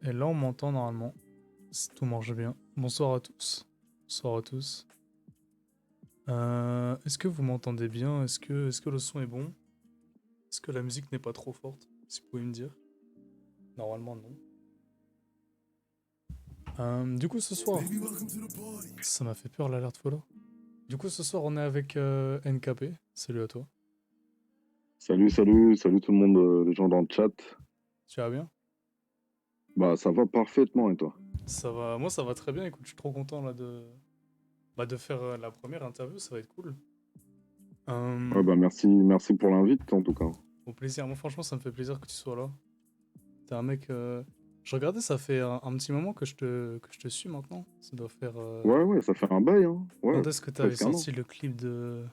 Et là, on m'entend normalement, si tout marche bien. Bonsoir à tous. Bonsoir à tous. Est-ce que vous m'entendez bien? Est-ce que le son est bon? Est-ce que la musique n'est pas trop forte? Si vous pouvez me dire. Normalement, non. Du coup, ce soir, ça m'a fait peur l'alerte follow. Du coup, ce soir, on est avec NKP. Salut à toi. Salut, salut, salut tout le monde, les gens dans le chat. Tu vas bien? Bah, ça va parfaitement et toi? Ça va, moi ça va très bien. Écoute, je suis trop content là de faire la première interview. Ça va être cool. Ouais, Euh, bah, merci pour l'invite en tout cas. Au plaisir. Moi, franchement, ça me fait plaisir que tu sois là. T'es un mec. Je regardais, ça fait un petit moment que je te suis maintenant. Ça doit faire. Ouais, ouais, ça fait un bail, hein. Quand Ouais, est-ce que t'avais presque un an. sorti le clip de.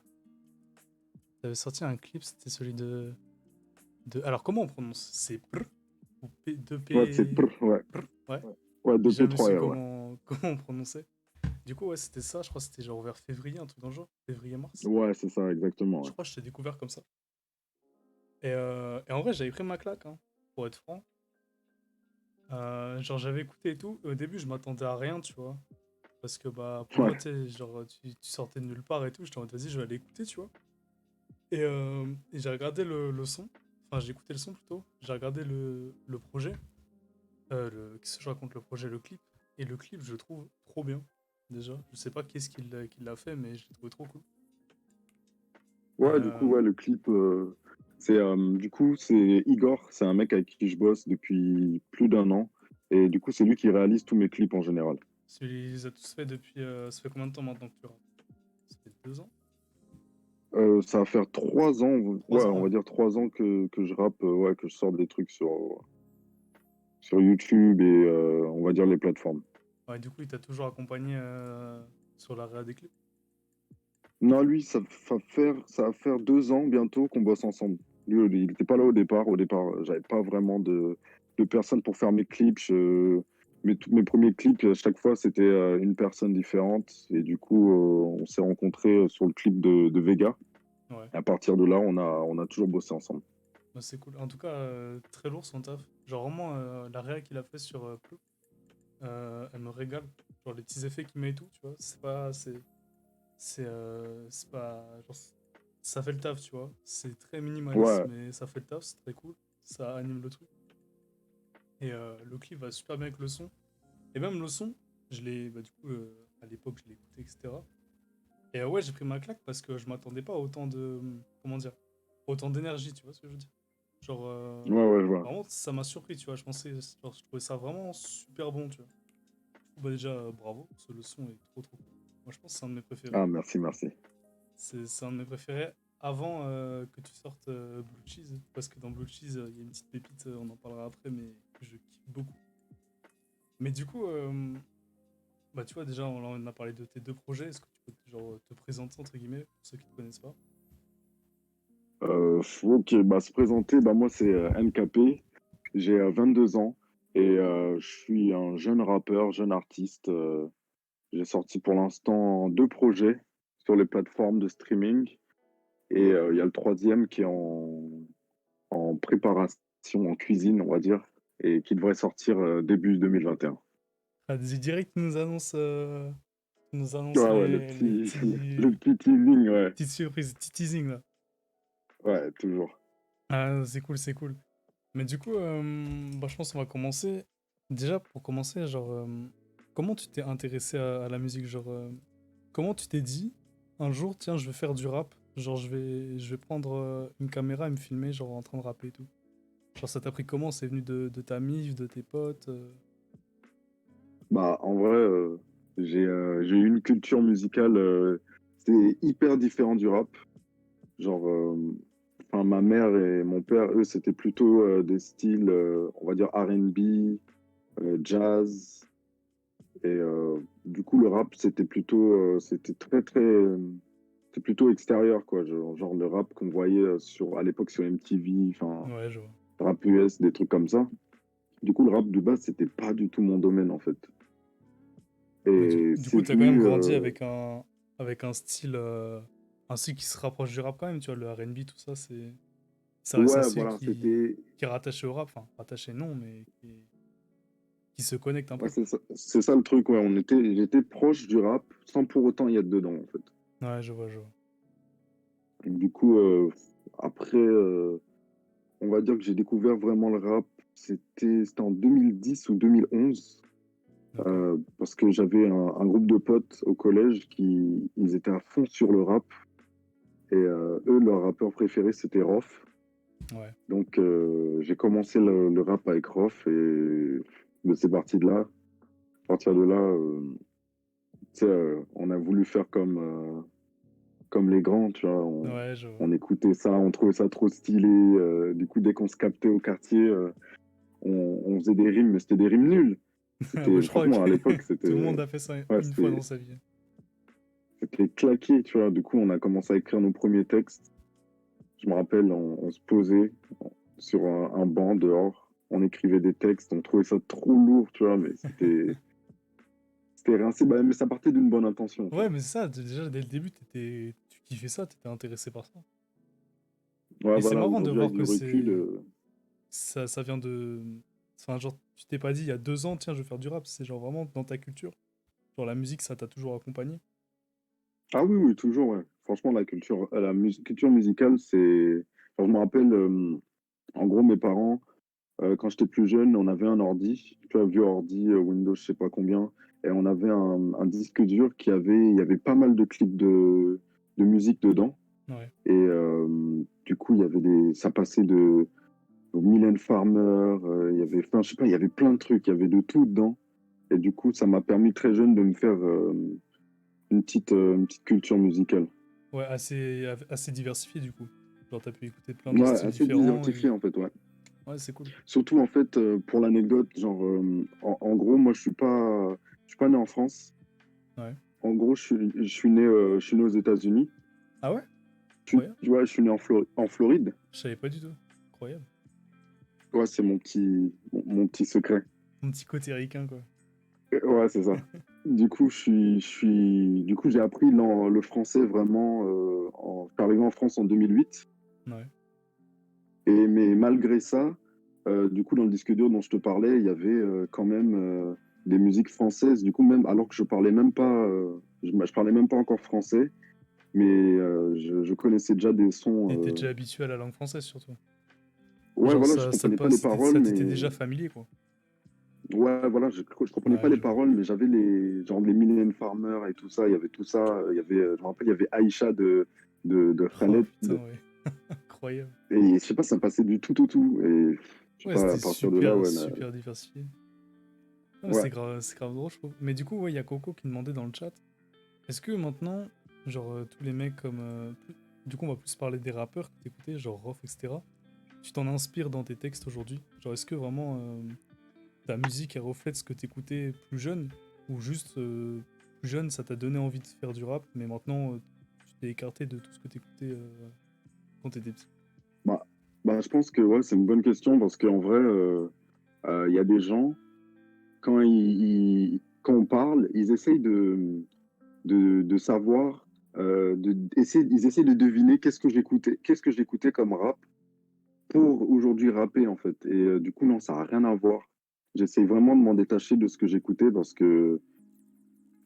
T'avais sorti un clip, c'était celui de. Alors, comment on prononce? C'est Pr ou P, 2 Ouais, c'est P. ouais. Pr. Ouais. Ouais, J'ai deux p jamais trois su r ouais. comment on prononçait. Du coup, ouais, c'était ça. Je crois que c'était genre vers février, un truc dans le genre. Février-mars. Ouais, c'est ça, exactement, Je ouais. crois que je t'ai découvert comme ça. Et en vrai, j'avais pris ma claque, hein, pour être franc. Genre, j'avais écouté et tout. Au début, je m'attendais à rien, tu vois. Parce que bah pour moi, Ouais, tu sais, genre tu sortais de nulle part et tout, j'étais en mode vas-y, je vais aller écouter, tu vois. Et j'ai regardé le son, enfin j'ai écouté le son plutôt, j'ai regardé le projet, qu'est-ce que je raconte le projet, le clip. Et le clip, je le trouve trop bien, déjà. Je sais pas qu'est-ce qu'il a fait, mais je l'ai trouvé trop cool. ouais, du coup, Euh, ouais, le clip, c'est Igor, c'est un mec avec qui je bosse depuis plus d'un an. Et du coup, c'est lui qui réalise tous mes clips en général. Celui il les a tous fait depuis. Ça fait combien de temps maintenant que tu rappes? Ça fait 2 ans? Ça va faire 3 ans, ouais, 3 ans, on ouais. va dire 3 ans que je rappe, ouais, que je sors des trucs sur YouTube et on va dire les plateformes. Ouais, du coup, il t'a toujours accompagné sur la réa des clips. Non, lui, ça va faire 2 ans bientôt qu'on bosse ensemble. Lui, il n'était pas là au départ. Au départ, j'avais pas vraiment de personne pour faire mes clips. Tous mes premiers clips, à chaque fois, c'était une personne différente. Et du coup, on s'est rencontrés sur le clip de Vega. Ouais. Et à partir de là, on a toujours bossé ensemble. Bah, c'est cool. En tout cas, très lourd son taf. Genre vraiment, la réa qu'il a fait sur Pleu, elle me régale. Genre les petits effets qu'il met et tout, tu vois. C'est pas. Genre, ça fait le taf, tu vois. C'est très minimaliste, Ouais, mais ça fait le taf, c'est très cool. Ça anime le truc. Et le clip va super bien avec le son. Et même le son, je l'ai. Bah, du coup, à l'époque, je l'ai écouté, etc. Et ouais, j'ai pris ma claque parce que je m'attendais pas à autant de. Comment dire? Autant d'énergie, tu vois ce que je veux dire? Genre, ouais, ouais, je vois. vraiment, ça m'a surpris, tu vois. Je pensais, genre, je trouvais ça vraiment super bon, tu vois. Bah, déjà, bravo, parce que le son est trop trop cool. Moi, je pense que c'est un de mes préférés. Ah, merci, merci. C'est un de mes préférés avant que tu sortes Blue Cheese. Parce que dans Blue Cheese, il y a une petite pépite, on en parlera après, mais que je kiffe beaucoup. Mais du coup, bah, tu vois, déjà, on en a parlé de tes deux projets. Est-ce que tu peux genre, te présenter, entre guillemets, pour ceux qui ne te connaissent pas? Ok, bah, se présenter, bah, moi, c'est NKP. J'ai 22 ans et je suis un jeune rappeur, jeune artiste. J'ai sorti pour l'instant 2 projets sur les plateformes de streaming et il y a le troisième qui est en préparation, en cuisine, on va dire, et qui devrait sortir début 2021. Ah, direct, tu nous annonce Ouais, ouais, les le petits, petit teasing, ouais. petites surprises, petits teasing là. Ouais, toujours. Ah, c'est cool, c'est cool. Mais du coup, bah, je pense qu'on va commencer. Déjà, pour commencer, genre, comment tu t'es intéressé à la musique? Genre, comment tu t'es dit, un jour, tiens, je vais faire du rap. Genre, je vais prendre une caméra et me filmer, genre, en train de rapper et tout. Genre, ça t'a pris comment? C'est venu de ta mif, de tes potes? Bah, en vrai, j'ai eu une culture musicale, c'est hyper différent du rap. Genre, enfin, ma mère et mon père, eux, c'était plutôt des styles, on va dire R&B, jazz. Et du coup, le rap, c'était très, très, c'était plutôt extérieur, quoi. Genre le rap qu'on voyait à l'époque sur MTV, enfin, Ouais, je vois. rap US, des trucs comme ça. Du coup, le rap de base, c'était pas du tout mon domaine, en fait. Mais du, Et du c'est coup, t'as quand même venu, grandi avec un style qui se rapproche du rap quand même, tu vois, le R&B, tout ça, ça reste un ouais, style voilà, qui c'était, est rattaché au rap, enfin, rattaché non, mais qui est... qui se connectent un Ouais, peu. c'est ça le truc, ouais. J'étais proche du rap sans pour autant y être dedans, en fait. Ouais, je vois, je vois. Et du coup, après, on va dire que j'ai découvert vraiment le rap, c'était en 2010 ou 2011, D'accord. parce que j'avais un groupe de potes au collège qui ils étaient à fond sur le rap. Et eux, leur rappeur préféré, c'était Rof. Ouais. Donc, j'ai commencé le rap avec Rof et c'est parti de là. À partir de là, tu sais, on a voulu faire comme les grands, tu vois. Ouais, je vois. On écoutait ça, on trouvait ça trop stylé. Du coup, dès qu'on se captait au quartier, on faisait des rimes, mais c'était des rimes nulles. Ouais, je crois Franchement, à que l'époque, tout le monde a fait ça ouais, une fois dans sa vie. c'était claqué, tu vois. Du coup, on a commencé à écrire nos premiers textes. Je me rappelle, on se posait sur un banc dehors, on écrivait des textes, on trouvait ça trop lourd, tu vois, mais c'était rincé, bah, mais ça partait d'une bonne intention, tu Ouais, vois. mais c'est ça, déjà dès le début, tu kiffais ça, t'étais intéressé par ça. Ouais, Et c'est voilà, marrant de aujourd'hui, voir avec du que recul, ça vient de. Enfin, genre, tu t'es pas dit il y a 2 ans, tiens, je vais faire du rap. C'est genre vraiment dans ta culture. Genre, la musique, ça t'a toujours accompagné. ah oui, oui, toujours, ouais. Franchement, culture musicale, c'est. Enfin, je me rappelle, en gros, mes parents, quand j'étais plus jeune, on avait un ordi, tu vois, vieux ordi, Windows, je sais pas combien, et on avait un disque dur il y avait pas mal de clips de musique dedans. Ouais. Et du coup, ça passait de Mylène Farmer, il y avait, enfin, je sais pas, il y avait plein de trucs, il y avait de tout dedans. Et du coup, ça m'a permis très jeune de me faire une petite culture musicale. Ouais, assez diversifié du coup. Genre, t'as pu écouter plein de Ouais, styles assez différents diversifié et. en fait, ouais. Ouais, c'est cool. Surtout en fait, pour l'anecdote, genre, en gros, moi, je suis pas né en France. Ouais. En gros, je suis né aux États-Unis. Ah ouais? Incroyable. Ouais, je suis né en Floride. Je savais pas du tout. Incroyable. Ouais, c'est mon petit secret. Mon petit côté ricain, quoi. Ouais, c'est ça. Du coup, j'ai appris le français vraiment. Je suis arrivé en France en 2008. Ouais. Mais malgré ça, du coup, dans le disque dur dont je te parlais, il y avait quand même des musiques françaises. Du coup, même alors que je parlais même pas, je parlais même pas encore français, mais je connaissais déjà des sons. T'étais déjà habitué à la langue française, surtout. Ouais, Genre, voilà, je comprenais pas les paroles, ça t'était mais déjà familier, quoi. ouais, voilà, je comprenais pas Ouais, les je vois. paroles, mais j'avais genre les Mylène Farmer et tout ça. Il y avait tout ça. Il y avait, je me rappelle, il y avait Aïcha de Oh Khaled. putain, ouais. Incroyable. Et je sais pas, ça passait du tout au tout. Et je sais Ouais, pas, à c'était partir de là, super, ouais, super diversifié. Ah, mais ouais. c'est grave drôle, je trouve. Mais du coup, ouais, il y a Coco qui demandait dans le chat, est-ce que maintenant, genre, tous les mecs comme... du coup, on va plus parler des rappeurs que t'écoutais, genre Rof, etc. Tu t'en inspires dans tes textes aujourd'hui? Genre, est-ce que vraiment ta musique, elle reflète ce que t'écoutais plus jeune? Ou juste, plus jeune, ça t'a donné envie de faire du rap, mais maintenant, tu t'es écarté de tout ce que t'écoutais quand t'étais petit? Bah, je pense que ouais, c'est une bonne question parce qu'en vrai, il y a des gens, quand on parle, ils essayent de savoir, ils essayent de deviner qu'est-ce que j'écoutais comme rap pour aujourd'hui rapper, en fait. Et du coup, non, ça n'a rien à voir. J'essaye vraiment de m'en détacher de ce que j'écoutais parce que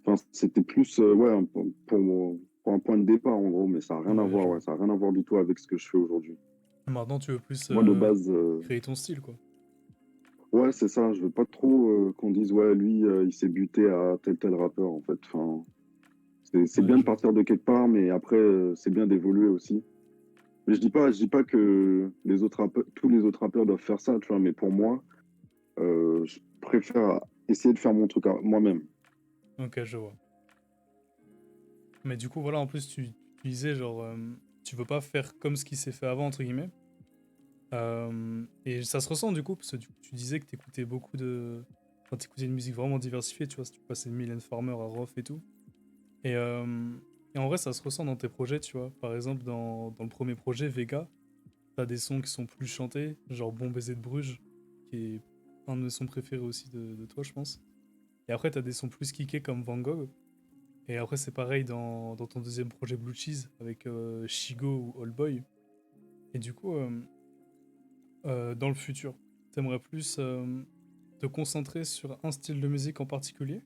enfin, c'était plus ouais, pour un point de départ, en gros, mais ça n'a rien à Ouais, voir, je ouais, vois. ça n'a rien à voir du tout avec ce que je fais aujourd'hui. Maintenant, tu veux plus Moi, de base, créer ton style, quoi. ouais, c'est ça. Je veux pas trop qu'on dise, ouais, lui, il s'est buté à tel rappeur, en fait. Enfin, c'est Ouais, bien de je vois. partir de quelque part, mais après, c'est bien d'évoluer aussi. Mais je dis pas que tous les autres rappeurs doivent faire ça, tu vois, mais pour moi, je préfère essayer de faire mon truc moi-même. Ok, je vois. Mais du coup, voilà, en plus, tu disais, genre, tu veux pas faire comme ce qui s'est fait avant, entre guillemets. Et ça se ressent, du coup, parce que tu disais que t'écoutais beaucoup de... Enfin, t'écoutais une musique vraiment diversifiée, tu vois, si tu passais de Mylène Farmer à Rof et tout. Et, euh, et en vrai, ça se ressent dans tes projets, tu vois. Par exemple, dans le premier projet, Vega, t'as des sons qui sont plus chantés, genre Bon Baiser de Bruges, qui est un de mes sons préférés aussi de toi, je pense. Et après, t'as des sons plus kickés comme Van Gogh. Et après, c'est pareil dans ton deuxième projet Blue Cheese avec Shigo ou All Boy. Et du coup, dans le futur, t'aimerais plus te concentrer sur un style de musique en particulier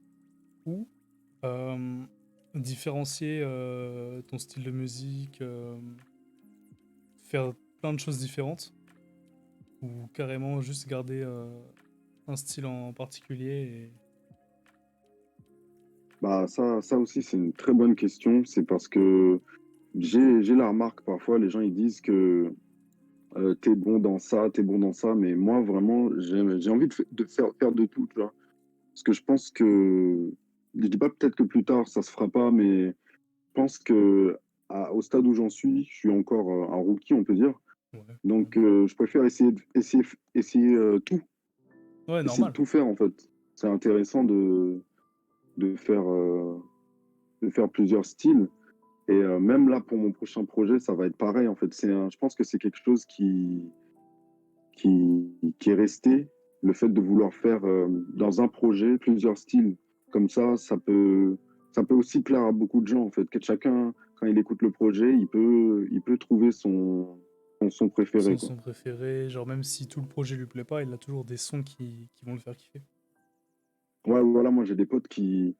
ou euh, différencier ton style de musique, faire plein de choses différentes ou carrément juste garder un style en particulier Bah, ça aussi, c'est une très bonne question. C'est parce que j'ai la remarque parfois, les gens ils disent que t'es bon dans ça, t'es bon dans ça, mais moi vraiment, j'ai envie de faire de tout, tu vois. Parce que je pense que, je dis pas peut-être que plus tard ça se fera pas, mais je pense que au stade où j'en suis, je suis encore un rookie, on peut dire. ouais. Donc je préfère essayer Ouais, essayer de normal. tout faire en fait. C'est intéressant de faire, de faire plusieurs styles. Et même là, pour mon prochain projet, ça va être pareil. En fait, je pense que c'est quelque chose qui est resté. Le fait de vouloir faire dans un projet plusieurs styles, comme ça peut aussi plaire à beaucoup de gens. En fait, que chacun, quand il écoute le projet, il peut trouver son son préféré, Son quoi. son préféré, genre même si tout le projet lui plaît pas, il a toujours des sons qui vont le faire kiffer. Ouais, voilà, moi j'ai des potes ils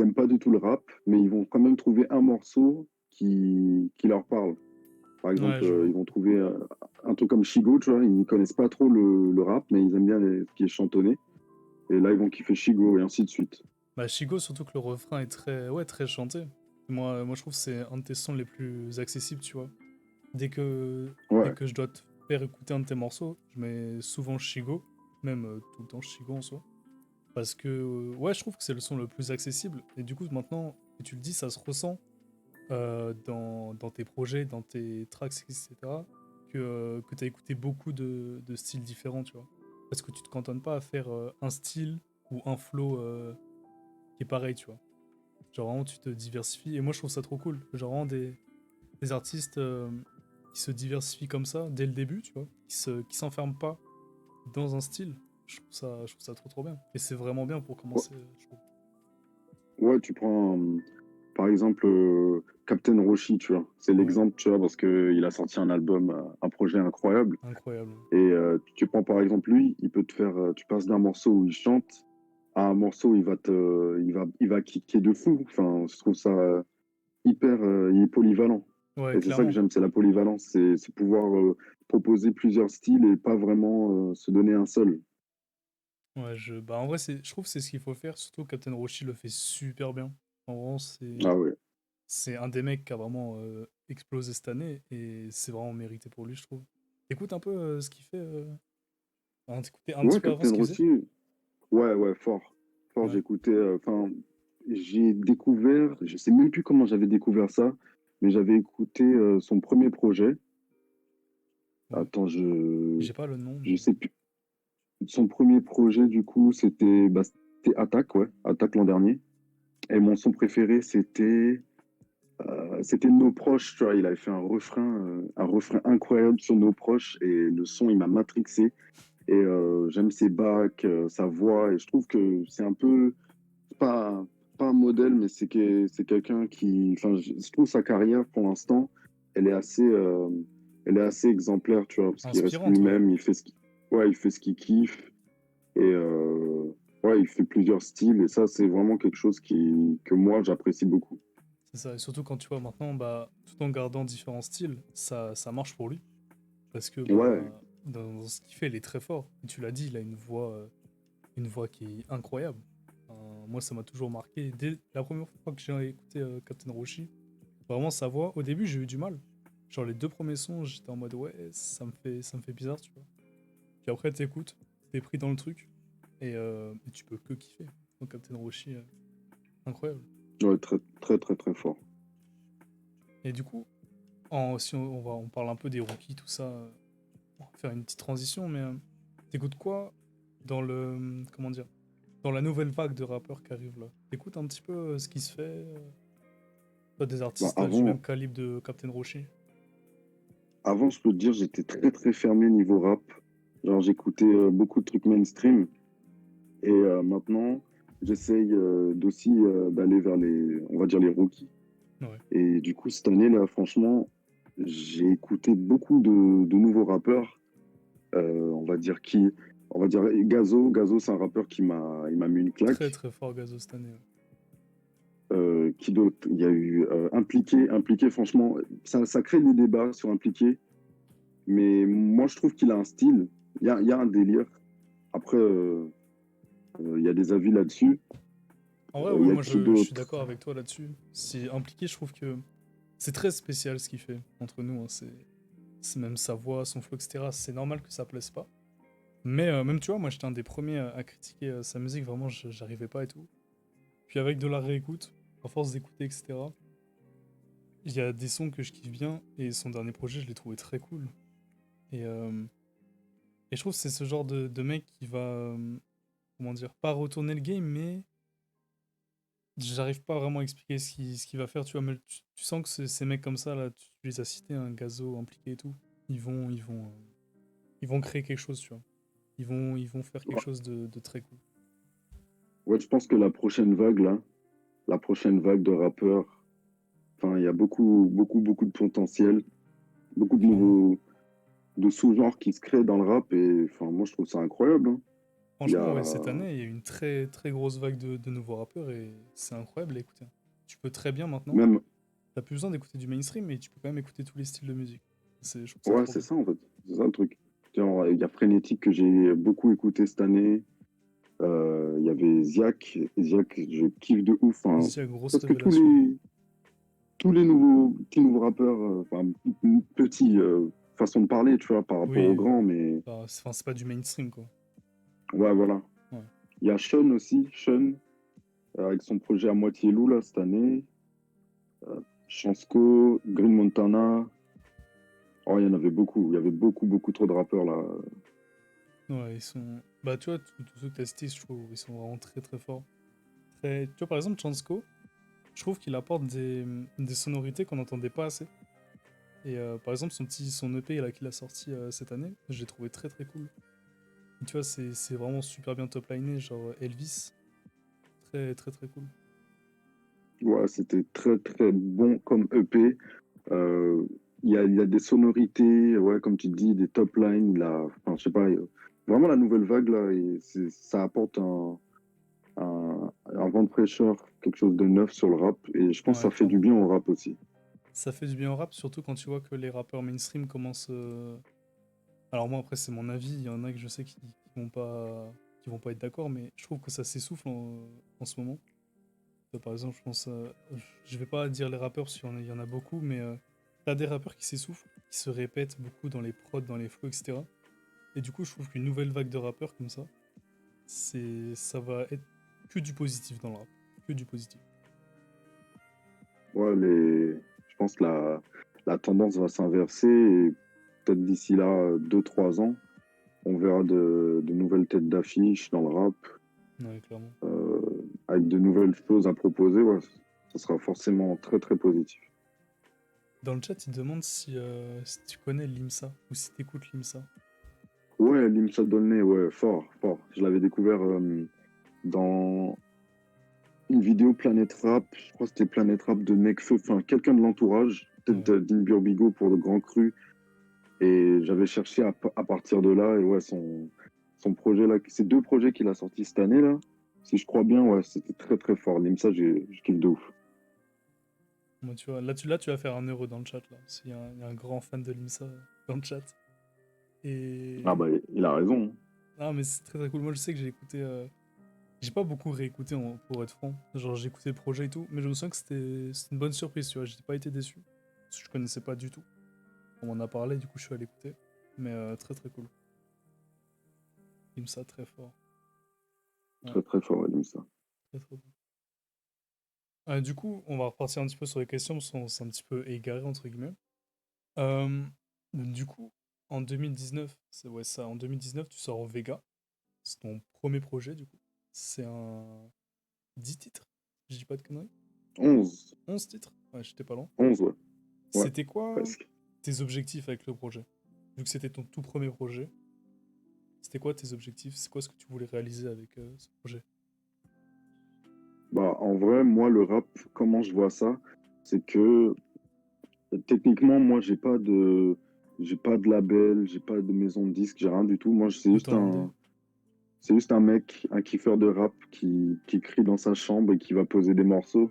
aiment pas du tout le rap, mais ils vont quand même trouver un morceau qui leur parle. Par Ouais, exemple, je vois. ils vont trouver un truc comme Chigo, tu vois, ils connaissent pas trop le rap, mais ils aiment bien ce qui est chantonné. Et là, ils vont kiffer Chigo et ainsi de suite. Bah, Chigo, surtout que le refrain est très, ouais, très chanté. Moi, je trouve que c'est un de tes sons les plus accessibles, tu vois. Dès Ouais, que je dois te faire écouter un de tes morceaux, je mets souvent Chigo, même tout le temps Chigo en soi. Parce que, ouais, je trouve que c'est le son le plus accessible. Et du coup, maintenant que tu le dis, ça se ressent dans tes projets, dans tes tracks, etc. Que tu as écouté beaucoup de styles différents, tu vois. Parce que tu te cantonnes pas à faire un style ou un flow qui est pareil, tu vois. Genre vraiment, tu te diversifies. Et moi, je trouve ça trop cool. Genre vraiment des artistes qui se diversifient comme ça dès le début, tu vois. Qui s'enferment pas dans un style. Je trouve ça trop trop bien. Et c'est vraiment bien pour ouais, commencer, je trouve. ouais, tu prends par exemple Captain Roshi, tu vois. C'est Ouais, l'exemple, tu vois, parce qu'il a sorti un album, un projet incroyable. incroyable. Et tu prends par exemple lui, il peut te faire, tu passes d'un morceau où il chante à un morceau où il va kicker de fou. Enfin, je trouve ça hyper, il est polyvalent. Ouais, Et c'est ça que clairement. j'aime, c'est la polyvalence, c'est pouvoir proposer plusieurs styles et pas vraiment se donner un seul. Ouais, bah en vrai, je trouve que c'est ce qu'il faut faire. Surtout Captain Roshi le fait super bien. En vrai, Ah ouais. c'est un des mecs qui a vraiment explosé cette année. Et c'est vraiment mérité pour lui, je trouve. Écoute un peu ce qu'il fait. Enfin, t'écoutais un petit Ouais, peu avant ce Captain qu'il faisait. Rossi, ouais, ouais, fort. Fort, Ouais. j'écoutais, enfin, j'ai découvert, je sais même plus comment j'avais découvert ça, mais j'avais écouté son premier projet. Ouais. Attends, J'ai pas le nom, je mais. sais plus. Son premier projet, du coup, c'était Attaque, ouais, Attaque l'an dernier. Et mon son préféré, c'était Nos Proches, tu vois, il avait fait un refrain incroyable sur Nos Proches, et le son, il m'a matrixé. Et j'aime ses bacs, sa voix, et je trouve que c'est un peu, pas, pas un modèle, mais c'est quelqu'un qui, enfin, je trouve sa carrière, pour l'instant, elle est assez, euh, elle est assez exemplaire, tu vois, parce qu'il reste Inspirante, ouais. lui-même, ouais, il fait ce qu'il kiffe. Et ouais, il fait plusieurs styles et ça, c'est vraiment quelque chose que moi, j'apprécie beaucoup. C'est ça. Et surtout quand tu vois maintenant, bah, tout en gardant différents styles, ça marche pour lui. Parce que Ouais, bah, dans ce qu'il fait, il est très fort. Et tu l'as dit, il a une voix qui est incroyable. Moi, ça m'a toujours marqué. Dès la première fois que j'ai écouté Captain Roshi, vraiment sa voix, au début, j'ai eu du mal. Genre les deux premiers sons, j'étais en mode ouais, ça me fait bizarre, tu vois. Puis après, t'écoutes, t'es pris dans le truc et tu peux que kiffer. Donc Captain Roshi, incroyable. ouais, très, très, très, très fort. Et du coup, si on parle un peu des rookies, tout ça, on va faire une petite transition, mais t'écoutes quoi dans comment dire, dans la nouvelle vague de rappeurs qui arrive là? T'écoutes un petit peu ce qui se fait, pas des Bah, artistes du même calibre de Captain Roshi? avant, je peux te dire, j'étais très, très fermé niveau rap. Genre, j'écoutais beaucoup de trucs mainstream et maintenant, j'essaye d'aussi d'aller vers on va dire, les rookies. Ouais. Et du coup, cette année, là, franchement, j'ai écouté beaucoup de nouveaux rappeurs, on va dire qui. on va dire Gazo. Gazo, c'est un rappeur il m'a mis une Très claque. très fort Gazo cette année. Ouais. Qui d'autre? Il y a eu Impliqué. Impliqué, franchement, ça crée des débats sur Impliqué. Mais moi, je trouve qu'il a un style. Il y a un délire. Après, il y a des avis là-dessus. En vrai, Il ouais, y a moi qui je suis d'autre? d'accord avec toi là-dessus. C'est impliqué, je trouve que c'est très spécial ce qu'il fait entre nous. Hein. C'est même sa voix, son flow, etc. C'est normal que ça plaise pas. Mais même, tu vois, moi j'étais un des premiers à critiquer sa musique, vraiment, j'arrivais pas et tout. Puis avec de la réécoute, à force d'écouter, etc., il y a des sons que je kiffe bien, et son dernier projet, je l'ai trouvé très cool. Et, euh, et je trouve que c'est ce genre de mec qui va, comment dire, pas retourner le game, mais j'arrive pas vraiment à expliquer ce qu'il va faire, tu vois, mais tu sens que ces mecs comme ça, là, tu les as cités, un Gazo impliqué et tout, ils vont créer quelque chose, tu vois. Ils vont faire quelque Ouais, chose de très cool. ouais, je pense que la prochaine vague, là, la prochaine vague de rappeurs, enfin, il y a beaucoup de potentiel, beaucoup de Clairement. nouveaux, de sous-genres qui se créent dans le rap. Et enfin, moi, je trouve ça incroyable, hein. Il y Franchement, ouais, cette a année, il y a eu une très très grosse vague de nouveaux rappeurs et c'est incroyable à écouter. Tu peux très bien maintenant, même, t'as plus besoin d'écouter du mainstream, mais tu peux quand même écouter tous les styles de musique. Je trouve ça ouais, trop c'est bien. ça, en fait. C'est ça le truc. Genre, il y a Frénétique que j'ai beaucoup écouté cette année. Il y avait Ziak. Ziak, je kiffe de ouf. Enfin, Zia, grosse presque révélation. tous les petits nouveaux rappeurs, enfin, petits, façon de parler, tu vois, par rapport aux Oui, grands, mais enfin, c'est pas du mainstream, quoi. ouais, voilà. Ouais. Il y a Sean aussi, Sean, avec son projet à moitié loup, là, cette année. Chansco, Green Montana. Oh, il y en avait beaucoup. Il y avait beaucoup trop de rappeurs, là. Ouais, ils sont. Bah, tu vois, tous ceux que t'as cités, je trouve, ils sont vraiment très très forts. Tu vois, par exemple, Chansco, je trouve qu'il apporte des sonorités qu'on n'entendait pas assez. Et par exemple, son EP là, qu'il a sorti cette année, j'ai trouvé très très cool. Et tu vois, c'est vraiment super bien top-liné, genre Elvis. Très très très cool. Ouais, c'était très bon comme EP. Euh, il y a des sonorités, ouais, comme tu dis, des top lines, là. Enfin, je sais pas, vraiment la nouvelle vague, là, et ça apporte un vent de fraîcheur, quelque chose de neuf sur le rap. Et je pense que Ouais, ça fait du clairement. bien au rap aussi. Ça fait du bien au rap, surtout quand tu vois que les rappeurs mainstream commencent. Alors moi après c'est mon avis, il y en a que je sais qui vont pas être d'accord, mais je trouve que ça s'essouffle en ce moment. Par exemple, je pense, je vais pas dire les rappeurs parce il y en a beaucoup, mais t'as des rappeurs qui s'essoufflent, qui se répètent beaucoup dans les prods, dans les flows, etc. Et du coup, je trouve qu'une nouvelle vague de rappeurs comme ça va être que du positif dans le rap, que du positif. Ouais, je pense que la tendance va s'inverser et peut-être d'ici là, 2 3 ans, on verra de nouvelles têtes d'affiche dans le rap, Ouais, clairement. avec de nouvelles choses à proposer. Ouais, ça sera forcément très positif. Dans le chat, ils demandent si tu connais Limsa ou si t'écoutes Limsa. Ouais, Limsa Dolnay, ouais, fort. Je l'avais découvert dans une vidéo Planète Rap. Je crois que c'était Planète Rap de Nekfeu, enfin quelqu'un de l'entourage, peut-être Ouais. d'Inbur Bigo pour le Grand Cru. Et j'avais cherché à partir de là, et ouais, son projet là, ces 2 projets qu'il a sortis cette année là, si je crois bien, ouais, c'était très fort. Limsa, je kiffe de ouf. Moi, tu vois, là, tu vas faire un heureux dans le chat, là. Parce qu'il y a un grand fan de Limsa dans le chat. Ah Et... bah, il a raison, hein. Ah, mais c'est très très cool. Moi, je sais que j'ai écouté... J'ai pas beaucoup réécouté, pour être franc. Genre, j'ai écouté le projet et tout. Mais je me sens que c'était une bonne surprise, tu vois. J'ai pas été déçu. Parce que je connaissais pas du tout. On m'en a parlé, du coup, je suis allé écouter. Mais très très cool. Limsa, très fort. Ouais, Très fort, Limsa. très très bon. Du coup, on va repartir un petit peu sur les questions, parce qu'on s'est un petit peu égaré, entre guillemets. Euh, du coup, en 2019, c'est ouais ça, en 2019, tu sors en Vega. C'est ton premier projet, du coup. C'est un 10 titres, je dis pas de conneries. 11 11 titres? Ouais, j'étais pas loin. 11 ouais. Ouais, C'était quoi presque. tes objectifs avec le projet? Vu que c'était ton tout premier projet, c'était quoi tes objectifs? C'est quoi ce que tu voulais réaliser avec ce projet? Bah, en vrai, moi, le rap, comment je vois ça, c'est que techniquement, moi, j'ai pas de label, j'ai pas de maison de disque, j'ai rien du tout. Moi, c'est Tout juste en indé? C'est juste un mec, un kiffeur de rap qui crie dans sa chambre et qui va poser des morceaux.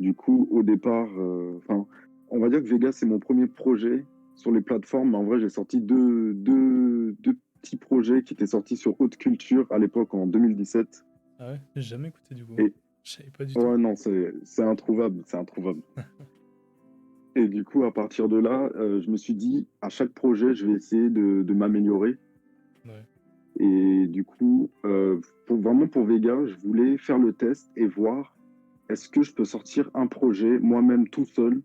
Du coup, au départ, enfin, on va dire que Vega, c'est mon premier projet sur les plateformes. Mais en vrai, j'ai sorti deux petits projets qui étaient sortis sur Haute Culture à l'époque en 2017. Ah ouais? J'ai jamais écouté du coup. Et Je savais pas du tout. ouais, non, c'est introuvable, c'est introuvable. Et du coup, à partir de là, je me suis dit, à chaque projet, je vais essayer de m'améliorer. Ouais. Et du coup, vraiment pour Vega, je voulais faire le test et voir est-ce que je peux sortir un projet moi-même tout seul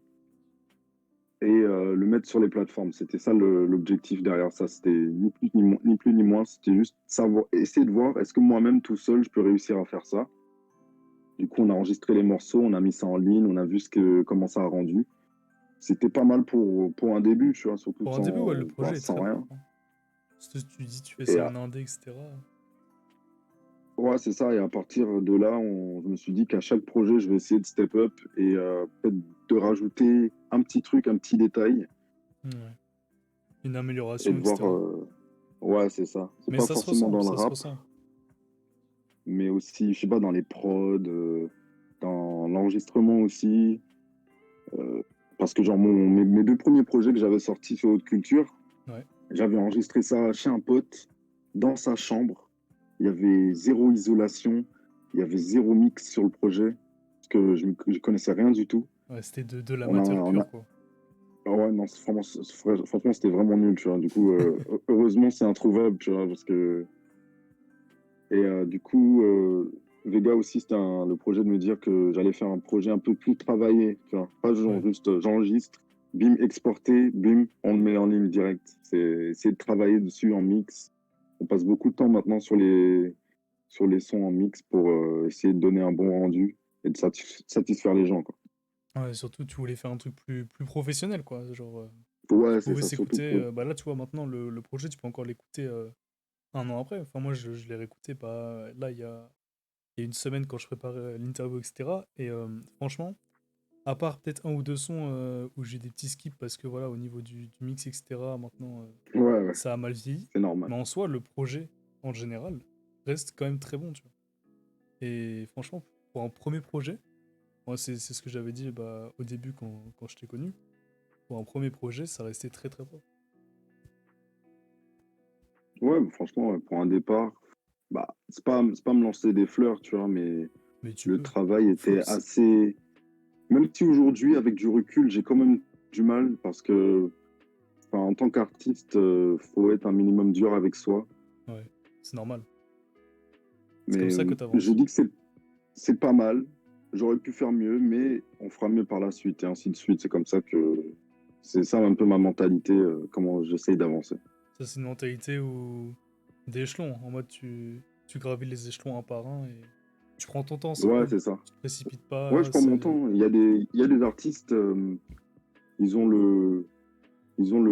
et le mettre sur les plateformes. C'était ça l'objectif derrière ça. C'était ni plus ni moins. C'était juste savoir, essayer de voir est-ce que moi-même tout seul, je peux réussir à faire ça. Du coup, on a enregistré les morceaux, on a mis ça en ligne, on a vu comment ça a rendu. C'était pas mal pour un début, tu vois, surtout Pour un début, ouais, le bah, projet est sans très rien. propre, hein. Parce que tu dis tu fais Et ça en indé, etc. ouais, c'est ça. Et à partir de là, je me suis dit qu'à chaque projet, je vais essayer de step up et peut-être de rajouter un petit truc, un petit détail Ouais. Une et amélioration, de voir. etc. Ouais, c'est ça. C'est Mais pas forcément dans le ça se rap, ressent. mais aussi, je sais pas, dans les prods, dans l'enregistrement aussi. euh, Parce que, genre, mes deux premiers projets que j'avais sortis sur Haute Culture, Ouais. j'avais enregistré ça chez un pote, dans sa chambre. Il y avait zéro isolation, il y avait zéro mix sur le projet, parce que je connaissais rien du tout. Ouais, c'était de On a, l'amateur on pur, a... quoi. Ah ouais, non, franchement, c'était vraiment nul, tu vois. Du coup, heureusement, c'est introuvable, tu vois, parce que... Et du coup, Vega aussi, c'était le projet de me dire que j'allais faire un projet un peu plus travaillé, tu vois. Pas genre Ouais. juste, j'enregistre, bim, exporté, bim, on le met en ligne direct. C'est essayer de travailler dessus en mix. On passe beaucoup de temps maintenant sur les sons en mix pour essayer de donner un bon rendu et de satisfaire les gens, quoi. Ouais, surtout, tu voulais faire un truc plus professionnel, quoi. Genre, qui Ouais, c'est pouvait ça, surtout s'écouter. pour... Bah là, tu vois, maintenant, le projet, tu peux encore l'écouter un an après. Enfin, moi, je l'ai réécouté bah, là, il y a une semaine quand je préparais l'interview, etc. Et franchement, à part peut-être un ou deux sons où j'ai des petits skips parce que voilà, au niveau du mix, etc., maintenant, Ouais, ouais, ça a mal vieilli. c'est normal. Mais en soi, le projet, en général, reste quand même très bon, tu vois. Et franchement, pour un premier projet, moi, c'est ce que j'avais dit bah, au début quand je t'ai connu. Pour un premier projet, ça restait très très propre. Ouais, mais franchement, ouais, pour un départ, bah, c'est pas me lancer des fleurs, tu vois, mais Mais tu le peux, travail était force. assez... Même si aujourd'hui, avec du recul, j'ai quand même du mal parce que, enfin, en tant qu'artiste, faut être un minimum dur avec soi. Ouais, c'est normal. C'est comme Mais ça que je t'avances. dis que c'est pas mal. J'aurais pu faire mieux, mais on fera mieux par la suite et ainsi de suite. C'est comme ça que c'est ça un peu ma mentalité, comment j'essaye d'avancer. Ça, c'est une mentalité où d'échelon. En mode, tu gravis les échelons un par un et tu prends ton temps, c'est Ouais, cool. c'est ça. Tu te précipites Ouais, pas, je prends mon c'est. temps. Il y a des artistes, ils ont ils ont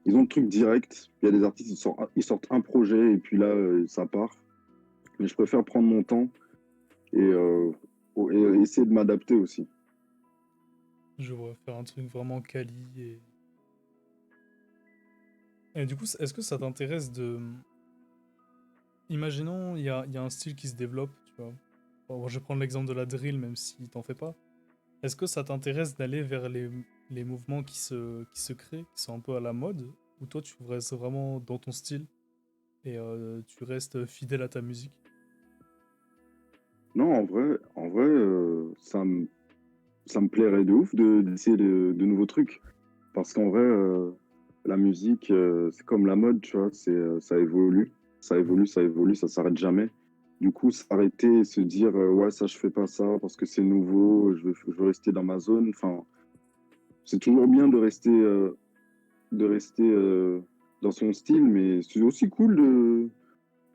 ils ont le truc direct. Il y a des artistes, ils sortent un projet et puis là, ça part. Mais je préfère prendre mon temps et, et essayer de m'adapter aussi. Je vois, faire un truc vraiment quali. Et du coup, est-ce que ça t'intéresse de. Imaginons, il y a un style qui se développe, tu vois. Bon, je vais prendre l'exemple de la drill, même si t'en fais pas. Est-ce que ça t'intéresse d'aller vers les mouvements qui se créent, qui sont un peu à la mode, ou toi tu restes vraiment dans ton style et tu restes fidèle à ta musique? Non, en vrai ça me plairait de ouf d'essayer de nouveaux trucs. Parce qu'en vrai, la musique, c'est comme la mode, tu vois, ça évolue. Ça Ouais. évolue, ça évolue, ça s'arrête jamais. Du coup, s'arrêter et se dire, ouais, ça, je fais pas ça parce que c'est nouveau, je veux rester dans ma zone. Enfin, c'est toujours bien de rester dans son style, mais c'est aussi cool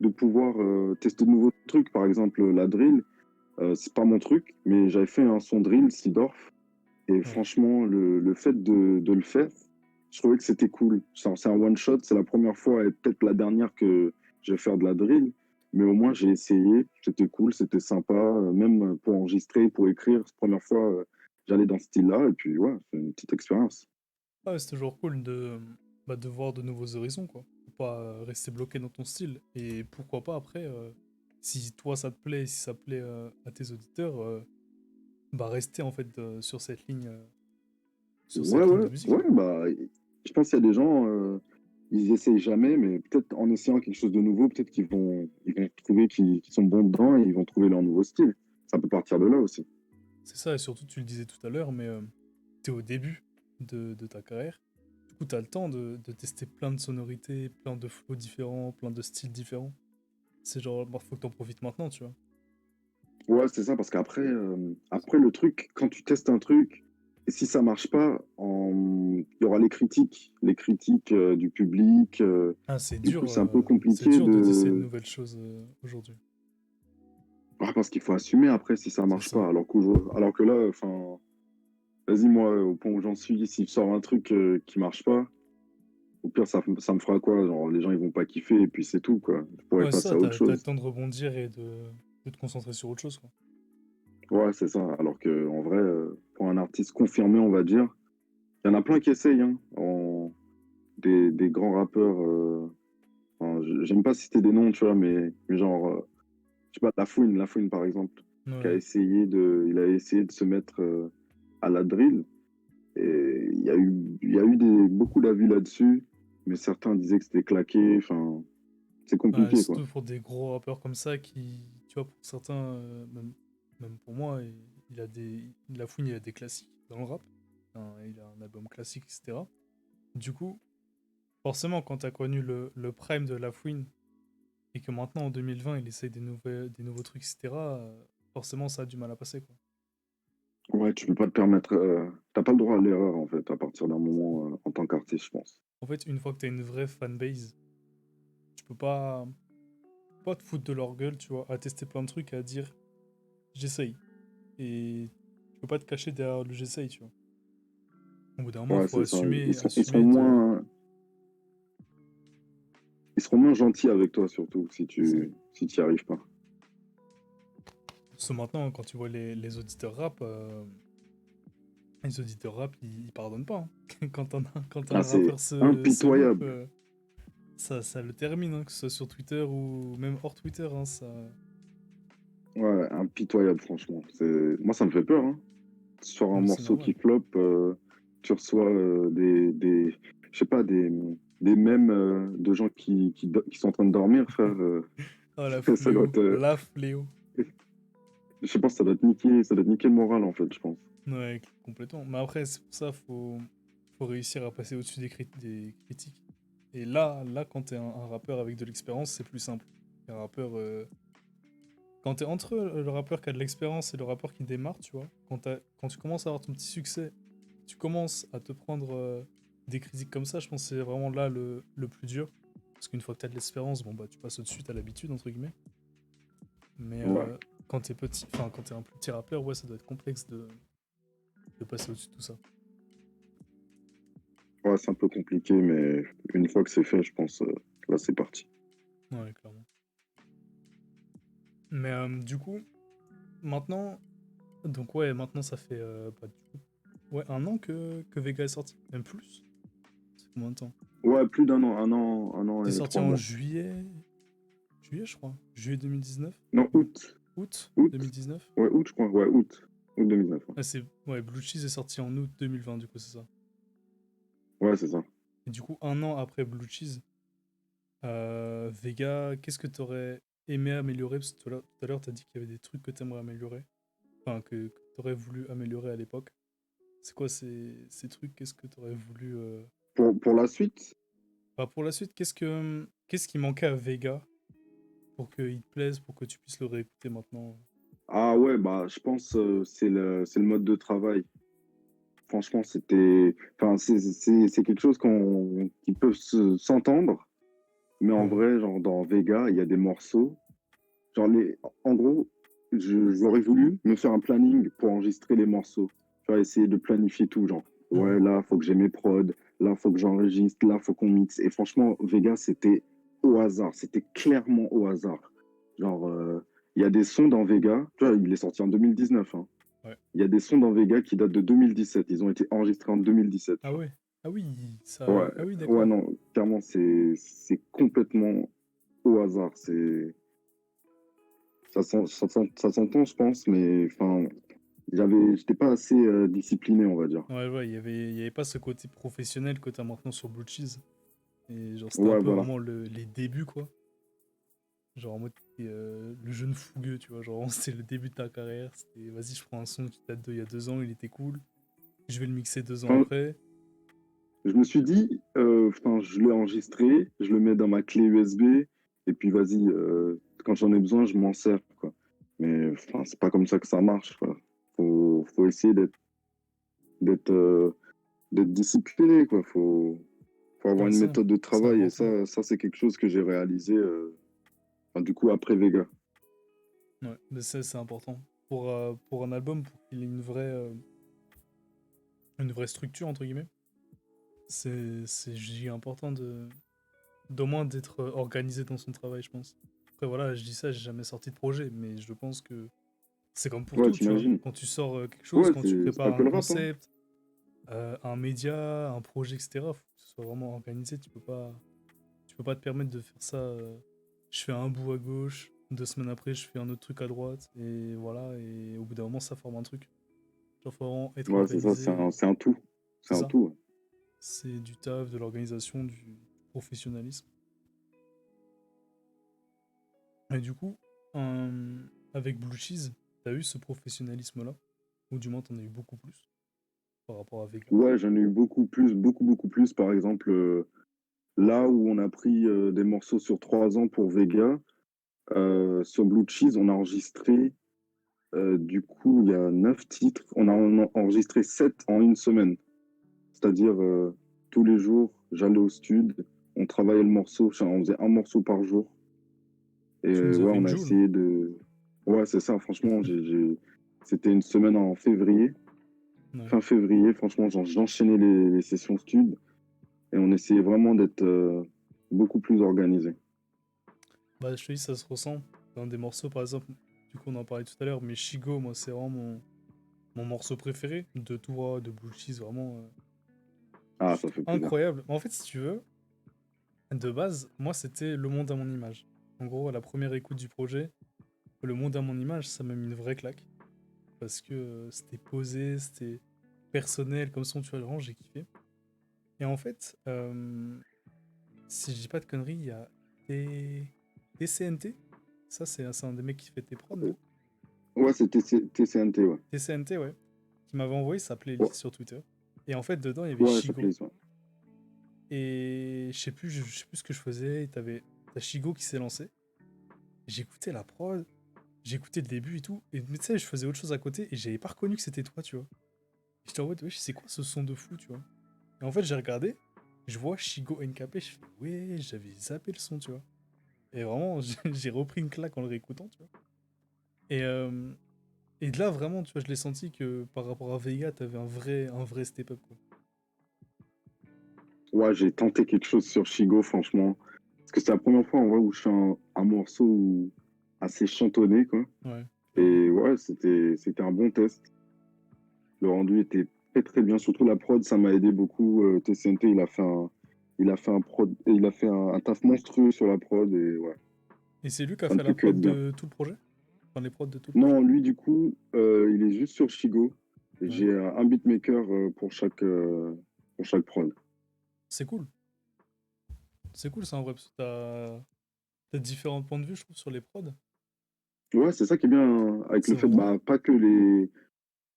de pouvoir tester de nouveaux trucs. Par exemple, la drill, c'est pas mon truc, mais j'avais fait un son drill, Sidorf, et Ouais. franchement, le fait de le faire, je trouvais que c'était cool. C'est un one shot, c'est la première fois et peut-être la dernière que je vais faire de la drill, mais au moins j'ai essayé, c'était cool, c'était sympa, même pour enregistrer, pour écrire, c'est la première fois j'allais dans ce style-là, et puis ouais, c'est une petite expérience. Ouais, c'est toujours cool de voir de nouveaux horizons, quoi. pas rester bloqué dans ton style. Et pourquoi pas après, si toi ça te plaît, si ça plaît à tes auditeurs, bah rester en fait sur Ouais, cette ligne ouais, de musique, ouais, quoi. bah, je pense qu'il y a des gens, ils essayent jamais, mais peut-être en essayant quelque chose de nouveau, peut-être ils vont trouver qu'ils sont bons dedans et ils vont trouver leur nouveau style. Ça peut partir de là aussi. C'est ça, et surtout tu le disais tout à l'heure, mais t'es au début de ta carrière. Du coup, t'as le temps de tester plein de sonorités, plein de flows différents, plein de styles différents. C'est genre, bah, faut que t'en profites maintenant, tu vois. Ouais, c'est ça, parce qu'après, après le truc, quand tu testes un truc, et si ça marche pas, il y aura les critiques du public. Ah, Du coup, c'est un peu c'est compliqué dur d'essayer de de. nouvelles choses aujourd'hui. Ah, parce qu'il faut assumer après si ça C'est marche ça. pas. Alors que là, enfin, vas-y, moi, au point où j'en suis, s'il sort un truc qui marche pas, au pire, ça me fera quoi? Genre, les gens, ils vont pas kiffer et puis c'est tout, quoi. Je pourrais Ouais, passer ça, à autre t'as le chose. temps de rebondir et de te concentrer sur autre chose, quoi. Ouais, c'est ça. Alors que, en vrai, pour un artiste confirmé, on va dire, il y en a plein qui essayent, hein, des grands rappeurs. Enfin, j'aime pas citer des noms, tu vois, mais genre, je sais pas, La Fouine, par exemple, Ouais. il a essayé de se mettre à la drill. Et il y a eu beaucoup d'avis là-dessus, mais certains disaient que c'était claqué. Enfin, c'est Ouais, compliqué, quoi. surtout pour des gros rappeurs comme ça qui, tu vois, pour certains, même pour moi, La Fouine, il a des classiques dans le rap. Enfin, il a un album classique, etc. Du coup, forcément, quand t'as connu le prime de La Fouine et que maintenant, en 2020, il essaye des nouveaux trucs, etc., forcément, ça a du mal à passer, quoi. Ouais, tu peux pas te permettre. T'as pas le droit à l'erreur, en fait, à partir d'un moment en tant qu'artiste, je pense. En fait, une fois que t'as une vraie fanbase, tu peux pas te foutre de leur gueule, tu vois, à tester plein de trucs, à dire j'essaye. Et tu peux pas te cacher derrière le j'essaye, tu vois. Au bout d'un moment, Ouais, faut c'est ça. assumer de. Ils seront moins gentils avec toi, surtout, C'est ça. si tu y arrives pas. Parce que maintenant, quand tu vois les auditeurs rap, ils pardonnent pas, hein. Quand Ah, un c'est rappeur se loupe, impitoyable. ça le termine, hein, que ce soit sur Twitter ou même hors Twitter, hein, ça. Ouais, impitoyable, franchement. Moi, ça me fait peur, hein. Sur un Mais c'est morceau normal. qui flop, tu reçois je sais pas, des mèmes de gens qui sont en train de dormir, frère. Oh la Ça doit fléau, te, la fléau. je sais pas, ça doit te niquer le moral, en fait, je pense. Ouais, complètement. Mais après, c'est pour ça, faut réussir à passer au-dessus des critiques. Et là, quand t'es un rappeur avec de l'expérience, c'est plus simple. Un rappeur, quand t'es entre le rappeur qui a de l'expérience et le rappeur qui démarre, tu vois, quand tu commences à avoir ton petit succès, tu commences à te prendre des critiques comme ça, je pense que c'est vraiment là le plus dur. Parce qu'une fois que t'as de l'expérience, bon bah tu passes au-dessus, t'as l'habitude, entre guillemets. Mais Ouais, quand t'es petit, enfin quand t'es un plus petit rappeur, ouais, ça doit être complexe de passer au-dessus de tout ça. ouais, c'est un peu compliqué, mais une fois que c'est fait, je pense, là, c'est parti. Ouais, clairement. Mais du coup, maintenant, donc ouais, maintenant ça fait bah, du coup, ouais, un an que Vega est sorti, même plus. C'est combien de temps? Ouais, plus d'un an, un an C'est et sorti trois en mois. juillet je crois, juillet 2019 Non, ou août. août Août. 2019. Ouais, août, je crois. Ouais, août. Août 2009. Ouais, Ah, ouais, Blue Cheese est sorti en août 2020 du coup, c'est ça. ouais, c'est ça. Et du coup, un an après Blue Cheese, Vega, qu'est-ce que t'aurais aimé améliorer? Parce que tout à l'heure, t'as dit qu'il y avait des trucs que t'aimerais améliorer, enfin que t'aurais voulu améliorer à l'époque. C'est quoi ces trucs? Qu'est-ce que t'aurais voulu Pour la suite, Bah, pour la suite, qu'est-ce qui manquait à Vega pour qu'il te plaise, pour que tu puisses le réécouter maintenant? ah ouais, bah, je pense c'est le mode de travail. Franchement, c'était, enfin, c'est quelque chose qui peut s'entendre, mais en Ouais. vrai, genre dans Vega, il y a des morceaux. Genre en gros, j'aurais voulu me faire un planning pour enregistrer les morceaux. Tu vois, essayer de planifier tout, genre. Ouais, Mhm. là, faut que j'ai mes prods, là, faut que j'enregistre, là, faut qu'on mixe. Et franchement, Vega, c'était au hasard. C'était clairement au hasard. Genre, il y a des sons dans Vega. Tu vois, il est sorti en 2019, hein. Ouais. Il y a des sons dans Vega qui datent de 2017. Ils ont été enregistrés en 2017, Ah tu vois. ouais? Ah oui, Ouais, ça... Ah oui, ouais, d'accord. non, clairement, c'est complètement au hasard. Ça s'entend, je pense, mais enfin, j'étais pas assez discipliné, on va dire. Ouais, ouais, il y avait pas ce côté professionnel que t'as maintenant sur Blue Cheese. Et genre, c'était un Ouais, peu voilà. vraiment les débuts, quoi. Genre en mode, t'étais, le jeune fougueux, tu vois. Genre, c'était le début de ta carrière. C'était, vas-y, je prends un son qui date d'il y a 2 ans, il était cool. Je vais le mixer 2 ans Enfin, après. je me suis dit, enfin, je l'ai enregistré, je le mets dans ma clé USB, et puis vas-y, quand j'en ai besoin, je m'en sers, quoi. Mais enfin, c'est pas comme ça que ça marche, quoi. Faut essayer d'être, euh, d'être discipliné, quoi. Faut avoir Ouais, une ça, méthode de c'est travail, et important. ça c'est quelque chose que j'ai réalisé, enfin, du coup, après Vega. Ouais, mais ça, c'est important. Pour un album, pour qu'il ait une vraie structure, entre guillemets, c'est giga important d'au moins d'être organisé dans son travail, je pense. Après, voilà, je dis ça, j'ai jamais sorti de projet, mais je pense que c'est comme pour Ouais, tout, tu vois. t'imagines? Quand tu sors quelque chose, Ouais, quand tu c'est pas prépares que un le rap, hein. concept, un média, un projet, etc., faut que ce soit vraiment organisé. Tu peux pas te permettre de faire ça. Je fais un bout à gauche, 2 semaines après, je fais un autre truc à droite, et voilà, et au bout d'un moment, ça forme un truc. Genre, faut vraiment être Ouais, c'est ça, organisé. c'est un tout. C'est C'est un ça. tout, ouais. C'est du taf, de l'organisation, du professionnalisme. Et du coup, avec Blue Cheese, t'as eu ce professionnalisme-là? Ou du moins, t'en as eu beaucoup plus par rapport à Vega. Ouais, j'en ai eu beaucoup plus, beaucoup, beaucoup plus. Par exemple, là où on a pris des morceaux sur 3 ans pour Vega, sur Blue Cheese, on a enregistré, du coup, il y a 9 titres. On a enregistré 7 en 1 semaine. C'est-à-dire, tous les jours, j'allais au studio, on travaillait le morceau, enfin, on faisait un morceau par jour. Et Tu nous as ouais, fait on une a joule. essayé de. Ouais, c'est ça, franchement, c'était une semaine en février. Ouais. Fin février, franchement, j'enchaînais les sessions studio et on essayait vraiment d'être beaucoup plus organisé. Bah, je te dis, ça se ressent. Dans des morceaux, par exemple, du coup, on en parlait tout à l'heure, mais Shigo, moi, c'est vraiment mon morceau préféré de toi, de Blue Cheese, vraiment. Ah, Je ça trouve fait plaisir. incroyable. En fait, si tu veux, de base, moi, c'était Le Monde à mon image. En gros, à la première écoute du projet, Le Monde à mon image, ça m'a mis une vraie claque. Parce que c'était posé, c'était personnel, comme son, tu vois, vraiment, j'ai kiffé. Et en fait, si je dis pas de conneries, il y a T... TCNT. Ça, c'est un des mecs qui fait tes prods, non? Ouais, c'était TCNT, ouais. TCNT, ouais. Qui m'avait envoyé sa Ouais, playlist sur Twitter. Et en fait, dedans, il y avait ouais, ça Shigo. plaît, ouais. Et je sais plus ce que je faisais. T'as Shigo qui s'est lancé. J'écoutais la prod, j'écoutais le début et tout. Et mais tu sais, je faisais autre chose à côté et j'avais pas reconnu que c'était toi, tu vois. J'étais en mode, wesh, c'est quoi ce son de fou, tu vois. Et en fait, j'ai regardé, je vois Shigo NKP, je fais, ouais, j'avais zappé le son, tu vois. Et vraiment, j'ai repris une claque en le réécoutant, tu vois. Et, euh, et de là, vraiment, tu vois, je l'ai senti que par rapport à Vega, t'avais un vrai step-up, quoi. Ouais, j'ai tenté quelque chose sur Chigo, franchement. Parce que c'est la première fois en vrai où je fais un morceau assez chantonné, quoi. Ouais, clairement. Et ouais, c'était un bon test. Le rendu était très très bien, surtout la prod, ça m'a aidé beaucoup. TCNT, il a fait un taf monstrueux sur la prod et ouais, Et c'est lui qui a ça ne fait la peut que être prod bien. de tout le projet? Enfin, les prods de tout le projet? Non, lui du coup, il est juste sur Chigo. Ouais. J'ai un beatmaker pour chaque prod. C'est cool. C'est cool, ça, en vrai, parce que t'as différents points de vue, je trouve, sur les prods. Ouais, c'est ça qui est bien avec C'est le fait, vraiment... bah, pas que les.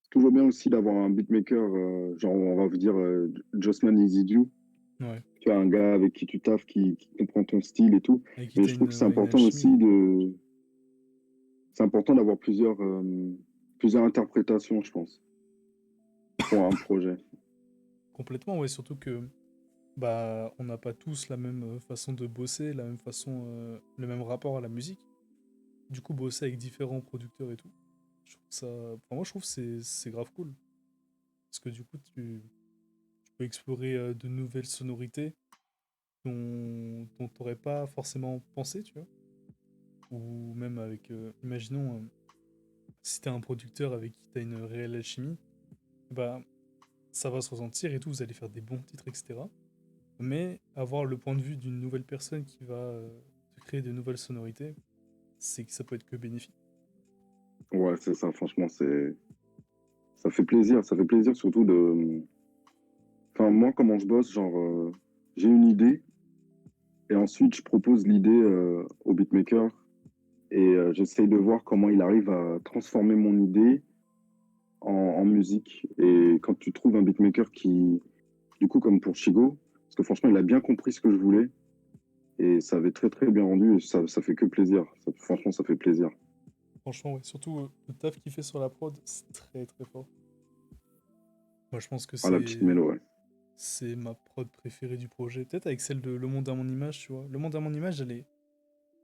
C'est toujours bien aussi d'avoir un beatmaker, genre on va vous dire Jossman Easyju, Ouais. tu as un gars avec qui tu taffes, qui comprend ton style et tout. Avec qui Mais t'as je trouve une, que c'est ouais, une important alchimie, aussi ouais. c'est important d'avoir plusieurs interprétations, je pense, pour un projet. Complètement, ouais, surtout que bah on n'a pas tous la même façon de bosser, la même façon, le même rapport à la musique. Du coup, bosser avec différents producteurs et tout, je trouve ça... Enfin, moi, je trouve que c'est grave cool. Parce que du coup, tu peux explorer de nouvelles sonorités dont t'aurais pas forcément pensé, tu vois. Ou même avec... imaginons, si t'es un producteur avec qui t'as une réelle alchimie, bah ça va se ressentir et tout, vous allez faire des bons titres, etc. Mais avoir le point de vue d'une nouvelle personne qui va te créer de nouvelles sonorités, c'est que ça peut être que bénéfique. Ouais, c'est ça, franchement, ça fait plaisir. Ça fait plaisir surtout de. Enfin, moi, comment je bosse, genre, j'ai une idée et ensuite je propose l'idée au beatmaker et j'essaye de voir comment il arrive à transformer mon idée en musique. Et quand tu trouves un beatmaker qui, du coup, comme pour Chigo, parce que franchement, il a bien compris ce que je voulais et ça avait très très bien rendu et ça fait que plaisir. Franchement, ça fait plaisir. Franchement, ouais. Surtout le taf qu'il fait sur la prod, c'est très très fort. Moi, je pense que Ah, la petite mélo, ouais. c'est ma prod préférée du projet. Peut-être avec celle de Le Monde à mon image, tu vois. Le Monde à mon image, elle est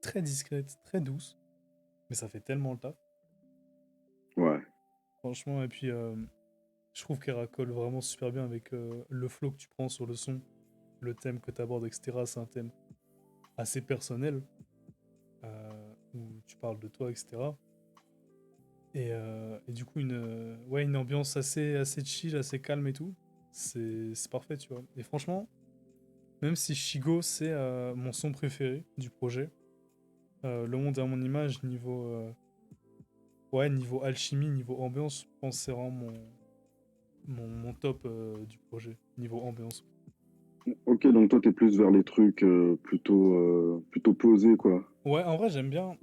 très discrète, très douce, mais ça fait tellement le taf. Ouais, Franchement, et puis je trouve qu'elle racole vraiment super bien avec le flow que tu prends sur le son, le thème que tu abordes, etc. C'est un thème assez personnel, où tu parles de toi, etc. Et du coup, ouais, une ambiance assez chill, assez calme et tout. C'est parfait, tu vois. Et franchement, même si Shigo, c'est mon son préféré du projet, Le Monde à mon image, ouais, niveau alchimie, niveau ambiance, je pense que c'est vraiment mon top du projet, niveau ambiance. ok, donc toi, t'es plus vers les trucs plutôt posés, quoi. Ouais, en vrai, j'aime bien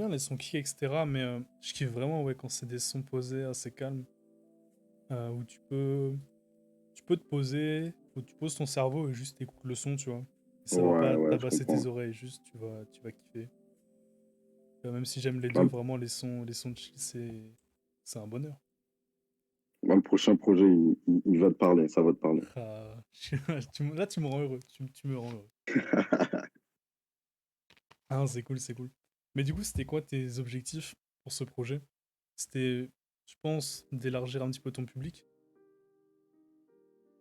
les sons qui, etc. Mais je kiffe vraiment, ouais, quand c'est des sons posés, assez calmes, où tu peux te poser, où tu poses ton cerveau et juste écoutes le son, tu vois. Et ça va Ouais, pas ouais, je tabasser comprends. tes oreilles, juste tu vas kiffer. Même si j'aime les Là, deux, vraiment les sons chill, c'est un bonheur. le prochain projet, il va te parler, ça va te parler. Ah, là, tu me rends heureux. Tu me rends heureux. Ah, c'est cool, c'est cool. Mais du coup, c'était quoi tes objectifs pour ce projet? C'était, je pense, d'élargir un petit peu ton public.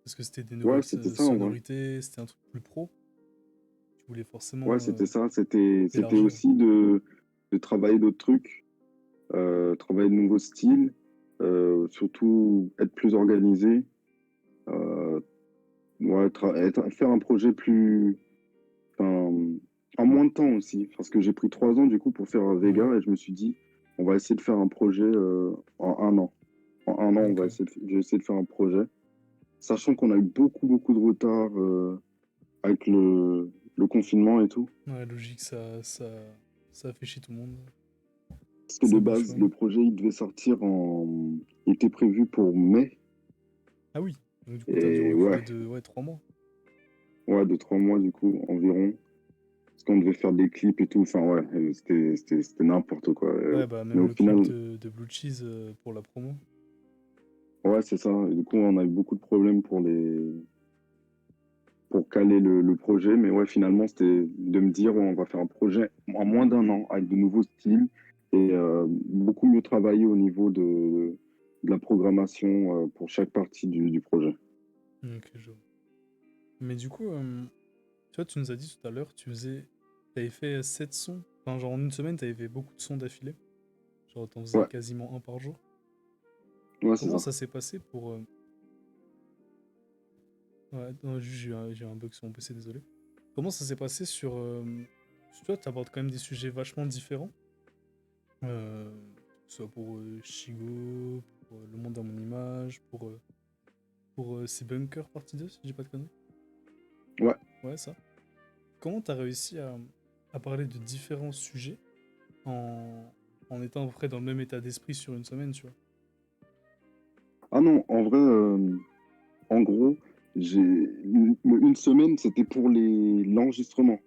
Parce que c'était des Ouais, nouvelles c'était ça en vrai. sonorités, c'était un truc plus pro. Tu voulais Ouais, forcément c'était ça. C'était élargir. aussi de travailler d'autres trucs, travailler de nouveaux styles, surtout être plus organisé, euh, ouais, faire un projet plus, enfin, en moins de temps aussi. Parce que j'ai pris 3 ans du coup pour faire Ouais, Vega et je me suis dit, on va essayer de faire un projet en un an. En un an, ok. je vais essayer de faire un projet. Sachant qu'on a eu beaucoup, beaucoup de retard avec le confinement et tout. Ouais, logique, ça a fait chier tout le monde. Parce que C'est de un peu base, chaud. le projet, il devait sortir Il était prévu pour mai. Ah oui, donc du coup, t'as dû Et reculer ouais, de 3 mois. ouais, de 3 mois du coup, environ. Parce qu'on devait faire des clips et tout. Enfin, ouais, c'était n'importe quoi. Ouais, bah Mais même au le clip final, de Blue Cheese pour la promo. ouais, c'est ça. Et du coup, on a eu beaucoup de problèmes pour caler le projet. Mais ouais, finalement, c'était de me dire, ouais, on va faire un projet en moins d'un an avec de nouveaux styles et beaucoup mieux travailler au niveau de la programmation pour chaque partie du projet. Ok, je vois. Mais du coup, tu vois, tu nous as dit tout à l'heure, t'avais fait 7 sons. Enfin, genre en une semaine, t'avais fait beaucoup de sons d'affilée. Genre, t'en faisais Ouais, quasiment un par jour. ouais, c'est Comment ça. ça s'est passé pour. Ouais, non, juste, j'ai eu un bug sur mon PC, désolé. Comment ça s'est passé sur. Tu vois, t'abordes quand même des sujets vachement différents. Que ce soit pour Shigo, pour Le Monde à mon image, pour ces bunkers partie 2 si j'ai pas de conneries. Ouais. Ouais, ça. Comment t'as réussi à parler de différents sujets en, en étant à peu près dans le même état d'esprit sur une semaine, tu vois? Ah non, en vrai, en gros, une semaine, c'était pour l'enregistrement.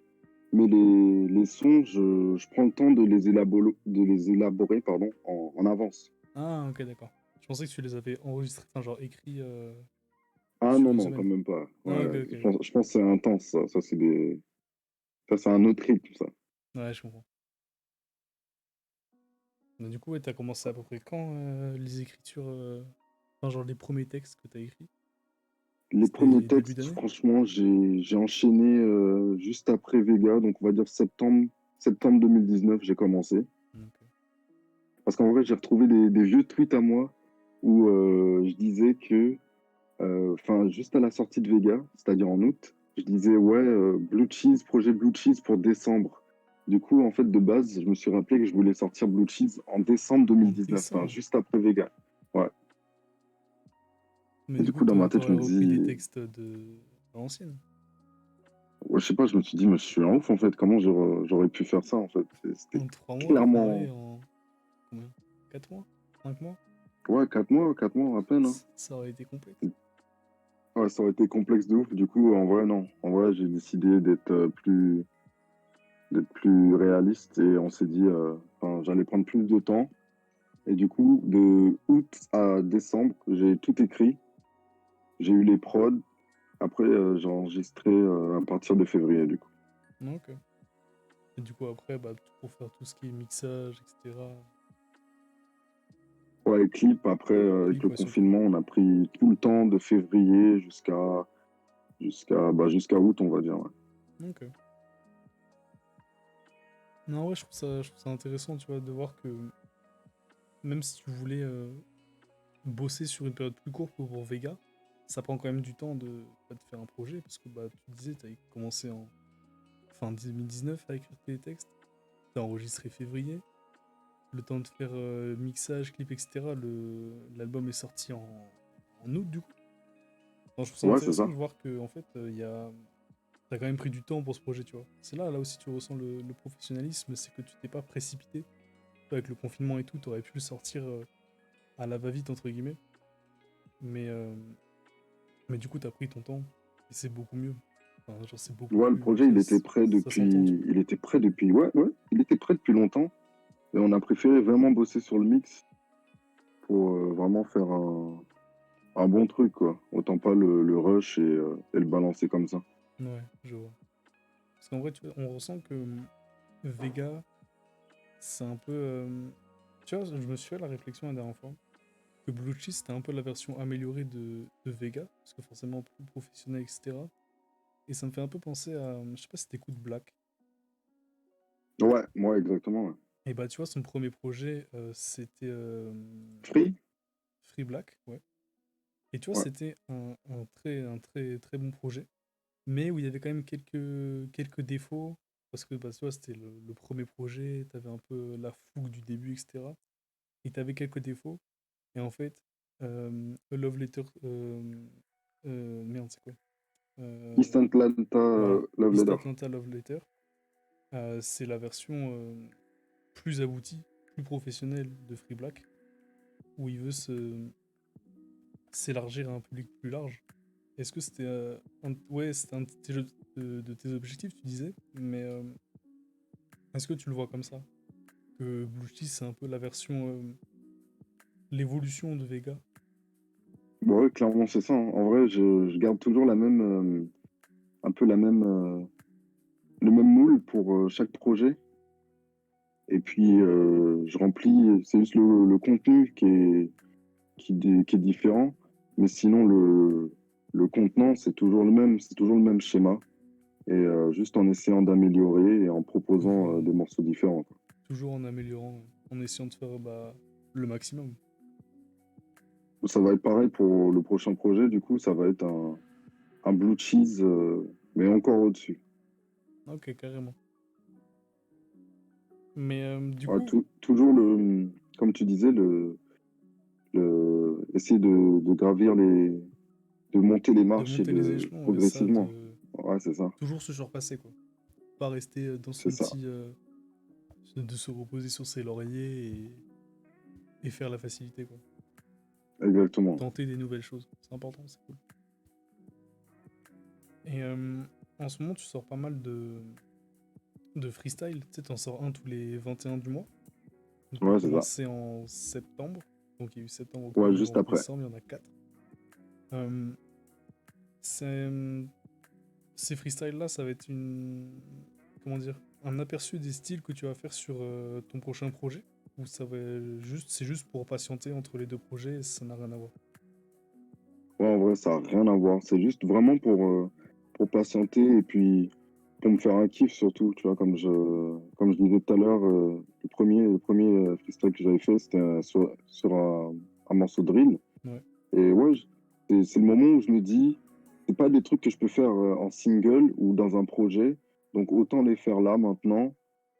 Mais les sons, je prends le temps de les élaborer pardon, en avance. Ah, ok, d'accord. Je pensais que tu les avais enregistrés, enfin, genre écrits Ah sur non, une non, quand semaine. même pas. Ah, ok, Ouais, ok. je pense que c'est intense, ça. Ça, c'est un autre rythme, ça. Ouais, je comprends. Mais du coup, ouais, t'as commencé à peu près quand les écritures, enfin, genre les premiers textes que t'as écrits? Les premiers C'était début textes, d'année? franchement, j'ai enchaîné juste après Vega, donc on va dire septembre 2019, j'ai commencé. Ok. Parce qu'en vrai, j'ai retrouvé des vieux tweets à moi où je disais que Enfin, juste à la sortie de Vega, c'est-à-dire en août, je disais, ouais, Blue Cheese, projet Blue Cheese pour décembre. Du coup, en fait, de base, je me suis rappelé que je voulais sortir Blue Cheese en décembre En 2019, enfin, décembre. juste après Vega. Ouais. Mais Et du du coup, coup, dans ma tête, je t'aurais me repris des dis, textes de à l'ancienne. ouais, je sais pas, je me suis dit, mais je suis un ouf, en fait, comment j'aurais pu faire ça, en fait? C'était En 3 mois, préparé clairement, en combien? 4 mois? 5 mois? ouais, 4 mois à peine, hein. Ça aurait été complexe. Ouais, ça aurait été complexe de ouf. Du coup, en vrai, non. En vrai, j'ai décidé d'être plus réaliste et on s'est dit, enfin, j'allais prendre plus de temps. Et du coup, de août à décembre, j'ai tout écrit. J'ai eu les prods. Après, j'ai enregistré à partir de février, du coup. Ok. Et du coup, après, bah, pour faire tout ce qui est mixage, etc. Ouais, les clips, après, avec Clip, le ouais, surtout. confinement, on a pris tout le temps de février jusqu'à août, on va dire. Ouais. Ok. Non, ouais, je trouve ça intéressant, tu vois, de voir que même si tu voulais bosser sur une période plus courte pour Vega, ça prend quand même du temps de faire un projet, parce que bah, tu disais, tu avais commencé en fin 2019 à écrire tes textes, tu as enregistré février, le temps de faire mixage, clip, etc. L'album est sorti en août, du coup. Enfin, je trouve ça Ouais, c'est intéressant ça. de voir que, en fait, t'as quand même pris du temps pour ce projet, tu vois. C'est là aussi, tu ressens le professionnalisme, c'est que tu t'es pas précipité. Avec le confinement et tout, t'aurais pu le sortir à la va-vite, entre guillemets. Mais, euh, mais du coup, t'as pris ton temps et c'est beaucoup mieux. Enfin, genre, c'est beaucoup Ouais, le plus. projet, il était prêt Ça s'entend, tu depuis, il était prêt depuis, ouais, ouais, il était prêt depuis longtemps. Et on a préféré vraiment bosser sur le mix pour vraiment faire un bon truc, quoi. Autant pas le rush et le balancer comme ça. vois. Ouais, je vois. Parce qu'en vrai, tu vois, on ressent que Vega, c'est un peu. Tu vois, je me suis fait la réflexion la dernière fois que Blue Cheese, c'était un peu la version améliorée de Vega, parce que forcément plus professionnel, etc. Et ça me fait un peu penser à. Je sais pas si t'écoutes Black. Ouais, moi, exactement. Ouais. Et bah, tu vois, son premier projet, c'était Free? Free Black, ouais. Et tu vois, Ouais. c'était un très très bon projet, mais où il y avait quand même quelques défauts, parce que bah, tu vois, c'était le premier projet, t'avais un peu la fougue du début, etc. Et t'avais quelques défauts, et en fait, A Love Letter, merde, c'est quoi? East Atlanta, Voilà, Love East Letter. Atlanta Love Letter, c'est la version plus aboutie, plus professionnelle de Free Black, où il veut s'élargir à un public plus large. Est-ce que c'était ouais, c'était un de tes objectifs, tu disais, mais est-ce que tu le vois comme ça? Que Blue Cheese, c'est un peu la version, l'évolution de Vega? Bon, ouais, clairement, c'est ça, hein. En vrai, je garde toujours un peu le même moule pour chaque projet. Et puis, je remplis, c'est juste le contenu qui est différent. Mais sinon, le contenant, c'est toujours le même schéma. Et juste en essayant d'améliorer et en Toujours, proposant des morceaux différents, quoi. toujours en améliorant, en essayant de faire bah, le maximum. Ça va être pareil pour le prochain projet, du coup, ça va être un blue cheese, mais encore au-dessus. Ok, carrément. Mais du Ouais, coup, toujours comme tu disais, essayer de gravir de monter les de marches et monter les de échelons, ouais, ça, progressivement. de Ouais, c'est ça, toujours se surpasser, quoi. Pas rester dans c'est son ça, petit. De se reposer sur ses lauriers et faire la facilité, quoi. exactement. Tenter des nouvelles choses, c'est important, c'est cool. Et en ce moment, tu sors pas mal de freestyle. Tu sais, t'en sors un tous les 21 du mois. Donc, t'as Ouais, c'est ça. commencé en septembre. Donc, il y a eu septembre, octobre, Ouais, juste novembre, après. décembre. Il y en a 4. Euh, c'est- ces freestyles-là, ça va être une. Comment dire? Un aperçu des styles que tu vas faire sur ton prochain projet. Ou ça va juste. C'est juste pour patienter entre les deux projets et ça n'a rien à voir. Ouais, en vrai, ça n'a rien à voir. C'est juste vraiment pour patienter et puis pour me faire un kiff surtout. Tu vois, comme je disais tout à l'heure, le premier freestyle que j'avais fait, c'était sur un morceau de drill. Ouais. Et ouais, C'est le moment où je me dis, c'est pas des trucs que je peux faire en single ou dans un projet, donc autant les faire là maintenant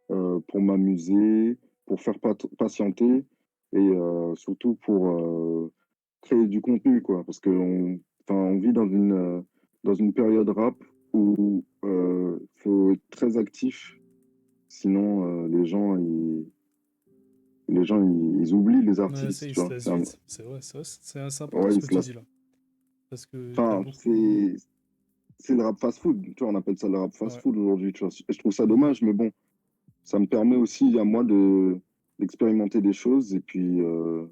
pour m'amuser, pour faire patienter et surtout pour créer du contenu, quoi. Parce qu'on enfin, on vit dans une période rap où faut être très actif, sinon les gens ils oublient les Ouais, ça, artistes, il tu se vois. lasse vite. C'est vrai, c'est important Ouais, ce ils que se tu lassent. dis là. Parce que t'as Enfin, beaucoup. c'est le rap fast-food, tu vois, on appelle ça le rap Ouais. fast-food aujourd'hui, tu vois. Et je trouve ça Mhm. dommage, mais bon, ça me permet aussi à moi d'expérimenter des choses et puis de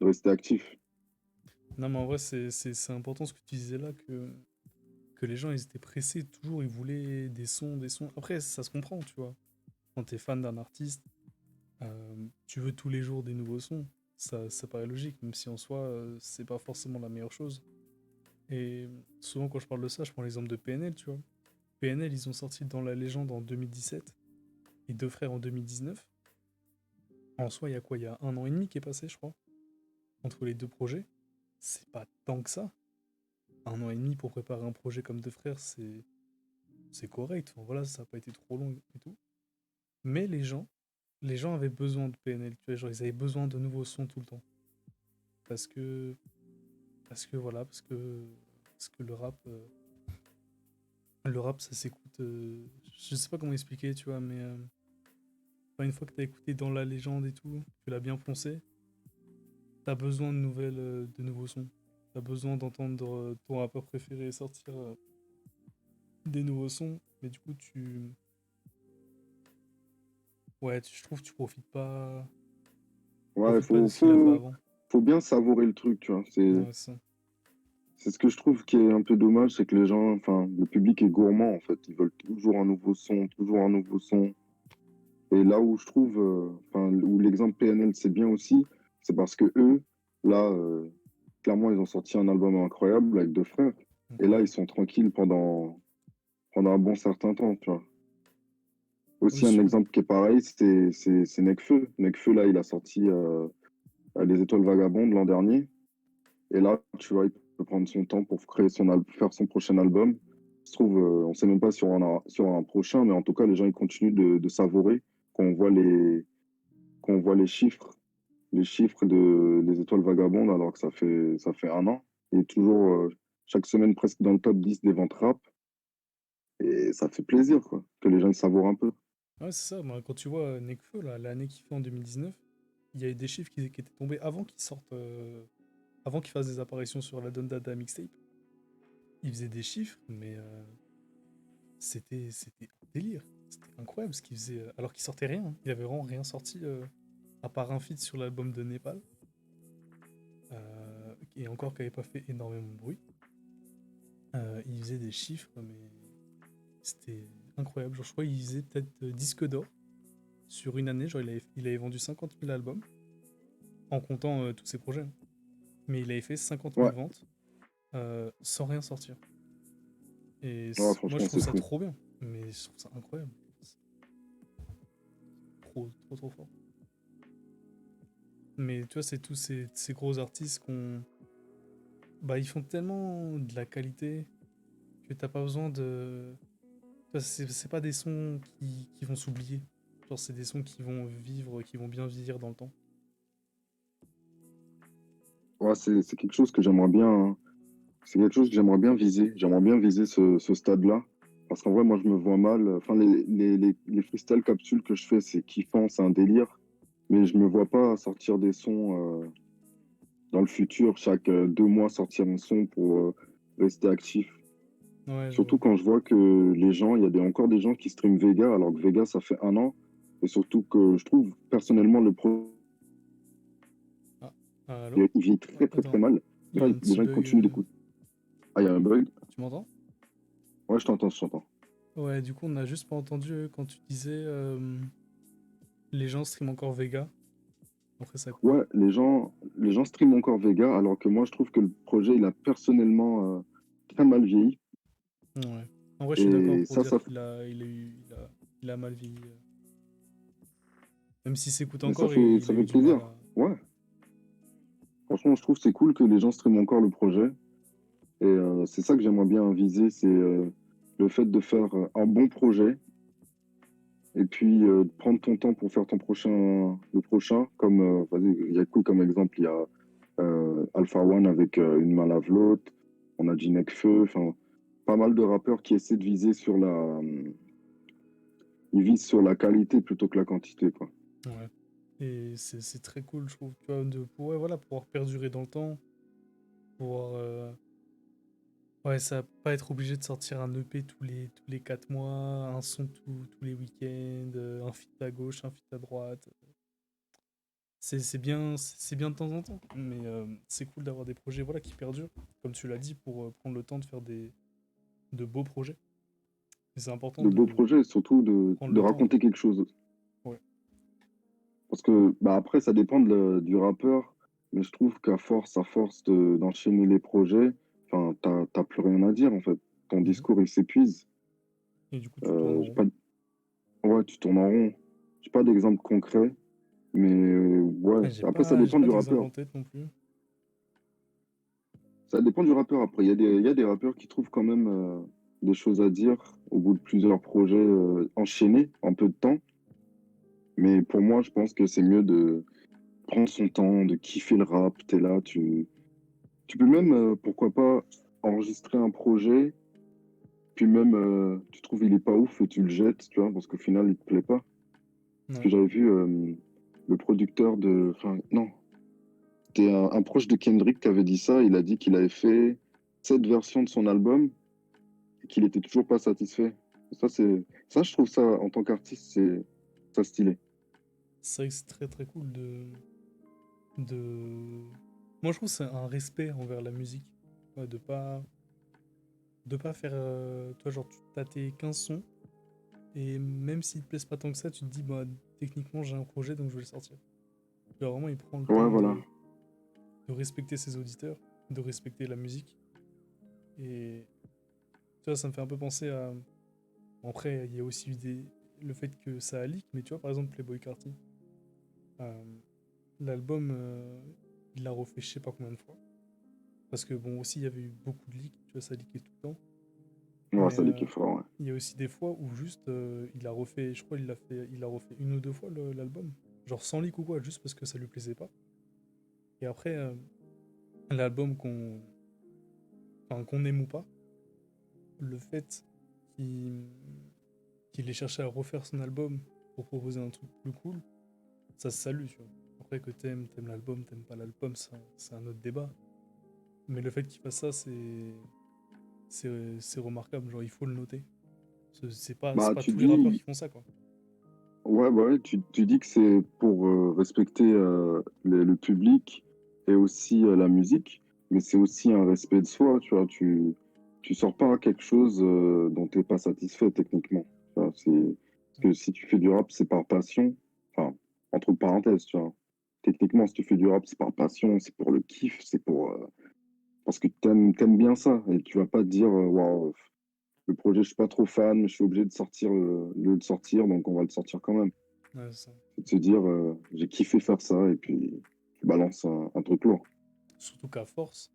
rester actif. Non, mais en vrai, c'est important ce que tu disais là, que les gens, ils étaient pressés, toujours, ils voulaient des sons, des sons. Après, ça se comprend, tu vois. Quand t'es fan d'un artiste, tu veux tous les jours des nouveaux sons. Ça paraît logique, même si en soi, c'est pas forcément la meilleure chose. Et souvent, quand je parle de ça, je prends l'exemple de PNL, tu vois. PNL, ils ont sorti Dans la légende en 2017 et Deux frères en 2019. En soi, il y a quoi? Il y a 1 an et demi qui est passé, je crois, entre les deux projets. C'est pas tant que ça. 1 an et demi pour préparer un projet comme Deux frères, c'est correct. Enfin, voilà, ça n'a pas été trop long et tout. Mais les gens avaient besoin de PNL, tu vois, genre ils avaient besoin de nouveaux sons tout le temps. Parce que, voilà, parce que le rap ça s'écoute. Je sais pas comment expliquer, tu vois, mais une fois que t'as écouté Dans la légende et tout, tu l'as bien poncé, t'as besoin de nouveaux sons. T'as besoin d'entendre ton rappeur préféré sortir des nouveaux sons, mais du coup ouais, je trouve que tu Ouais, profites pas de ce qu'il a fait avant. faut bien savourer le truc, tu vois. Ouais, c'est ça. C'est ce que je trouve qui est un peu dommage, c'est que les gens, enfin, le public est gourmand, en fait. Ils veulent toujours un nouveau son, toujours un nouveau son. Et là où je trouve, enfin, où l'exemple PNL, c'est bien aussi, c'est parce que eux, là, clairement, ils ont sorti un album incroyable avec deux frères. Et là, ils Incroyable. sont tranquilles pendant un bon certain temps, tu vois. Oui, Aussi, un sûr. exemple qui est pareil, c'est Nekfeu. Nekfeu, là, il a sorti Les Étoiles Vagabondes l'an dernier. Et là, tu vois, il peut prendre son temps pour créer faire son prochain album. Je trouve, on ne sait même pas si on aura un prochain, mais en tout cas, les gens ils continuent de savourer quand quand on voit les chiffres de Les Étoiles Vagabondes, alors que ça fait 1 an. Il est toujours chaque semaine presque dans le top 10 des ventes rap. Et ça fait plaisir, quoi, que les gens ils savourent un peu. Ouais, c'est ça. Bah, quand tu vois Nekfeu, là, l'année qu'il fait en 2019, il y a eu des chiffres qui étaient tombés avant qu'il sorte, avant qu'il fasse des apparitions sur la Dada mixtape. Il faisait des chiffres, mais c'était un délire. C'était incroyable ce qu'il faisait, alors qu'il sortait rien, hein. Il avait vraiment rien sorti, à part un feat sur l'album de Népal, et encore qui n'avait pas fait énormément de bruit. Il faisait des chiffres, mais c'était incroyable. Genre, je crois qu'il faisait peut-être disque d'or sur une année. Genre, il avait vendu 50 000 albums, en comptant tous ses projets, hein. Mais il avait fait 50 000 Ouais, ventes sans rien sortir. Et ouais, moi, je franchement, trouve c'est ça fou. trop bien. Mais je trouve ça incroyable. C'est trop, trop, trop fort. Mais tu vois, c'est tous ces gros artistes qu'on. Bah, ils font tellement de la qualité que t'as pas besoin de. Tu vois, c'est pas des sons qui vont s'oublier. Genre, c'est des sons qui vont vivre, qui vont bien vieillir dans le temps. Ouais, c'est quelque chose que j'aimerais bien, hein. C'est quelque chose que j'aimerais bien viser. J'aimerais bien viser ce stade-là. Parce qu'en vrai, moi, je me vois mal. Enfin, les freestyle capsules que je fais, c'est kiffant, c'est un délire. Mais je me vois pas sortir des sons dans le futur, chaque 2 mois, sortir un son pour rester actif. Ouais, je Surtout vois. quand je vois que les gens, il y a encore des gens qui streament Vega, alors que Vega, ça fait 1 an. Et surtout que je trouve, personnellement, le pro, Ah, allô? il vit Ah, très, très, très attends, mal. il y a un Les petit gens, ils bug. continuent d'écouter. Ah, il y a un bug? Tu m'entends? Ouais, je t'entends, je t'entends. Ouais, du coup, on n'a juste pas entendu quand tu disais les gens streament encore Vega. Après, ça a coupé. Ouais, les gens streament encore Vega, alors que moi, je trouve que le projet, il a personnellement très mal vieilli. Ouais. En vrai, je suis d'accord Et pour ça, dire ça, il a mal vieilli. Même s'il s'écoute mais encore, il ça a eu fait du mal plaisir. à. Ouais, franchement, je trouve que c'est cool que les gens streament encore le projet. Et c'est ça que j'aimerais bien viser, c'est le fait de faire un bon projet et puis de prendre ton temps pour faire le prochain. Comme, vas-y, il y a quoi comme exemple? Il y a Alpha One avec Une main lave l'autre, on a dit Nekfeu, enfin, pas mal de rappeurs qui essaient de viser sur ils visent sur la qualité plutôt que la quantité, quoi. Ouais. Et c'est très cool, je trouve, tu vois, de ouais, voilà, pouvoir perdurer dans le temps, pouvoir ouais, ça va pas être obligé de sortir un EP tous les 4 mois, un son tous les week-ends, un feat à gauche, un feat à droite. C'est bien de temps en temps, mais c'est cool d'avoir des projets voilà, qui perdurent, comme tu l'as dit, pour prendre le temps de faire de beaux projets. Et c'est important De de beaux projets et surtout prendre de le temps, raconter quelque chose. ouais. Parce que, bah, après, ça dépend du rappeur, mais je trouve à force d'enchaîner les projets, enfin, t'as plus rien à dire, en fait. Ton Mhm. discours, il s'épuise. Et du coup, tu tournes en J'ai rond. pas, ouais, tu tournes en rond. J'ai pas d'exemple concret, mais ouais. Ouais, j'ai Après, ça pas, j'ai dépend pas du d'exemple rappeur. en tête non plus. Ça dépend du rappeur. Après, il y a des rappeurs qui trouvent quand même des choses à dire au bout de plusieurs projets enchaînés en peu de temps. Mais pour moi, je pense que c'est mieux de prendre son temps, de kiffer le rap. T'es là, tu peux même, pourquoi pas, enregistrer un projet, puis même, tu trouves il est pas ouf et tu le jettes, tu vois, parce qu'au final, il te plaît pas. Parce Ouais. que j'avais vu le producteur de... Enfin, non, c'était un proche de Kendrick qui avait dit ça. Il a dit qu'il avait fait cette version de son album et qu'il était toujours pas satisfait. Ça, je trouve ça, en tant qu'artiste, c'est ça stylé. C'est vrai que c'est très très cool de... Moi, je trouve que c'est un respect envers la musique. Ouais, de pas faire... toi, genre, tu t'as tes 15 sons, et même s'ils te plaisent pas tant que ça, tu te dis, bah, techniquement, j'ai un projet, donc je vais le sortir. Genre, vraiment, il prend le Ouais, temps voilà. de respecter ses auditeurs, de respecter la musique. Et tu vois, ça me fait un peu penser à... Bon, après, il y a aussi eu le fait que ça a leak, mais tu vois, par exemple, Playboi Carti, euh, l'album, il l'a refait je sais pas combien de fois. Parce que bon, aussi, il y avait eu beaucoup de leaks, tu vois, ça leakait tout le temps. Ouais, Mais ça dit qu'il est fort, ouais. il y a aussi des fois où juste, il a refait, je crois, il a refait une ou deux fois l'album. Genre sans leak ou quoi, juste parce que ça lui plaisait pas. Et après, l'album enfin, qu'on aime ou pas, le fait qu'il qu'il ait cherché à refaire son album pour proposer un truc plus cool, ça se salue, tu vois. Après que t'aimes l'album, t'aimes pas l'album, c'est un autre débat. Mais le fait qu'il fasse ça, c'est remarquable, genre il faut le noter. C'est Bah, pas tu tous les rappeurs qui dis, font ça, quoi. ouais, bah ouais, tu dis que c'est pour respecter le public et aussi la musique, mais c'est aussi un respect de soi, tu vois. Tu sors pas quelque chose dont t'es pas satisfait techniquement. Tu vois, parce que si tu fais du rap, c'est par passion. Enfin, entre parenthèses, tu vois. Techniquement, si tu fais du rap, c'est par passion, c'est pour le kiff, c'est pour parce que t'aimes bien ça et tu vas pas te dire waouh, le projet, je suis pas trop fan, mais je suis obligé de sortir le sortir, donc on va le sortir quand même. Ouais, c'est ça. C'est de se dire, j'ai kiffé faire ça, et puis tu balances un truc lourd. Surtout qu'à force,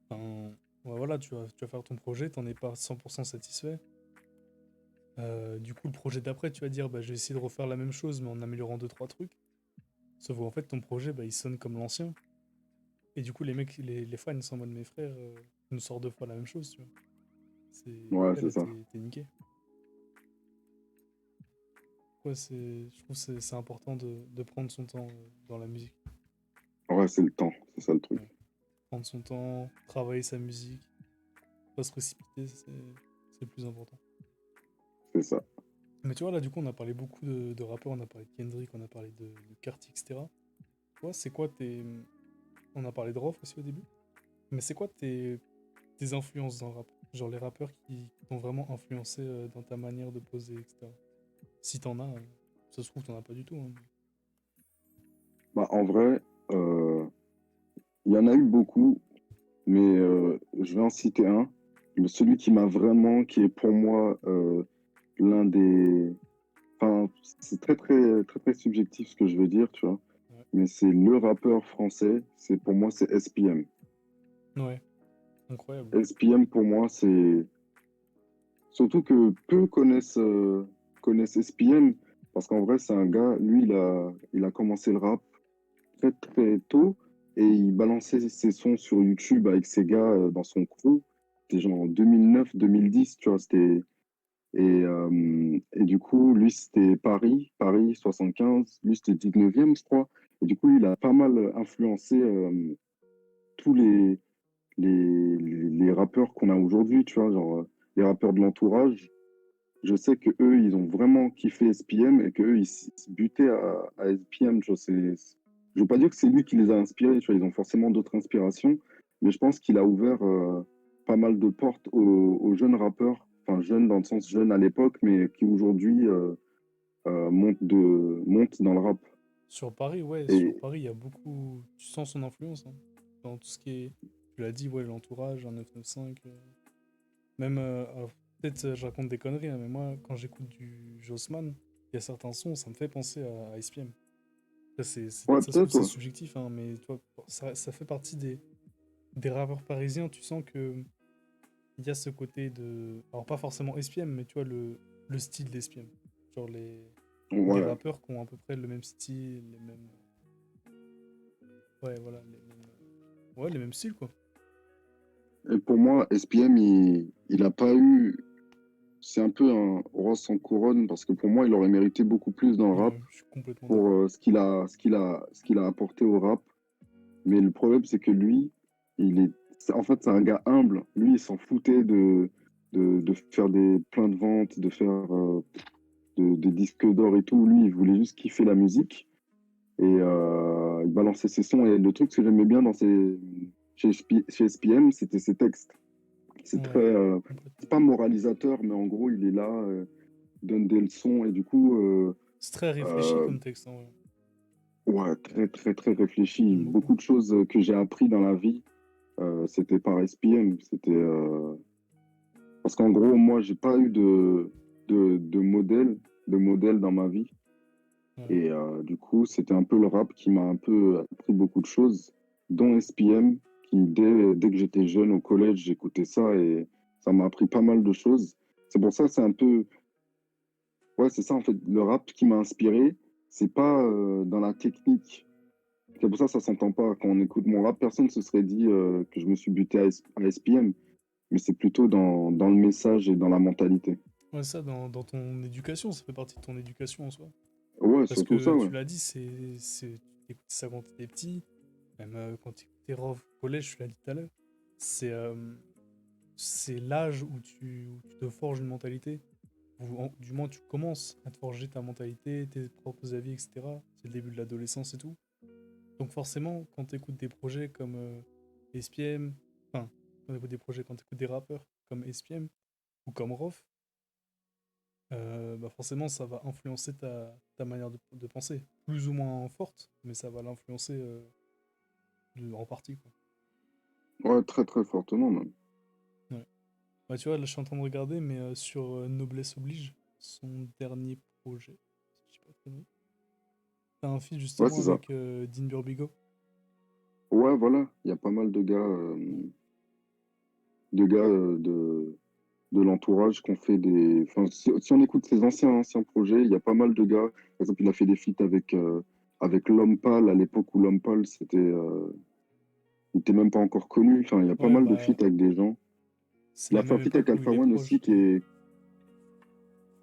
enfin, ouais, voilà, tu vas faire ton projet, t'en es pas 100% satisfait. Du coup, le projet d'après, tu vas dire, bah, je vais essayer de refaire la même chose, mais en améliorant deux trois trucs. Sauf qu'en fait, ton projet, bah, il sonne comme l'ancien. Et du coup, les mecs, les fans, ils sont en mode, mes frères, nous sort deux fois la même chose, tu vois. Ouais, Après, c'est là, ça. t'es niqué. Ouais, je trouve que c'est important de prendre son temps dans la musique. Ouais, c'est le temps, c'est ça le truc. Ouais. Prendre son temps, travailler sa musique, pas se précipiter, c'est le plus important. C'est ça. Mais tu vois, là, du coup, on a parlé beaucoup de rappeurs, on a parlé de Kendrick, on a parlé de Carti, etc. Toi, c'est quoi tes... On a parlé de Rof aussi au début. Mais c'est quoi tes influences dans le rap? Genre les rappeurs qui t'ont vraiment influencé dans ta manière de poser, etc. Si t'en as, ça se trouve, t'en as pas du tout, hein. Bah, en vrai, euh, il y en a eu beaucoup, mais je vais en citer un. Mais celui qui m'a vraiment, qui est pour moi l'un des... Enfin, c'est très, très subjectif ce que je veux dire, tu vois. Ouais. Mais c'est le rappeur français, c'est pour moi, c'est SPM. Ouais. Incroyable. SPM pour moi, c'est surtout que peu connaissent SPM parce qu'en vrai, c'est un gars, lui, il a commencé le rap très très tôt et il balançait ses sons sur YouTube avec ses gars dans son crew. C'était genre en 2009-2010, tu vois, et du coup, lui, c'était Paris 75, lui, c'était 19e, je crois. Et du coup, il a pas mal influencé tous les rappeurs qu'on a aujourd'hui, tu vois, genre les rappeurs de l'entourage. Je sais que eux, ils ont vraiment kiffé SPM et que eux, ils se butaient à SPM. Tu vois, je veux pas dire que c'est lui qui les a inspirés. Tu vois, ils ont forcément d'autres inspirations, mais je pense qu'il a ouvert pas mal de portes aux jeunes rappeurs, enfin jeunes dans le sens jeune à l'époque, mais qui aujourd'hui montent dans le rap. Sur Paris, ouais, sur Et Paris, il y a beaucoup. Tu sens son influence, hein, dans tout ce qui est. Tu l'as dit, ouais, l'entourage, un 995. Même. Alors, peut-être je raconte des conneries, hein, mais moi, quand j'écoute du Jossman, il y a certains sons, ça me fait penser à ICPM. ouais, Ça se trouve, peut-être, c'est ouais. subjectif, hein, mais toi, ça fait partie des rappeurs parisiens. Tu sens que il y a ce côté de. Alors, pas forcément SPM, mais tu vois, le style d'SPM. Genre des Ouais. rappeurs qui ont à peu près le même style, les mêmes. Ouais, voilà, ouais, les mêmes styles, quoi. Et pour moi, SPM, il a pas eu. C'est un peu un roi sans couronne parce que pour moi, il aurait mérité beaucoup plus dans le rap Ouais, je suis complètement pour d'accord. ce qu'il a apporté au rap. Mais le problème, c'est que lui, en fait, c'est un gars humble. Lui, il s'en foutait de faire plein de ventes, de faire des disques d'or et tout. Lui, il voulait juste kiffer la musique et il balançait ses sons. Et le truc que j'aimais bien chez SPM, c'était ses textes. C'est très, Ouais, c'est complètement. pas moralisateur, mais en gros, il est là, donne des leçons et du coup, C'est très réfléchi euh, comme texte, hein, ouais. ouais, très, très, très réfléchi. J'aime beaucoup. Beaucoup de choses que j'ai appris dans la vie, c'était par SPM. Parce qu'en gros, moi, j'ai pas eu de modèle dans ma vie. Ouais. Et du coup, c'était un peu le rap qui m'a un peu appris beaucoup de choses, dont SPM, qui dès que j'étais jeune au collège, j'écoutais ça et ça m'a appris pas mal de choses. C'est pour ça, c'est un peu, ouais, c'est ça en fait, le rap qui m'a inspiré, c'est pas dans la technique. C'est pour ça que ça s'entend pas. Quand on écoute mon rap, personne ne se serait dit que je me suis buté à SPM, mais c'est plutôt dans le message et dans la mentalité. Ouais, ça, dans ton éducation, ça fait partie de ton éducation en soi. Ouais, Parce surtout ça, que ouais. tu l'as dit, tu écoutes ça quand t'étais petit, même quand tu écoutais Rov au collège, tu l'as dit tout à l'heure. C'est c'est l'âge où tu te forges une mentalité, du moins tu commences à te forger ta mentalité, tes propres avis, etc. C'est le début de l'adolescence et tout. Donc forcément, quand tu écoutes des projets comme SPM, enfin, quand tu écoutes des rappeurs comme SPM ou comme Rof, bah forcément ça va influencer ta manière de penser. Plus ou moins forte, mais ça va l'influencer en partie, quoi. Ouais, très, très fortement, même. Ouais. Bah tu vois, là je suis en train de regarder, mais sur Noblesse Oblige, son dernier projet, si je dis pas de conneries, t'as un feat Ouais, justement c'est ça. avec Dean Burbigo. Ouais, voilà. Il y a pas mal Ouais. de gars de l'entourage qui ont fait des. Enfin, si on écoute ses anciens projets, il y a pas mal de gars. Par exemple, il a fait des feats avec L'Homme Pâle à l'époque où L'Homme Pâle, il était même pas encore connu. Enfin, il y a pas Ouais, mal de bah feats avec des gens. c'est Il a la fait un même feat avec époque où il Alpha est One aussi, proche de.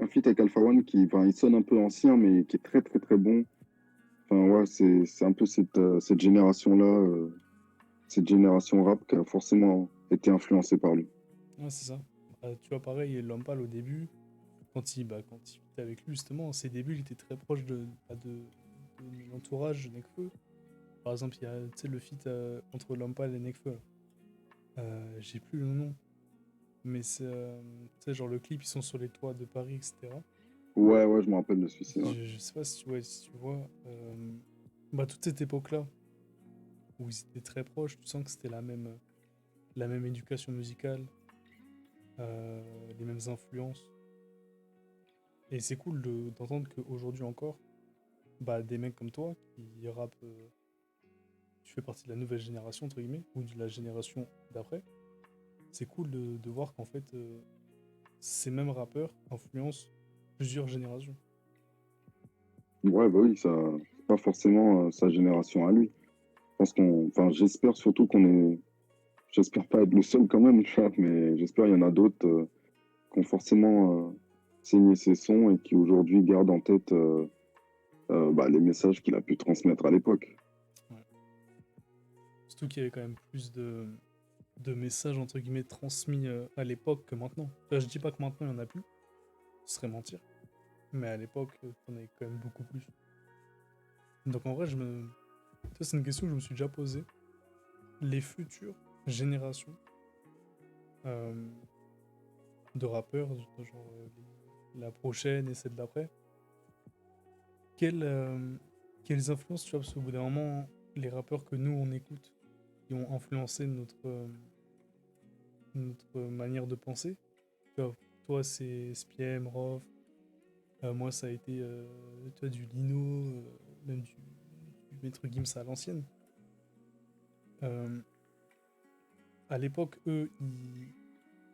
un feat avec Alpha One qui, enfin, il sonne un peu ancien, mais qui est très, très, très bon. Enfin, ouais, c'est un peu cette génération-là, cette génération rap qui a forcément été influencée par lui. Ouais, c'est ça. Bah, tu vois, pareil, L'Homme Pâle au début, quand il était avec lui, justement, ses débuts, il était très proche de l'entourage de Nekfeu. Par exemple, il y a tu sais, le feat entre L'Homme Pâle et Nekfeu, là. J'ai plus le nom, mais c'est. Tu sais, genre le clip, ils sont sur les toits de Paris, etc. Ouais, ouais, je me rappelle de celui-ci. Ouais. Je sais pas si tu vois. Si tu vois bah, toute cette époque-là, où ils étaient très proches, tu sens que c'était la même éducation musicale, les mêmes influences. Et c'est cool d'entendre qu'aujourd'hui encore, bah, des mecs comme toi qui rappent, tu fais partie de la nouvelle génération, entre guillemets, ou de la génération d'après, c'est cool de voir qu'en fait, ces mêmes rappeurs influencent plusieurs générations. Ouais, bah oui, ça, c'est pas forcément sa génération à lui. Je pense enfin, j'espère surtout j'espère pas être le seul quand même, tu vois, mais j'espère qu'il y en a d'autres qui ont forcément saigné ses sons et qui aujourd'hui gardent en tête bah, les messages qu'il a pu transmettre à l'époque. Ouais. Surtout qu'il y avait quand même plus de messages entre guillemets transmis à l'époque que maintenant. Enfin, je dis pas que maintenant il n'y en a plus, ce serait mentir. Mais à l'époque, on avait quand même beaucoup plus. Donc en vrai, ça c'est une question que je me suis déjà posée. Les futures générations euh, de rappeurs, genre la prochaine et celle d'après, quelles, quelles influences tu vois, parce qu'au bout d'un moment, les rappeurs que nous on écoute, qui ont influencé notre manière de penser. Tu vois, toi, c'est SPM, Rof. Moi, ça a été tu vois, du Lino, même du Maître Gims à l'ancienne. Euh, à l'époque, eux,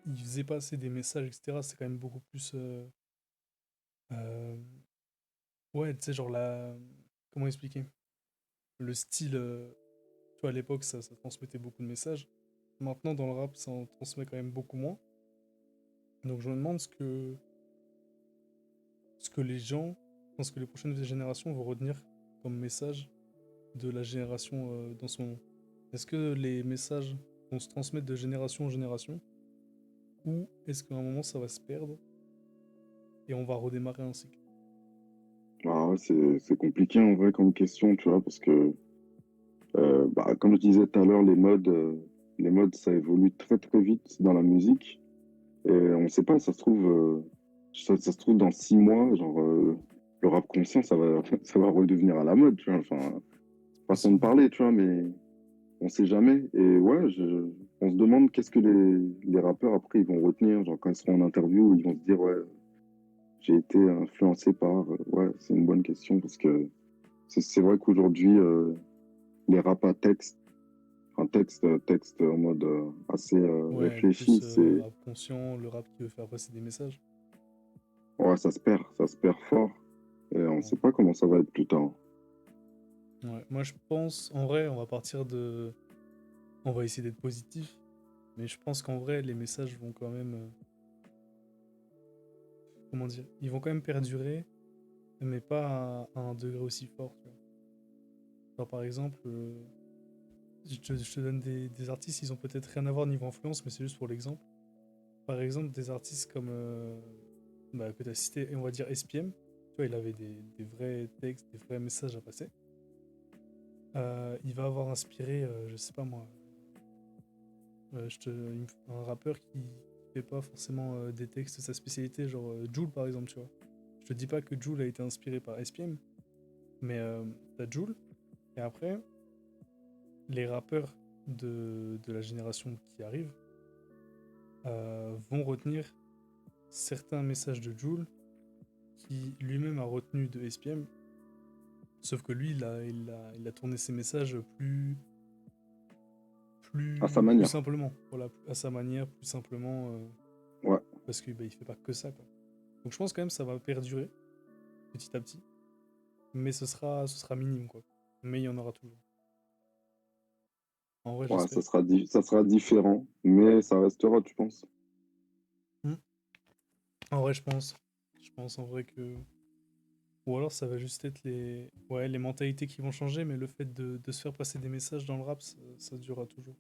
ils faisaient passer des messages, etc. C'est quand même beaucoup plus. Euh, ouais, tu sais, genre la. Comment expliquer? Le style. Tu vois, à l'époque, ça transmettait beaucoup de messages. Maintenant, dans le rap, ça en transmet quand même beaucoup moins. Donc, je me demande ce que les gens, ce que les prochaines générations vont retenir comme message de la génération dans ce moment. Est-ce que les messages vont se transmettre de génération en génération ou est-ce qu'à un moment ça va se perdre et on va redémarrer un cycle? Ah ouais, c'est compliqué en vrai comme question, tu vois, parce que, bah, comme je disais tout à l'heure, les modes, ça évolue très très vite dans la musique. Et on ne sait pas, ça se trouve, ça se trouve dans 6 mois, genre, le rap conscient, ça va redevenir à la mode, tu vois. Enfin, C'est façon de possible. parler, tu vois, mais on sait jamais. Et ouais, on se demande qu'est-ce que les rappeurs après ils vont retenir, genre quand ils seront en interview, ils vont se dire ouais, j'ai été influencé par. Ouais, c'est une bonne question parce que c'est vrai qu'aujourd'hui les rap à texte, texte en mode assez Ouais, réfléchi, plus le c'est rap conscient, le rap qui veut faire passer des messages. ouais, ça se perd fort. Et on ne Ouais. sait pas comment ça va être plus tard. Ouais. Moi je pense, en vrai, on va partir de. On va essayer d'être positif, mais je pense qu'en vrai, les messages vont quand même. Comment dire? Ils vont quand même perdurer, mais pas à un degré aussi fort, tu vois. Genre, par exemple, je te donne des artistes, ils ont peut-être rien à voir niveau influence, mais c'est juste pour l'exemple. Par exemple, des artistes comme bah, que tu as cité, et on va dire SPM, tu vois, il avait des vrais textes, des vrais messages à passer. Il va avoir inspiré, je sais pas moi, un rappeur qui fait pas forcément des textes de sa spécialité, genre Jul par exemple, tu vois. Je te dis pas que Jul a été inspiré par SPM, mais t'as Jul, et après, les rappeurs de la génération qui arrive vont retenir certains messages de Jul qui lui-même a retenu de SPM, sauf que lui, il a tourné ses messages À sa plus manière. simplement, voilà, à sa manière, plus simplement, Ouais. parce qu'il bah, il fait pas que ça, quoi. Donc je pense quand même que ça va perdurer petit à petit, mais ce sera minime, quoi. Mais il y en aura toujours. En vrai, Ouais, j'espère. ça sera différent, mais ça restera, tu penses? Hmm. En vrai, je pense. Je pense en vrai que. Ou alors ça va juste être ouais, les mentalités qui vont changer, mais le fait de se faire passer des messages dans le rap, ça durera toujours.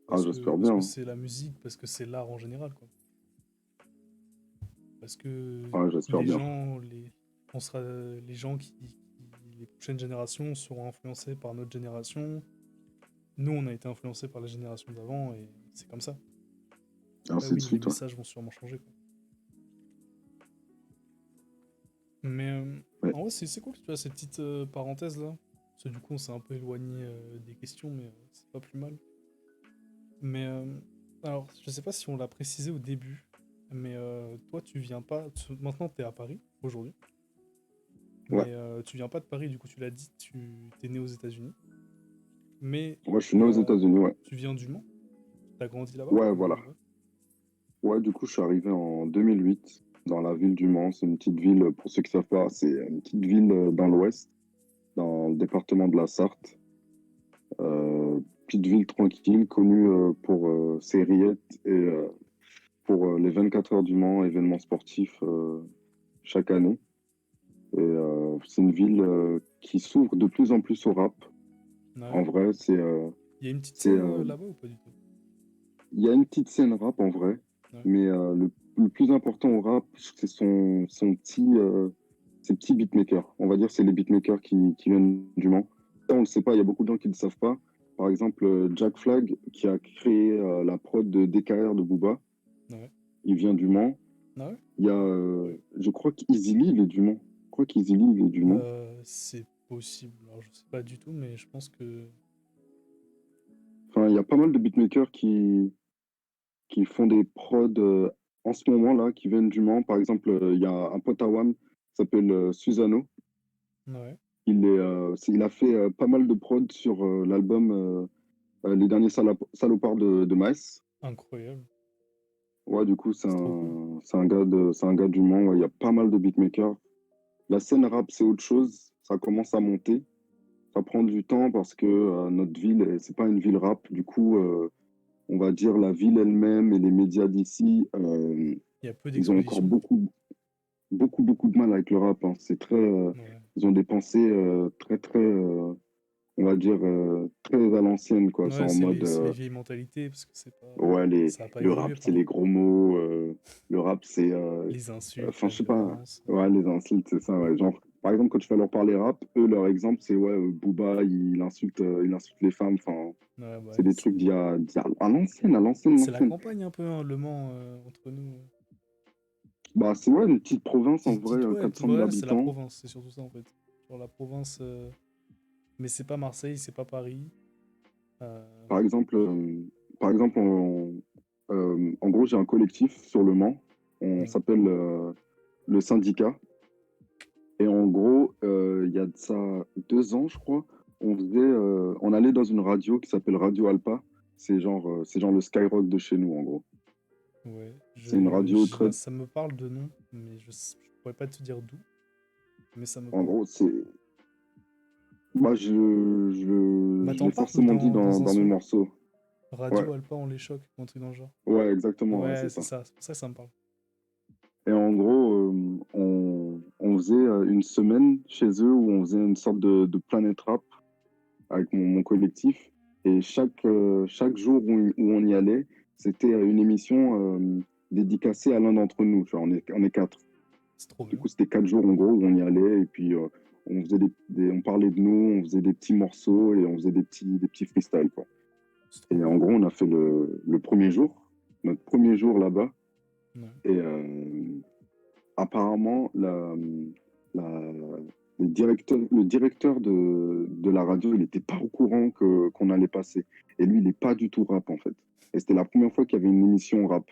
Ah, j'espère Parce que bien. c'est la musique, parce que c'est l'art en général, quoi. Parce que Ouais, j'espère les bien. gens, on sera, les gens les prochaines générations seront influencés par notre génération. Nous, on a été influencés par la génération d'avant et c'est comme ça. Après, Ainsi de oui, les suite, ouais. messages vont sûrement changer, quoi. Mais Ouais. en vrai, c'est cool, tu vois, ces petites parenthèses là. Parce que du coup, on s'est un peu éloigné des questions, mais c'est pas plus mal. Mais alors, je sais pas si on l'a précisé au début, mais toi, tu viens pas. Maintenant, t'es à Paris aujourd'hui, Ouais. mais tu viens pas de Paris, du coup, tu l'as dit, tu t'es né aux États-Unis, mais Moi, je suis né aux États-Unis, ouais. tu viens du Mans. T'as grandi là-bas Ouais, voilà. ou... Ouais. Ouais, du coup, je suis arrivé en 2008 dans la ville du Mans. C'est une petite ville, pour ceux qui savent pas, c'est une petite ville dans l'ouest, dans le département de la Sarthe. Petite ville tranquille, connue pour ses rillettes et pour les 24 heures du Mans, événements sportifs chaque année. Et c'est une ville qui s'ouvre de plus en plus au rap. En Ouais. vrai, Il y a une petite c'est, scène là-bas ou pas du tout? il y a une petite scène rap en vrai, Ouais. mais le plus important au rap, c'est ses petits beatmakers. On va dire c'est les beatmakers qui viennent du Mans. Ça, on le sait pas, il y a beaucoup de gens qui ne le savent pas. Par exemple, Jack Flag, qui a créé la prod de DKR de Booba, Ouais. il vient du Mans. Ah ouais? Il y a, je crois qu'Easy Lee, il est du Mans. Je crois qu'Easy Lee, il est du Mans. C'est possible. Alors, je sais pas du tout, mais je pense que... Enfin, il y a pas mal de beatmakers qui font des prods en ce moment-là, qui viennent du Mans. Par exemple, il y a un pote à Wam qui s'appelle Susano. Ouais. Il a fait pas mal de prods sur l'album Les derniers salopards de Maes. Incroyable. Ouais, du coup, C'est trop cool. c'est un gars du Mans. Ouais, il y a pas mal de beatmakers. La scène rap, c'est autre chose. Ça commence à monter. Ça prend du temps parce que notre ville, c'est pas une ville rap. Du coup, on va dire la ville elle-même et les médias d'ici, Il y a peu ils ont encore d'exposition. beaucoup de mal avec le rap. Hein. Ouais. Ils ont des pensées très, on va dire, très à l'ancienne, quoi. C'est Ouais, en mode, c'est les vieilles mentalités, parce que c'est pas... ouais, Ça a pas le évolué, rap, c'est pardon. les gros mots. Le rap, c'est, Les insultes, enfin, la je sais pas, violence. ouais, les insultes, c'est ça, ouais. Genre, par exemple, quand tu vas leur parler rap, eux, leur exemple, c'est, ouais, Booba, il insulte les femmes. Enfin, Ouais, bah, c'est des trucs à l'ancienne, c'est la l'ancienne. campagne un peu, hein, Le Mans, entre nous. Bah, c'est, ouais, une petite province, en vrai, Ouais, 400 000 ouais, c'est la habitants. province, c'est surtout ça en fait. Genre la province, mais c'est pas Marseille, c'est pas Paris. Euh, Par exemple, en gros, j'ai un collectif sur Le Mans. On ouais, s'appelle le syndicat. Et en gros, il y a de ça 2 ans, je crois, on allait dans une radio qui s'appelle Radio Alpa. C'est genre le Skyrock de chez nous, en gros. ouais. C'est une radio très, Ça me parle de nom, mais je pourrais pas te dire d'où, mais ça me en parle. gros, c'est, bah, Bah je t'en l'ai parles forcément dit dans un dans mes son. morceaux. Ouais, Radio Alpa, on les choque, ou un truc dans le genre. ouais, exactement, ouais, Ouais, c'est c'est ça. ça, c'est pour ça que ça me parle. Et en gros, on faisait une semaine chez eux où on faisait une sorte de Planet Rap avec mon collectif. Et chaque jour où on y allait, c'était une émission dédicacée à l'un d'entre nous. Genre, on est quatre. C'est trop Du bien. coup, c'était 4 jours en gros où on y allait et puis on faisait on parlait de nous, on faisait des petits morceaux et on faisait des petits freestyles, quoi. C'est trop Et en cool. gros, on a fait le premier jour, notre premier jour là-bas. Ouais. Et apparemment, la- le directeur de la radio, il n'était pas au courant qu'on allait passer. Et lui, il n'est pas du tout rap, en fait. Et c'était la première fois qu'il y avait une émission rap.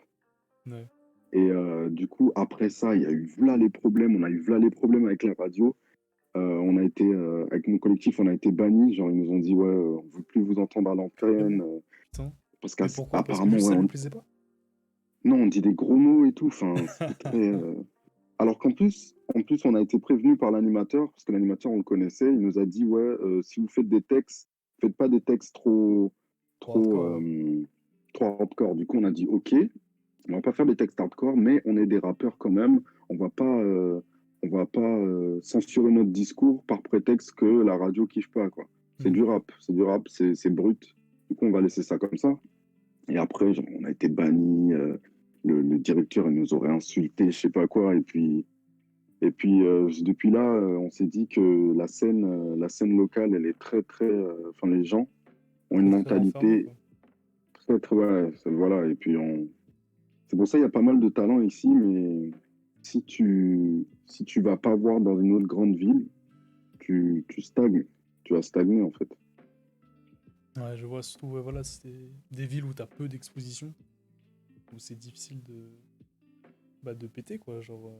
Ouais. Et du coup, après ça, il y a eu voilà les problèmes. On a eu voilà les problèmes avec la radio. On a été, avec mon collectif, on a été bannis. Genre, ils nous ont dit, ouais, on ne veut plus vous entendre à l'antenne. Purée. Putain. Parce Mais pourquoi? Parce que qu'apparemment, juste ouais, ça lui plaisait pas? non, on dit des gros mots et tout. Enfin, c'était très. Alors en plus, on a été prévenu par l'animateur, parce que l'animateur, on le connaissait, il nous a dit, ouais, si vous faites des textes, faites pas des textes Trop trop, hardcore, ouais. trop hardcore. Du coup, on a dit, ok, on va pas faire des textes hardcore, mais on est des rappeurs quand même. On va pas censurer notre discours par prétexte que la radio kiffe pas, quoi. Hmm. C'est du rap, c'est brut. Du coup, on va laisser ça comme ça. Et après, genre, on a été bannis. Le directeur, il nous aurait insulté, je sais pas quoi. Et puis depuis là, on s'est dit que la scène locale, elle est enfin, les gens ont une Très renfermé, mentalité quoi. ouais, voilà. Et puis c'est pour ça qu'il y a pas mal de talents ici, mais si tu vas pas voir dans une autre grande ville, tu stagnes. Tu vas stagner en fait. Ouais, je vois surtout, ouais, voilà, c'est des villes où t'as peu d'exposition, où c'est difficile de péter, quoi. Genre,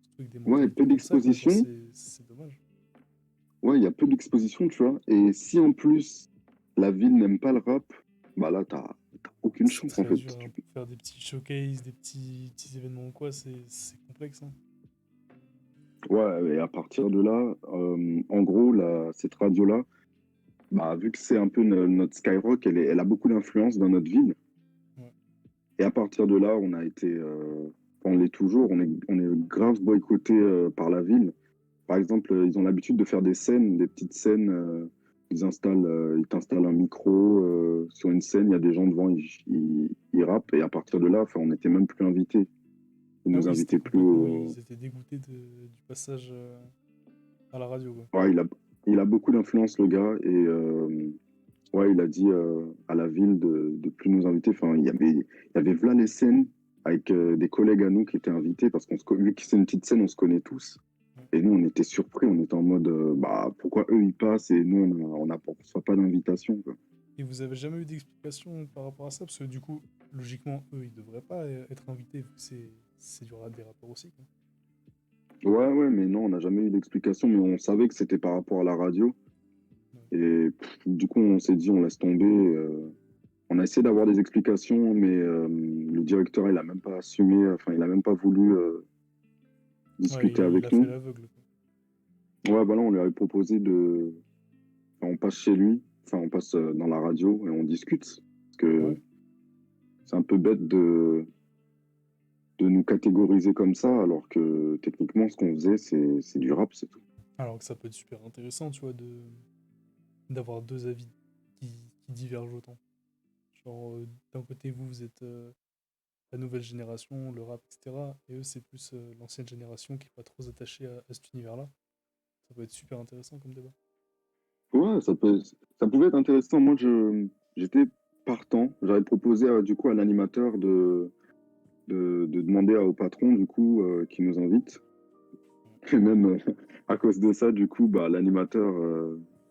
surtout avec des Ouais, mentalités peu comme ça, quoi. Genre, d'exposition. c'est dommage. Ouais, il y a peu d'exposition, tu vois. Et si en plus la ville n'aime pas le rap, bah là, t'as aucune C'est chance en très fait. dur hein, pour faire des petits showcases, des petits événements ou quoi, c'est complexe. Hein. Ouais, et à partir de là, en gros, cette radio-là, bah, vu que c'est un peu notre Skyrock, elle a beaucoup d'influence dans notre ville. Ouais. Et à partir de là, on a été, on l'est toujours, on est grave boycotté par la ville. Par exemple, ils ont l'habitude de faire des scènes, des petites scènes. Ils t'installent un micro sur une scène, il y a des gens devant, ils rappent. Et à partir de là, enfin, on n'était même plus invités. Ils Ah nous oui, c'était invitaient plus complètement. au. Ils étaient dégoûtés du passage à la radio. Quoi. Ouais, il a beaucoup d'influence, le gars. Et ouais, il a dit à la ville de plus nous inviter. Enfin, il y avait plein les scènes avec des collègues à nous qui étaient invités parce vu que c'est une petite scène, on se connaît tous. Ouais. Et nous, on était surpris, on était en mode, bah, pourquoi eux, ils passent et nous, on reçoit pas d'invitation, quoi. Et vous avez jamais eu d'explication par rapport à ça? Parce que du coup, logiquement, eux, ils devraient pas être invités, vu que c'est des rappeurs aussi. Quoi. Ouais, ouais, mais non, on n'a jamais eu d'explication, mais on savait que c'était par rapport à la radio. Ouais. Et du coup, on s'est dit, on laisse tomber. On a essayé d'avoir des explications, mais le directeur, il a même pas assumé, enfin, il a même pas voulu Ouais, discuter il a avec fait nous. l'aveugle. Quoi. Ouais, bah là, on lui avait proposé enfin, on passe chez lui, enfin, on passe dans la radio et on discute. Parce que Ouais. c'est un peu bête de nous catégoriser comme ça, alors que techniquement, ce qu'on faisait, c'est du rap, c'est tout. Alors que ça peut être super intéressant, tu vois, d'avoir deux avis qui divergent autant. Genre, d'un côté, vous êtes la nouvelle génération, le rap, etc. Et eux, c'est plus l'ancienne génération qui est pas trop attachée à cet univers-là. Ça peut être super intéressant comme débat. Ouais, ça pouvait être intéressant. Moi, j'étais partant. J'avais proposé du coup à l'animateur de demander au patron du coup qui nous invite. Et même à cause de ça, du coup, bah, l'animateur,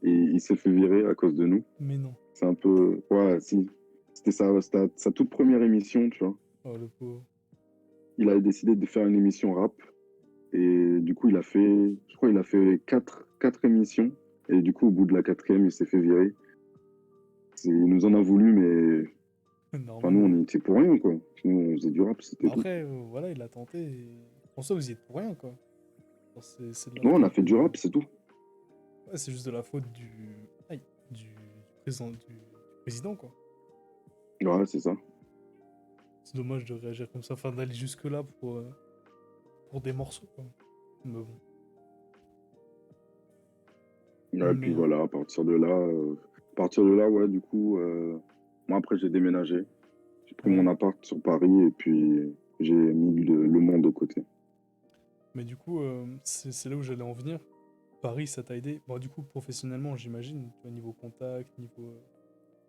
il s'est fait virer à cause de nous. Mais non. C'est un peu... Ouais, si. C'était sa toute première émission, tu vois. Oh, le pauvre. Il a décidé de faire une émission rap. Et du coup, je crois, il a fait quatre émissions. Et du coup, au bout de la quatrième, il s'est fait virer. Il nous en a voulu, mais enfin, Normal, nous, hein. on y était pour rien, quoi. Nous, on faisait du rap, c'était Bah tout. après, voilà, il a tenté. Et... En soi, vous y êtes pour rien, quoi. Genre, c'est de la Nous, on a faute. fait du rap, c'est tout. Ouais, c'est juste de la faute Aïe, du président, quoi. Ouais, c'est ça. C'est dommage de réagir comme ça, enfin d'aller jusque-là pour des morceaux, quoi. Mais bon. Ouais, et puis Mais voilà, à partir de là, ouais, du coup, moi, après, j'ai déménagé. J'ai pris mon ouais. appart sur Paris et puis j'ai mis le monde de côté. Mais du coup, c'est là où j'allais en venir. Paris, ça t'a aidé. Bon, du coup, professionnellement, j'imagine, tu vois, niveau contact, niveau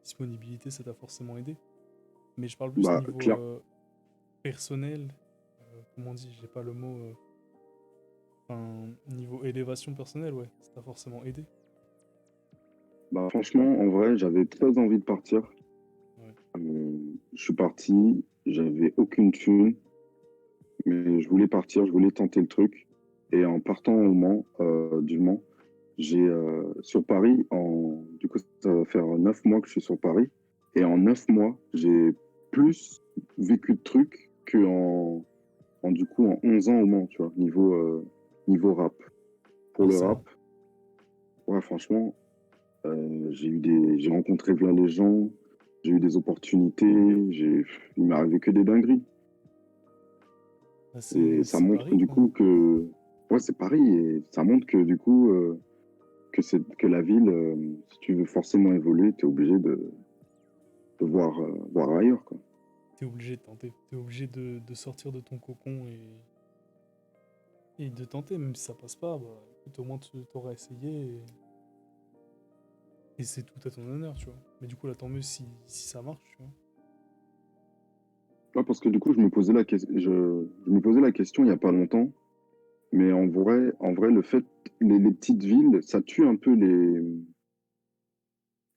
disponibilité, ça t'a forcément aidé. Mais je parle plus Bah, niveau clair. personnel. Comment on dit? J'ai pas le mot. Enfin, niveau élévation personnelle, ouais, ça t'a forcément aidé. Bah, franchement, en vrai, j'avais très envie de partir. Ouais. Je suis parti, j'avais aucune thune, mais je voulais partir, je voulais tenter le truc. Et en partant du Mans, sur Paris, du coup, ça va faire 9 mois que je suis sur Paris. Et en 9 mois, j'ai plus vécu de trucs du coup, en 11 ans au Mans, tu vois, niveau rap. Pour le Forcément. rap, ouais, franchement, j'ai rencontré plein de gens, j'ai eu des opportunités, il m'est arrivé que des dingueries. Bah, Et ça c'est montre Paris, du quoi. coup que, ouais, c'est Paris, et ça montre que du coup, que la ville, si tu veux forcément évoluer, tu es obligé de voir ailleurs, quoi. T'es obligé de tenter. T'es obligé de sortir de ton cocon et de tenter, même si ça passe pas, bah écoute, au moins tu t'auras essayé et c'est tout à ton honneur, tu vois. Mais du coup, là, tant mieux si ça marche, tu vois. Ouais, parce que du coup, je me posais la question il y a pas longtemps, mais en vrai, les petites villes, ça tue un peu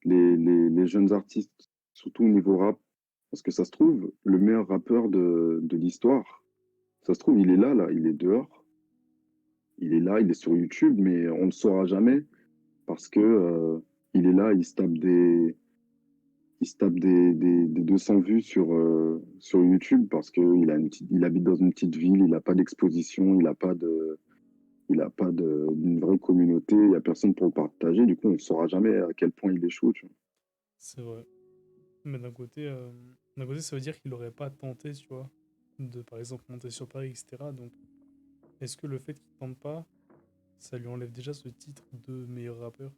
les jeunes artistes, surtout au niveau rap. Parce que ça se trouve, le meilleur rappeur de l'histoire, ça se trouve, il est là, il est dehors, il est là, il est sur YouTube, mais on ne le saura jamais parce que il est là, il se tape il se tape des 200 vues sur YouTube parce qu'il a il habite dans une petite ville, il n'a pas d'exposition, d'une vraie communauté, il n'y a personne pour le partager. Du coup, on ne saura jamais à quel point il est chaud. Tu vois. C'est vrai. Mais d'un côté, ça veut dire qu'il aurait pas tenté, tu vois, de par exemple monter sur Paris, etc. Donc, est-ce que le fait qu'il tente pas, ça lui enlève déjà ce titre de meilleur rappeur?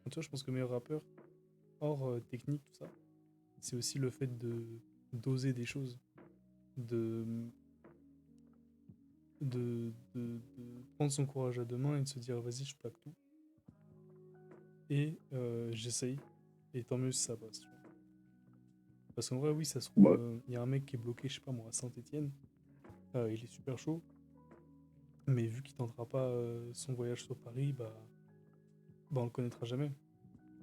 Tu vois, je pense que meilleur rappeur, hors technique, tout ça, c'est aussi le fait de d'oser des choses, de, de prendre son courage à deux mains et de se dire vas-y, je plaque tout et j'essaye. Et tant mieux si ça passe. Tu vois. Parce qu'en vrai, oui, ça se trouve, Bah, il y a un mec qui est bloqué, je sais pas moi, à Saint-Etienne, il est super chaud, mais vu qu'il tentera pas son voyage sur Paris, bah on le connaîtra jamais.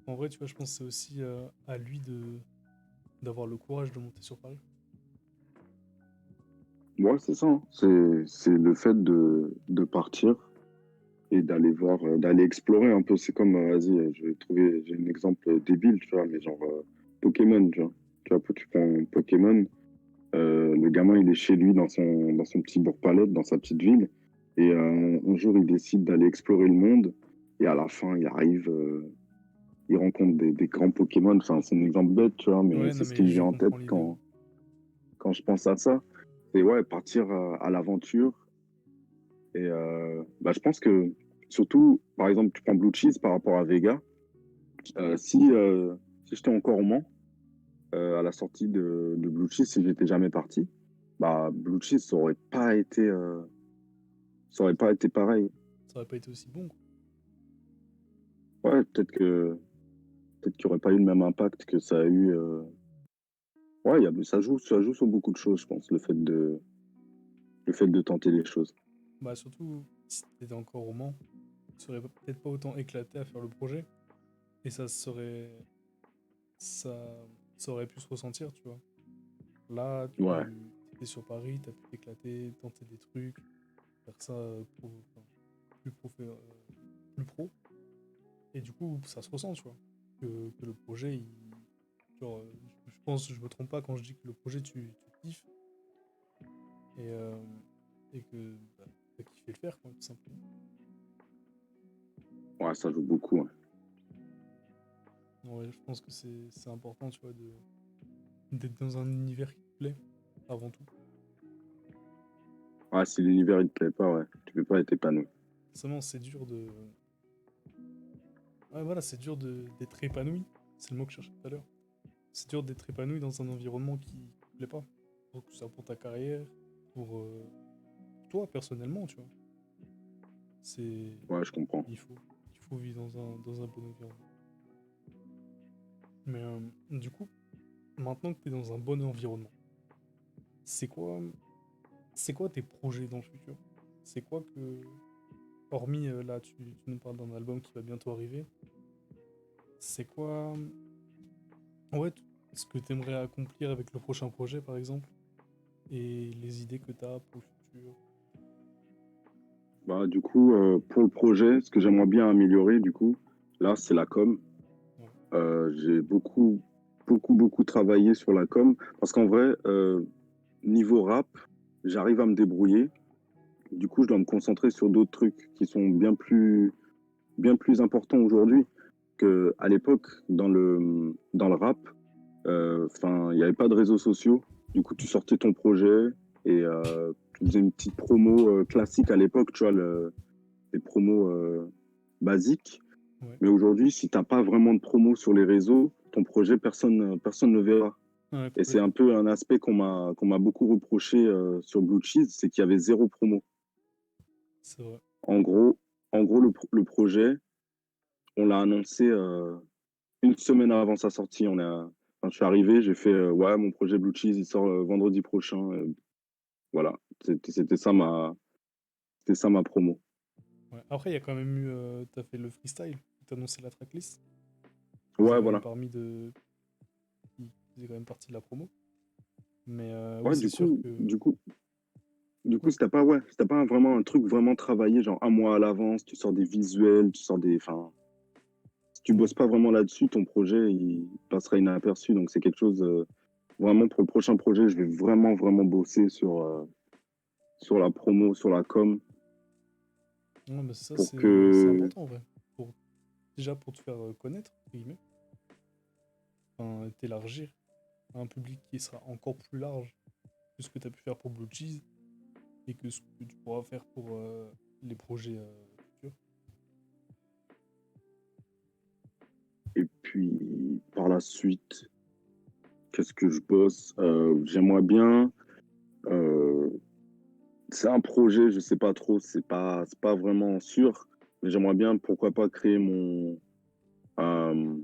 En vrai, tu vois, je pense que c'est aussi à lui de d'avoir le courage de monter sur Paris. ouais, c'est ça. Hein. C'est le fait de partir et d'aller voir, d'aller explorer un peu. C'est comme, vas-y, j'ai un exemple débile, tu vois, mais genre Pokémon, tu vois. Tu prends Pokémon, le gamin, il est chez lui dans son petit bourg-palette, dans sa petite ville, et un jour, il décide d'aller explorer le monde, et à la fin, il arrive, il rencontre des grands Pokémon. Enfin, c'est un exemple bête, tu vois, mais Ouais, c'est non, ce qui mais me je vient en tête comprends l'idée. Ouais. quand je pense à ça. C'est ouais, partir à l'aventure. Et bah, je pense que, surtout, par exemple, tu prends Blue Cheese par rapport à Vega. Si j'étais encore au Mans, à la sortie de Blue Cheese, si j'étais jamais parti, bah, Blue Cheese, ça aurait pas été pareil. Ça aurait pas été aussi bon, quoi. Ouais, peut-être qu'il n'y aurait pas eu le même impact que ça a eu. Ouais, ça joue sur beaucoup de choses, je pense, le fait de tenter les choses. Bah, surtout, si t'étais encore au Mans, tu serais peut-être pas autant éclaté à faire le projet, et ça, ça aurait pu se ressentir, tu vois. Là, Ouais, tu étais sur Paris, t'as pu t'éclater, tenter des trucs, faire ça enfin, plus, plus pro. Et du coup, ça se ressent, tu vois. Que le projet, genre, je pense, je me trompe pas quand je dis que le projet, tu kiffes et, euh, et que t'as kiffé le faire, quoi, tout simplement. ouais, ça joue beaucoup. Ouais. Ouais, je pense que c'est important, tu vois, d'être dans un univers qui te plaît, avant tout. Ouais, si l'univers il te plaît pas, ouais, tu peux pas être épanoui. Forcément, c'est dur de. Ouais, voilà, c'est dur d'être épanoui. C'est le mot que je cherchais tout à l'heure. C'est dur d'être épanoui dans un environnement qui te plaît pas. Donc, ça pour ta carrière, pour toi, personnellement, tu vois. C'est. Ouais, je comprends. Il faut, il faut vivre dans un bon environnement. Mais du coup, maintenant que tu es dans un bon environnement, c'est quoi, c'est quoi tes projets dans le futur? C'est quoi que, hormis là, tu nous parles d'un album qui va bientôt arriver, c'est quoi, ouais, ce que tu aimerais accomplir avec le prochain projet par exemple, et les idées que tu as pour le futur? Bah, du coup, pour le projet, ce que j'aimerais bien améliorer, du coup, là, c'est la com. Ouais, J'ai beaucoup travaillé sur la com. Parce qu'en vrai, niveau rap, j'arrive à me débrouiller. Du coup, je dois me concentrer sur d'autres trucs qui sont bien plus importants aujourd'hui qu'à l'époque, dans le rap. Enfin, il n'y avait pas de réseaux sociaux. Du coup, tu sortais ton projet et tu faisais une petite promo classique à l'époque, tu vois, les promos basiques. ouais. Mais aujourd'hui, si tu n'as pas vraiment de promo sur les réseaux, ton projet, personne ne le verra. Ouais, Et c'est un complètement. peu un aspect qu'on m'a beaucoup reproché sur Blue Cheese, c'est qu'il y avait zéro promo. C'est vrai. En gros, le projet, on l'a annoncé une semaine avant sa sortie. Quand je suis arrivé, j'ai fait ouais, mon projet Blue Cheese, il sort vendredi prochain. Voilà, c'était ça ma promo. Ouais. Après, il y a quand même eu, t'as fait le freestyle, t'as annoncé la tracklist, qui faisait Ouais, quand même voilà. qui faisait quand même partie de la promo. Mais oui, Ouais, c'est sûr que. du coup, Oui, c'était pas vraiment un truc vraiment travaillé, genre un mois à l'avance, tu sors des visuels, enfin, tu bosses pas vraiment là-dessus, ton projet, il passera inaperçu. Donc, c'est quelque chose, vraiment, pour le prochain projet, je vais vraiment, vraiment bosser sur la promo, sur la com, Ouais, bah c'est ça, pour c'est que, important en vrai. Pour, déjà pour te faire connaître, entre guillemets, enfin, t'élargir à un public qui sera encore plus large que ce que tu as pu faire pour Blue Cheese et que ce que tu pourras faire pour les projets futurs. et puis, par la suite, qu'est-ce que je bosse? J'aimerais bien, euh, c'est un projet, je sais pas trop, c'est pas vraiment sûr, mais j'aimerais bien, pourquoi pas, créer euh,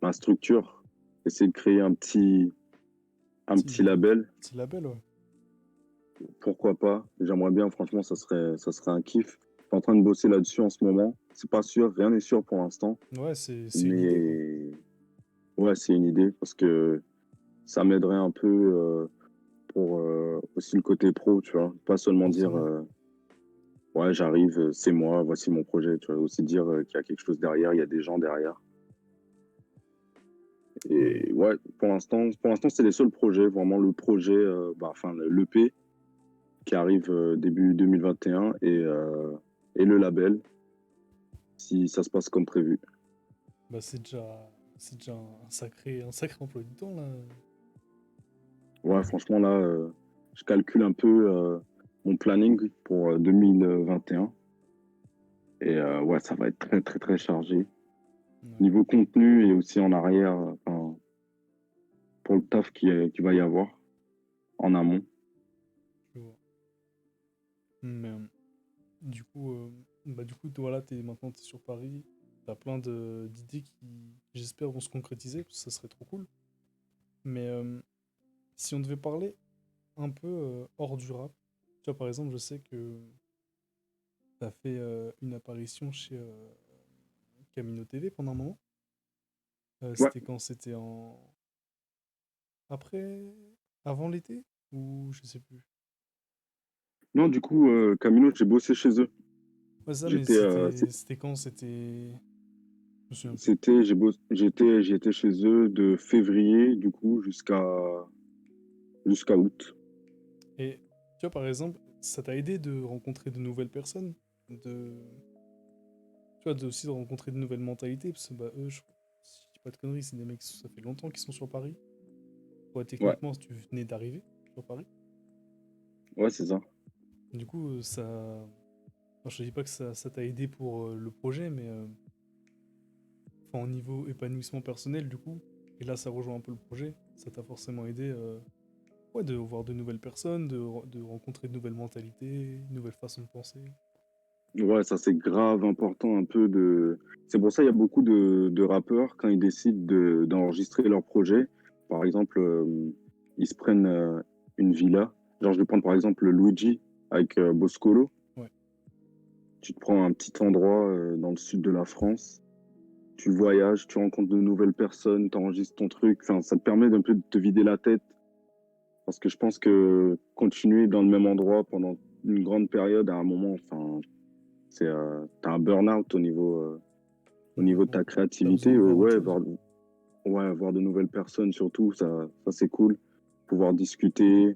ma structure, essayer de créer un petit Petit, label, petit label, ouais. pourquoi pas. J'aimerais bien, franchement, ça serait un kiff. Je suis en train de bosser là-dessus en ce moment. C'est pas sûr, rien n'est sûr pour l'instant, Ouais, c'est une idée, quoi. mais ouais, c'est une idée parce que ça m'aiderait un peu pour aussi le côté pro, tu vois. Pas seulement dire, Forcément. ouais, j'arrive, c'est moi, voici mon projet, tu vois. Aussi dire qu'il y a quelque chose derrière, il y a des gens derrière. Ouais. Et ouais, pour l'instant, c'est les seuls projets, vraiment le projet, bah, enfin, l'EP qui arrive début 2021 et le label, si ça se passe comme prévu. Bah c'est déjà un sacré emploi du temps, là. Ouais, franchement, là, je calcule un peu mon planning pour 2021. Et ouais, ça va être très, très, très chargé. Ouais, Niveau contenu et aussi en arrière, enfin, pour le taf qui va y avoir en amont. je vois. Mais du coup, voilà, maintenant t'es sur Paris. T'as plein d'idées qui, j'espère, vont se concrétiser, parce que ça serait trop cool. Mais si on devait parler un peu hors du rap, tu vois, par exemple, je sais que t'as fait une apparition chez Camino TV pendant un moment. Ouais. C'était quand? C'était en... Après... Avant l'été? Ou je sais plus. Non, du coup, Camino, j'ai bossé chez eux. Ouais, ça, mais J'étais, c'était quand? C'était... Je me souviens plus. j'y étais chez eux de février, du coup, jusqu'à août. Et tu vois, par exemple, ça t'a aidé de rencontrer de nouvelles personnes, de, tu vois, de aussi de rencontrer de nouvelles mentalités, parce que bah, eux, si je dis pas de conneries, c'est des mecs, ça fait longtemps qu'ils sont sur Paris. Ouais, Ouais, techniquement, si tu venais d'arriver sur Paris. ouais, c'est ça. Du coup, ça... Enfin, je te dis pas que ça t'a aidé pour le projet, mais enfin, au niveau épanouissement personnel, du coup, et là, ça rejoint un peu le projet, ça t'a forcément aidé ouais, de voir de nouvelles personnes, de rencontrer de nouvelles mentalités, de nouvelles façons de penser. Ouais, ça c'est grave important un peu de. C'est pour ça il y a beaucoup de rappeurs quand ils décident d'enregistrer leur projet. Par exemple, ils se prennent une villa. Genre je vais prendre par exemple Luigi avec Boscolo. Ouais. Tu te prends un petit endroit dans le sud de la France. Tu voyages, tu rencontres de nouvelles personnes, tu enregistres ton truc. Enfin, ça te permet d'un peu de te vider la tête. Parce que je pense que continuer dans le même endroit pendant une grande période, à un moment, enfin, t'as un burn-out au niveau de Complètement. ta T'as besoin créativité. de voir autre chose. Ouais, voir de nouvelles personnes surtout, ça c'est cool. Pouvoir discuter,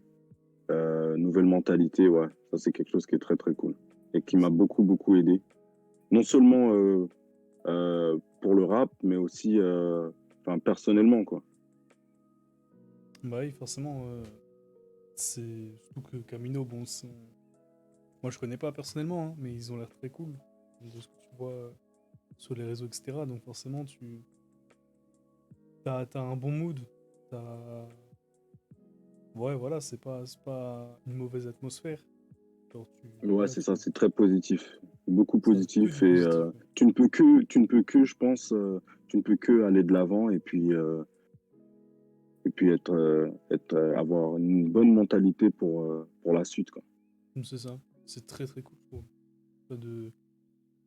nouvelles mentalités, ouais, ça c'est quelque chose qui est très très cool et qui m'a beaucoup beaucoup aidé. Non seulement pour le rap, mais aussi enfin, personnellement, quoi. Bah oui, forcément, c'est surtout que Camino, bon, moi je connais pas personnellement, hein, mais ils ont l'air très cool de ce que tu vois sur les réseaux, etc. Donc forcément, t'as un bon mood. T'as... Ouais, voilà, c'est pas une mauvaise atmosphère. Genre, Ouais, voilà, c'est ça, c'est très positif, beaucoup ça que positif du et positif. Ouais. tu ne peux que, je pense, tu ne peux que aller de l'avant et puis avoir une bonne mentalité pour la suite, quoi. Donc, c'est ça. C'est très très cool, je trouve.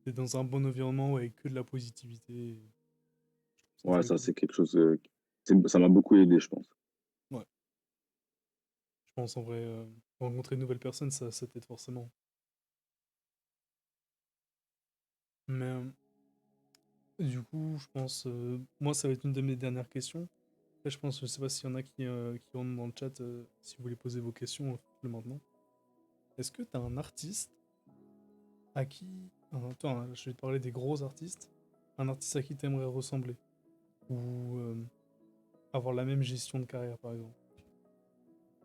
T'es dans un bon environnement ouais, avec que de la positivité. Je trouve ça Ouais, très ça, cool. c'est quelque chose, ça m'a beaucoup aidé, je pense. Ouais. Je pense en vrai, rencontrer de nouvelles personnes, ça t'aide forcément. Mais Du coup, je pense, moi, ça va être une de mes dernières questions. Après, je pense, je sais pas s'il y en a qui rentrent dans le chat, si vous voulez poser vos questions, faites-le maintenant. Est-ce que t'as un artiste à qui... Attends, hein, je vais te parler des gros artistes. Un artiste à qui t'aimerais ressembler. Ou avoir la même gestion de carrière, par exemple.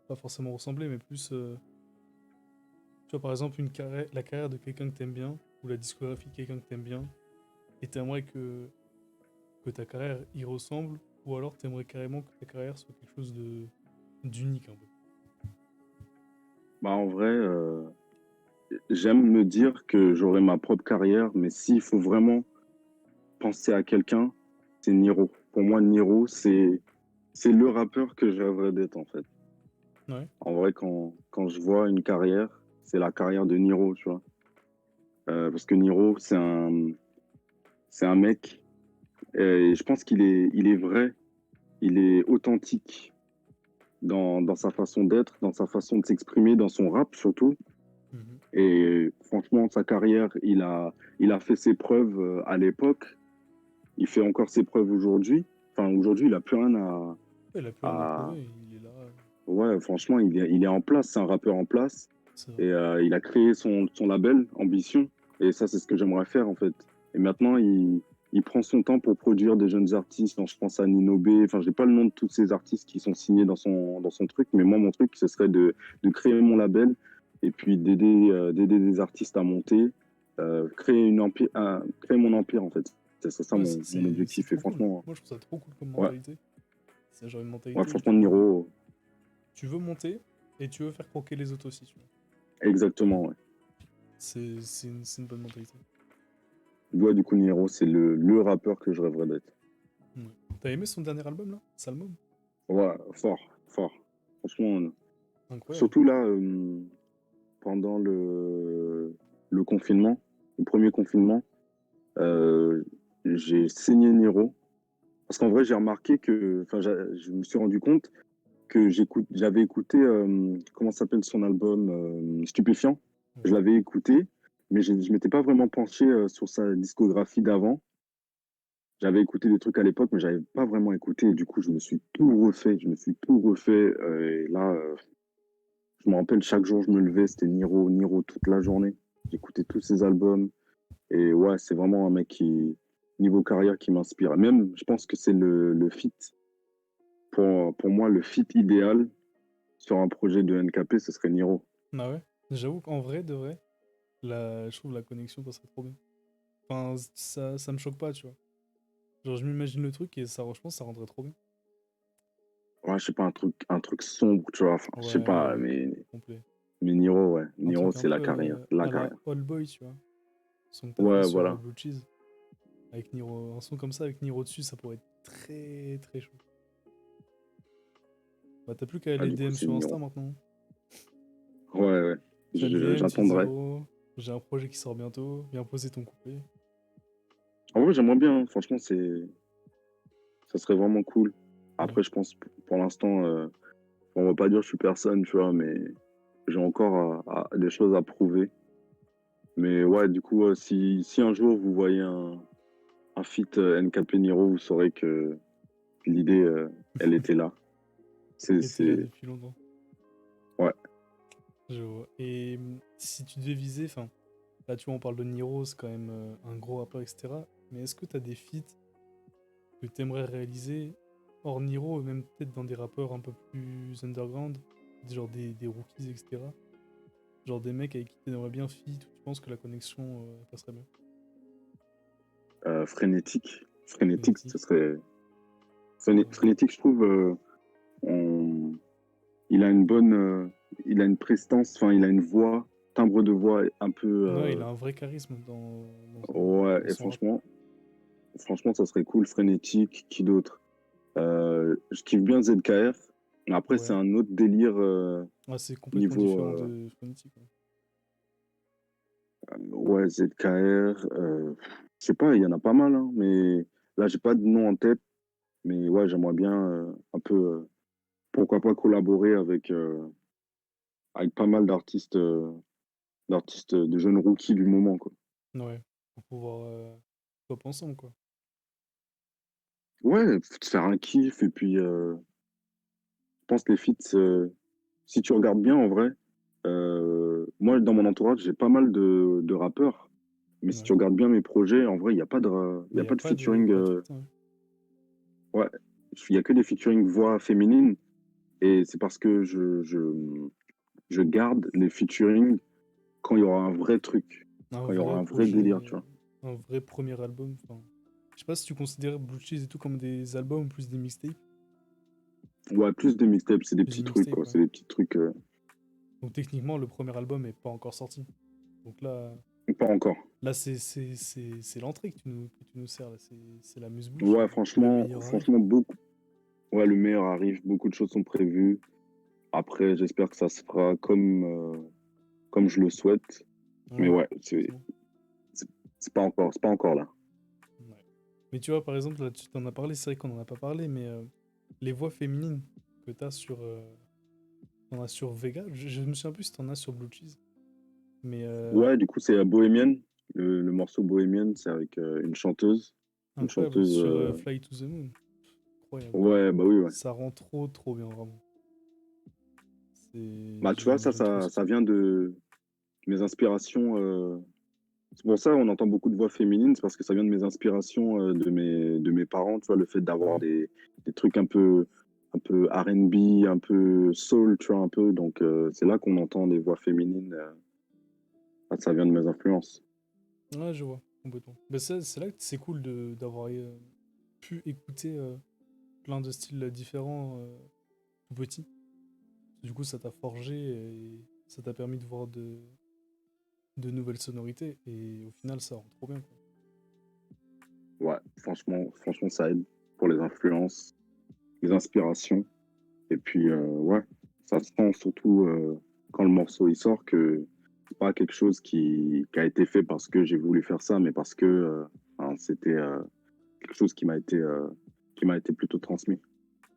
Pas forcément ressembler, mais plus... tu vois, par exemple, la carrière de quelqu'un que t'aimes bien, ou la discographie de quelqu'un que t'aimes bien, et t'aimerais que ta carrière y ressemble, ou alors t'aimerais carrément que ta carrière soit quelque chose de d'unique un peu. Bah, en vrai, j'aime me dire que j'aurai ma propre carrière, mais s'il faut vraiment penser à quelqu'un, c'est Niro. Pour moi, Niro, c'est le rappeur que je rêverais d'être, en fait. Ouais. En vrai, quand je vois une carrière, c'est la carrière de Niro, tu vois. Parce que Niro, c'est un mec, et je pense il est vrai, il est authentique dans sa façon d'être, dans sa façon de s'exprimer, dans son rap surtout. Mhm. Et franchement, sa carrière, il a fait ses preuves à l'époque. Il fait encore ses preuves aujourd'hui. Enfin, aujourd'hui, il a plus rien Ouais, il a plus rien à à... prouver, il est là, Ouais, franchement, il est en place. C'est un rappeur en place. c'est vrai. Et il a créé son label, Ambition. Et ça, c'est ce que j'aimerais faire, en fait. Et maintenant, il prend son temps pour produire des jeunes artistes. Quand je pense à Nino B. Enfin, j'ai pas le nom de tous ces artistes qui sont signés dans son truc. Mais moi, mon truc, ce serait de créer mon label et puis d'aider des artistes à monter, créer mon empire, en fait. C'est ça Ouais, mon c'est objectif. Et trop cool. franchement, Moi, je trouve ça trop cool comme ouais, mentalité. C'est genre une ouais, mentalité où franchement, Niro, tu veux monter et tu veux faire croquer les autres aussi, tu vois. exactement, ouais. C'est une bonne mentalité. Ouais, du coup, Niro, c'est le rappeur que je rêverais d'être. Ouais. T'as aimé son dernier album là? Salmon? Ouais, fort, fort. Franchement, Incroyable. surtout là, pendant le confinement, le premier confinement, euh, j'ai saigné Niro. Parce qu'en vrai, j'ai remarqué que, enfin, je me suis rendu compte que j'avais écouté, comment s'appelle son album, Stupéfiant. Je Ouais. l'avais écouté, mais je m'étais pas vraiment penché sur sa discographie d'avant. J'avais écouté des trucs à l'époque, mais j'avais pas vraiment écouté. Et du coup, je me suis tout refait. Je me suis tout refait. Et là, je me rappelle, chaque jour, je me levais, c'était Niro, Niro toute la journée. J'écoutais tous ses albums. Et ouais, c'est vraiment un mec qui, niveau carrière, qui m'inspire. Même, je pense que c'est le feat. Pour moi, le feat idéal sur un projet de NKP, ce serait Niro. Ah ouais? J'avoue qu'en vrai, de vrai, je trouve la connexion passerait trop bien. Enfin, ça me choque pas, tu vois. Genre, je m'imagine le truc et ça, je pense, ça rendrait trop bien. Ouais, je sais pas, un truc sombre, tu vois. Enfin, je sais pas, Ouais, complet. mais Niro, ouais. Un Niro, truc un c'est peu la carrière. La à la carrière. All Boy, tu vois. Son que t'as fait Ouais, sur voilà. Blue Cheese. Avec Niro, un son comme ça avec Niro dessus, ça pourrait être très très chaud. Bah, t'as plus qu'à Ah, aller du coup, DM c'est sur Insta Niro. maintenant. Ouais, ouais. Tu vas le DM, tu dis J'attendrai. oh, j'ai un projet qui sort bientôt, viens poser ton couplet. En vrai, j'aimerais bien, hein. Franchement, ça serait vraiment cool. Ouais. Après, je pense, pour l'instant, on va pas dire que je suis personne, tu vois, mais j'ai encore des choses à prouver. Mais ouais, du coup, si un jour vous voyez un feat NKP Niro, vous saurez que l'idée, elle était là. Était là C'est, depuis longtemps. ouais. Je vois. Et si tu devais viser, enfin, là tu vois, on parle de Niro, c'est quand même un gros rappeur, etc. Mais est-ce que t'as des feats que t'aimerais réaliser hors Niro, et même peut-être dans des rappeurs un peu plus underground, genre des rookies, etc. Genre des mecs avec qui t'aimerais bien feat, où tu penses que la connexion passerait bien. Frénétique. Frénétique, ce Frénétique. serait. Ouais. Frénétique, je trouve, on- il a une bonne. Il a une prestance, enfin, il a une voix, timbre de voix un peu. Ouais, il a un vrai charisme Ouais, dans et son rap. franchement, ça serait cool. Frénétique, qui d'autre? Je kiffe bien ZKR. Après, c'est Ouais. un autre délire Ouais, c'est complètement niveau. différent de Frénétique. Ouais. Ouais, ZKR. Je sais pas, il y en a pas mal, hein, mais là, j'ai pas de nom en tête. Mais ouais, j'aimerais bien un peu. Pourquoi pas collaborer avec pas mal d'artistes de jeunes rookies du moment, quoi. Ouais. Pour pouvoir pop ensemble, quoi. Ouais, faut te faire un kiff et puis, je pense que les feats, si tu regardes bien en vrai, moi dans mon entourage, j'ai pas mal de rappeurs, mais si tu Ouais. regardes bien mes projets, en vrai, il Bah, y il a n'y a pas de pas de, featuring, pas de feat, hein. ouais, il y a que des featuring voix féminines et c'est parce que je garde les featuring quand il y aura un vrai truc, Un quand il y aura vrai un vrai projet, délire, tu vois? un vrai premier album. Enfin, je sais pas si tu considères Blue Cheese et tout comme des albums ou plus des mixtapes. Ouais, plus des mixtapes, c'est des Plus des petits trucs, mixtapes, quoi. ouais. C'est des petits trucs, Donc techniquement, le premier album est pas encore sorti. Donc pas encore. là c'est l'entrée que tu nous sers. Là. C'est la muse-bouche. Ouais, Et le meilleur arrive, franchement, quoi. beaucoup. Ouais, le meilleur arrive, beaucoup de choses sont prévues. Après, j'espère que ça se fera comme je le souhaite. Mais Ouais, ouais, franchement. c'est c'est pas encore là. Ouais. Mais tu vois, par exemple, là, tu t'en as parlé, c'est vrai qu'on en a pas parlé, mais les voix féminines que t'en as sur Vega, je me souviens plus si t'en as sur Blue Cheese. Mais Ouais, du coup, c'est Bohemian. Le morceau Bohemian, c'est avec une chanteuse. Une incroyable, chanteuse. sur Fly to the Moon. Incroyable. Ouais, bah oui, ouais. Ça rend trop, trop bien, vraiment. Bah, tu vois, J'aime trop ce ça son. vient de mes inspirations. C'est pour ça on entend beaucoup de voix féminines, c'est parce que ça vient de mes inspirations, de mes parents, tu vois, le fait d'avoir Ouais. des trucs un peu R&B, un peu soul, tu vois, un peu. Donc, c'est là qu'on entend des voix féminines. Ça vient de mes influences. Ouais, je vois, complètement. Bah, c'est là que c'est cool d'avoir pu écouter plein de styles différents tout petit. Du coup, ça t'a forgé et ça t'a permis de voir de nouvelles sonorités. Et au final, ça rend trop bien, quoi. Ouais, franchement, ça aide pour les influences, les inspirations. Et puis, ouais, ça se sent surtout quand le morceau il sort que c'est pas quelque chose qui a été fait parce que j'ai voulu faire ça, mais parce que hein, c'était quelque chose qui m'a été plutôt transmis.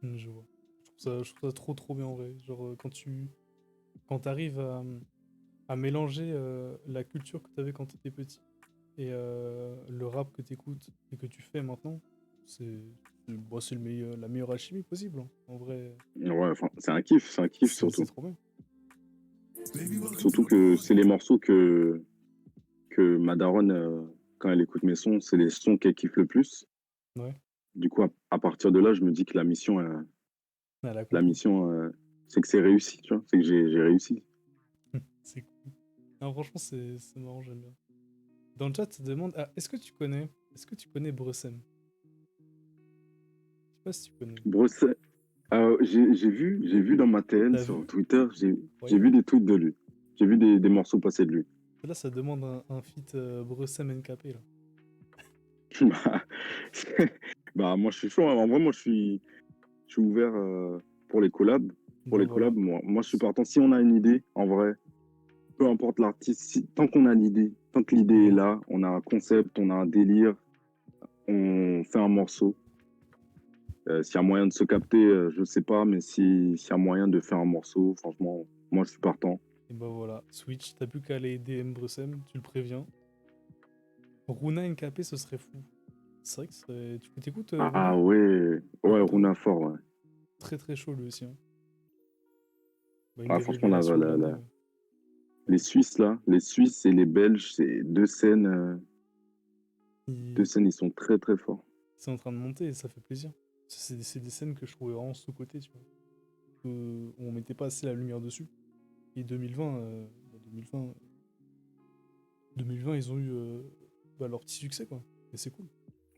Je vois. Je trouve ça trop, trop bien, en vrai. Genre, quand t'arrives à mélanger la culture que t'avais quand t'étais petit et le rap que t'écoutes et que tu fais maintenant, c'est bon, c'est la meilleure alchimie possible, hein. En vrai, Ouais, enfin, c'est un kiff c'est surtout. trop bien. Surtout que c'est les morceaux que ma daronne, quand elle écoute mes sons, c'est les sons qu'elle kiffe le plus. Ouais, Du coup, à partir de là, je me dis que elle a la compris. mission, c'est que c'est réussi, tu vois, c'est que j'ai réussi. C'est cool. Non, franchement, c'est marrant, j'aime bien. Dans le chat, ça demande est-ce que tu connais Brussem? Je sais pas si tu connais. Bruxelles, j'ai vu dans ma TL T'as sur vu? Twitter, j'ai vu Incroyable. des tweets de lui. J'ai vu des morceaux passer de lui. Là, ça demande un feat Brussem NKP, là. Bah, bah, moi, je suis chaud, hein. En vrai, je suis ouvert pour les collabs. Pour Bah les voilà. collabs, moi, je suis partant. Si on a une idée, en vrai, peu importe l'artiste, tant qu'on a l'idée, tant que l'idée est Ouais. là, on a un concept, on a un délire, on fait un morceau. S'il y a moyen de se capter, je sais pas, mais s'il y a moyen de faire un morceau, franchement, moi, je suis partant. Et bah voilà. Switch, t'as plus qu'à aller DM Brussem, tu le préviens. Runa NKP, ce serait fou. C'est vrai que tu t'écoutes Ah Runa? ouais, ouais, T'écoutes un peu? Runa fort, ouais. Très très chaud lui aussi, hein. Bah, une Ah, des franchement, révélations de l'année. les Suisses, là, les Suisses et les Belges, c'est deux Il... scènes, ils sont très, très forts. C'est en train de monter et ça fait plaisir. C'est des scènes que je trouvais vraiment sous-cotées, tu vois. On mettait pas assez la lumière dessus. Et 2020, 2020, ils ont eu leur petit succès, quoi. Et c'est cool.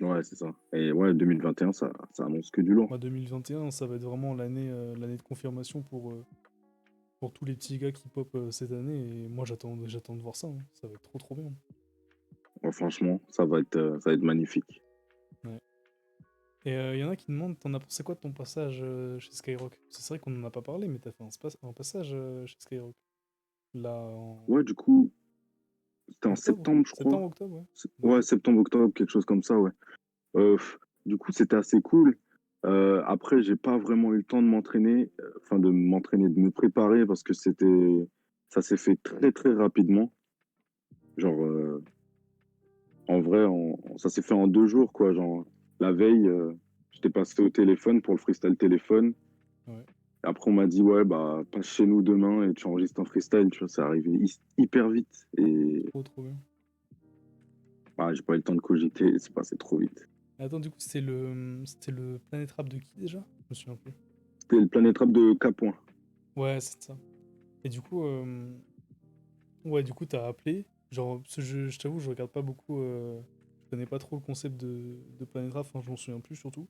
Ouais, c'est ça. Et ouais, 2021, ça annonce que du lourd. Moi, 2021, ça va être vraiment l'année de confirmation pour tous les petits gars qui pop cette année. Et moi, j'attends de voir ça, hein. Ça va être trop trop bien. Ouais, franchement, ça va être magnifique. Ouais. Et il y en a qui demandent, t'en as pensé quoi de ton passage chez Skyrock? C'est vrai qu'on en a pas parlé, mais t'as fait un passage chez Skyrock. Là, en Ouais, du coup, c'était en octobre? septembre, je crois. Septembre-octobre, ouais. Ouais, Ouais. septembre, octobre, quelque chose comme ça, ouais. Du coup, c'était assez cool. Après, j'ai pas vraiment eu le temps de m'entraîner, enfin de m'entraîner, de me préparer parce que ça s'est fait très très rapidement. Genre, en vrai, ça s'est fait en 2 jours, quoi. Genre, la veille, J'étais passé au téléphone pour le freestyle téléphone. Ouais, Et après, on m'a dit, ouais, bah, passe chez nous demain et tu enregistres un freestyle. Tu vois, c'est arrivé hyper vite. Et trop bien. bah, j'ai pas eu le temps de cogiter. C'est passé trop vite. Et attends, du coup, c'était le Planet Rap de qui déjà? Je me souviens plus. C'était le Planet Rap de K. Ouais, c'est ça. Et du coup, ouais, du coup, t'as appelé. Genre, parce que je t'avoue, je regarde pas beaucoup. Je connais pas trop le concept de Planet Rap, enfin, je m'en souviens plus surtout.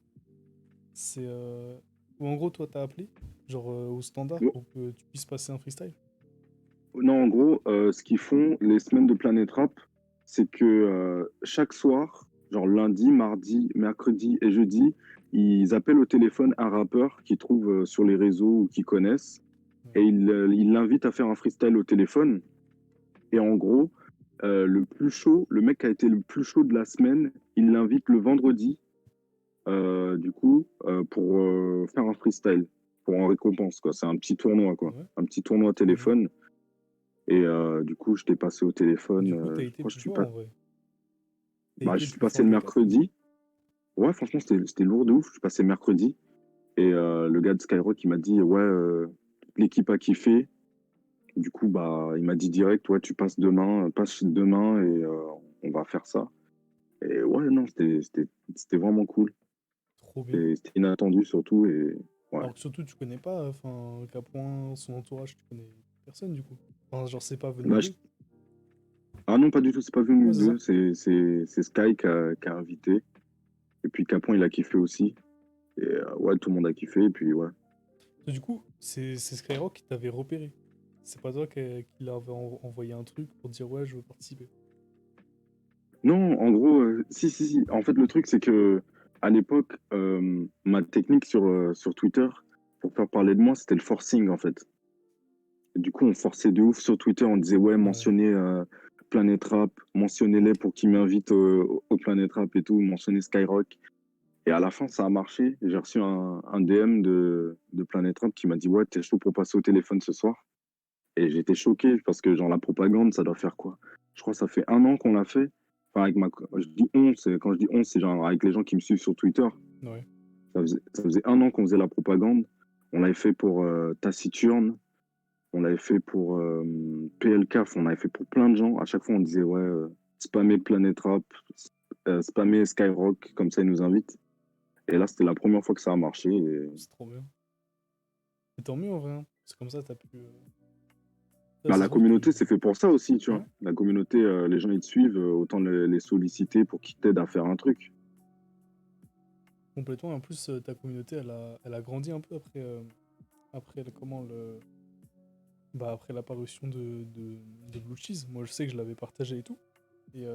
C'est. Ou en gros, toi, t'as appelé, genre au standard, Ouais. pour que tu puisses passer un freestyle. Non, en gros, ce qu'ils font les semaines de Planet Rap, c'est que chaque soir, genre lundi, mardi, mercredi et jeudi, ils appellent au téléphone un rappeur qu'ils trouvent sur les réseaux ou qu'ils connaissent et Ouais. ils l'invitent à faire un freestyle au téléphone. Et en gros, le plus chaud, le mec qui a été le plus chaud de la semaine, il l'invite le vendredi, du coup, pour faire un freestyle, pour en récompense, quoi. C'est un petit tournoi, quoi. Ouais, Un petit tournoi trop bien. téléphone. Et du coup, je t'ai passé au téléphone. Du coup, t'as Je été crois que plus je suis fort pas. en vrai. T'as Bah, été je le suis plus passé fort le des quatre. mercredi. Ouais, franchement, c'était lourd de ouf. Je suis passé mercredi. Et le gars de Skyrock, il m'a dit, ouais, l'équipe a kiffé. Du coup, bah, il m'a dit direct, ouais, tu passes demain, passe demain et on va faire ça. Et ouais, non, c'était vraiment cool. Trop bien. C'était inattendu surtout. Et ouais. Alors que surtout, tu connais pas, enfin, Capoin, son entourage, tu connais personne du coup. Enfin, genre, c'est pas venu Bah, d'eux. ah non, pas du tout, c'est pas Ouais, venu c'est ça. d'eux. C'est Sky qui a invité. Et puis Capon, il a kiffé aussi. Et ouais, tout le monde a kiffé. Et puis ouais. Et du coup, c'est Skyrock qui t'avait repéré. C'est pas toi qui l'avait envoyé un truc pour dire ouais, je veux participer. Non, en gros, si, si, si. En fait, le truc, c'est que à l'époque, ma technique sur Twitter, pour faire parler de moi, c'était le forcing, en fait. Et du coup, on forçait de ouf sur Twitter. On disait, ouais, Ouais. mentionnez Planet Rap, mentionnez-les pour qu'ils m'invitent au Planet Rap et tout, mentionnez Skyrock. Et à la fin, ça a marché. J'ai reçu un DM de Planet Rap qui m'a dit, ouais, t'es chaud pour passer au téléphone ce soir. Et j'étais choqué parce que, genre, la propagande, ça doit faire quoi? Je crois que ça fait 1 an qu'on l'a fait. Enfin, je dis on, quand je dis on, c'est genre avec les gens qui me suivent sur Twitter. Ouais. Ça faisait 1 an qu'on faisait la propagande. On l'avait fait pour Taciturne, on l'avait fait pour PLCAF, on l'avait fait pour plein de gens. À chaque fois, on disait, ouais, spammer Planet Rap, spammer Skyrock, comme ça, ils nous invitent. Et là, c'était la première fois que ça a marché. Et C'est trop bien. Et tant mieux en vrai, hein. C'est comme ça, t'as pu. Ça bah, se la voit que. communauté, c'est fait pour ça aussi, tu vois. Ouais, La communauté, les gens, ils te suivent, autant les solliciter pour qu'ils t'aident à faire un truc. complètement. Et en plus, ta communauté, elle a grandi un peu après, bah, après l'apparition de Blue Cheese. Moi, je sais que je l'avais partagé et tout. Et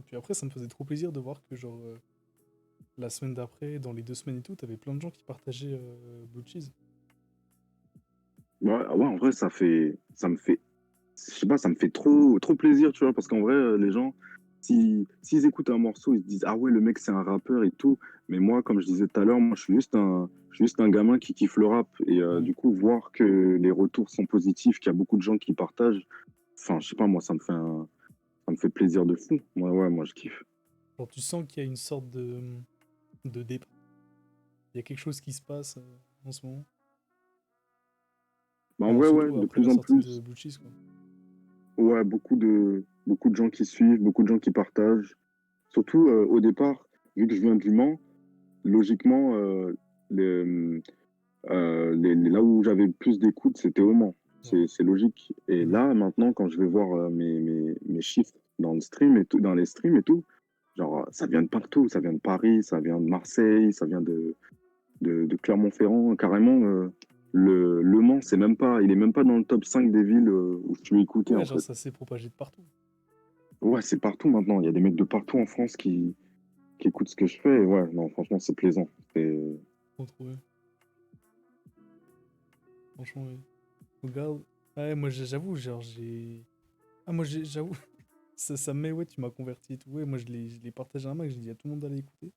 puis après, ça me faisait trop plaisir de voir que, genre, la semaine d'après, dans les 2 semaines et tout, t'avais plein de gens qui partageaient Blue Cheese. Ouais, ah ouais, en vrai, ça me fait, je sais pas, ça me fait trop, trop plaisir, tu vois, parce qu'en vrai, les gens, s'ils écoutent un morceau, ils se disent, ah ouais, le mec, c'est un rappeur et tout. Mais moi, comme je disais tout à l'heure, moi, je suis juste un gamin qui kiffe le rap. Et Ouais. du coup, voir que les retours sont positifs, qu'il y a beaucoup de gens qui partagent, enfin, je sais pas, moi, ça me fait plaisir de fou. Moi, ouais, moi, je kiffe. Genre, tu sens qu'il y a une sorte de départ. Il y a quelque chose qui se passe en ce moment. Bah, en Enfin, vrai, ouais, surtout de après plus la en sortie de plus, Blue Cheese, quoi. ouais, beaucoup de gens qui suivent, beaucoup de gens qui partagent. Surtout au départ, vu que je viens du Mans, logiquement, les, là où j'avais le plus d'écoute, c'était au Mans. Ouais. C'est logique. Et Mhm. là, maintenant, quand je vais voir mes chiffres dans le stream et tout, dans les streams et tout, genre, ça vient de partout. Ça vient de Paris, ça vient de Marseille, ça vient de Clermont-Ferrand. Carrément, le Mans, il est même pas dans le top 5 des villes où je suis écouté, Ouais, en genre, fait. ça s'est propagé de partout. Ouais, c'est partout maintenant. Il y a des mecs de partout en France qui écoutent ce que je fais. Et ouais, non, franchement, c'est plaisant. Trop trop bien. Franchement, ouais. Regarde. Ouais, moi, j'avoue, genre, j'ai. Ah, moi, j'avoue, ça me met, ouais, tu m'as converti et tout. Ouais, moi, je l'ai partagé à un max, j'ai dit à tout le monde d'aller écouter.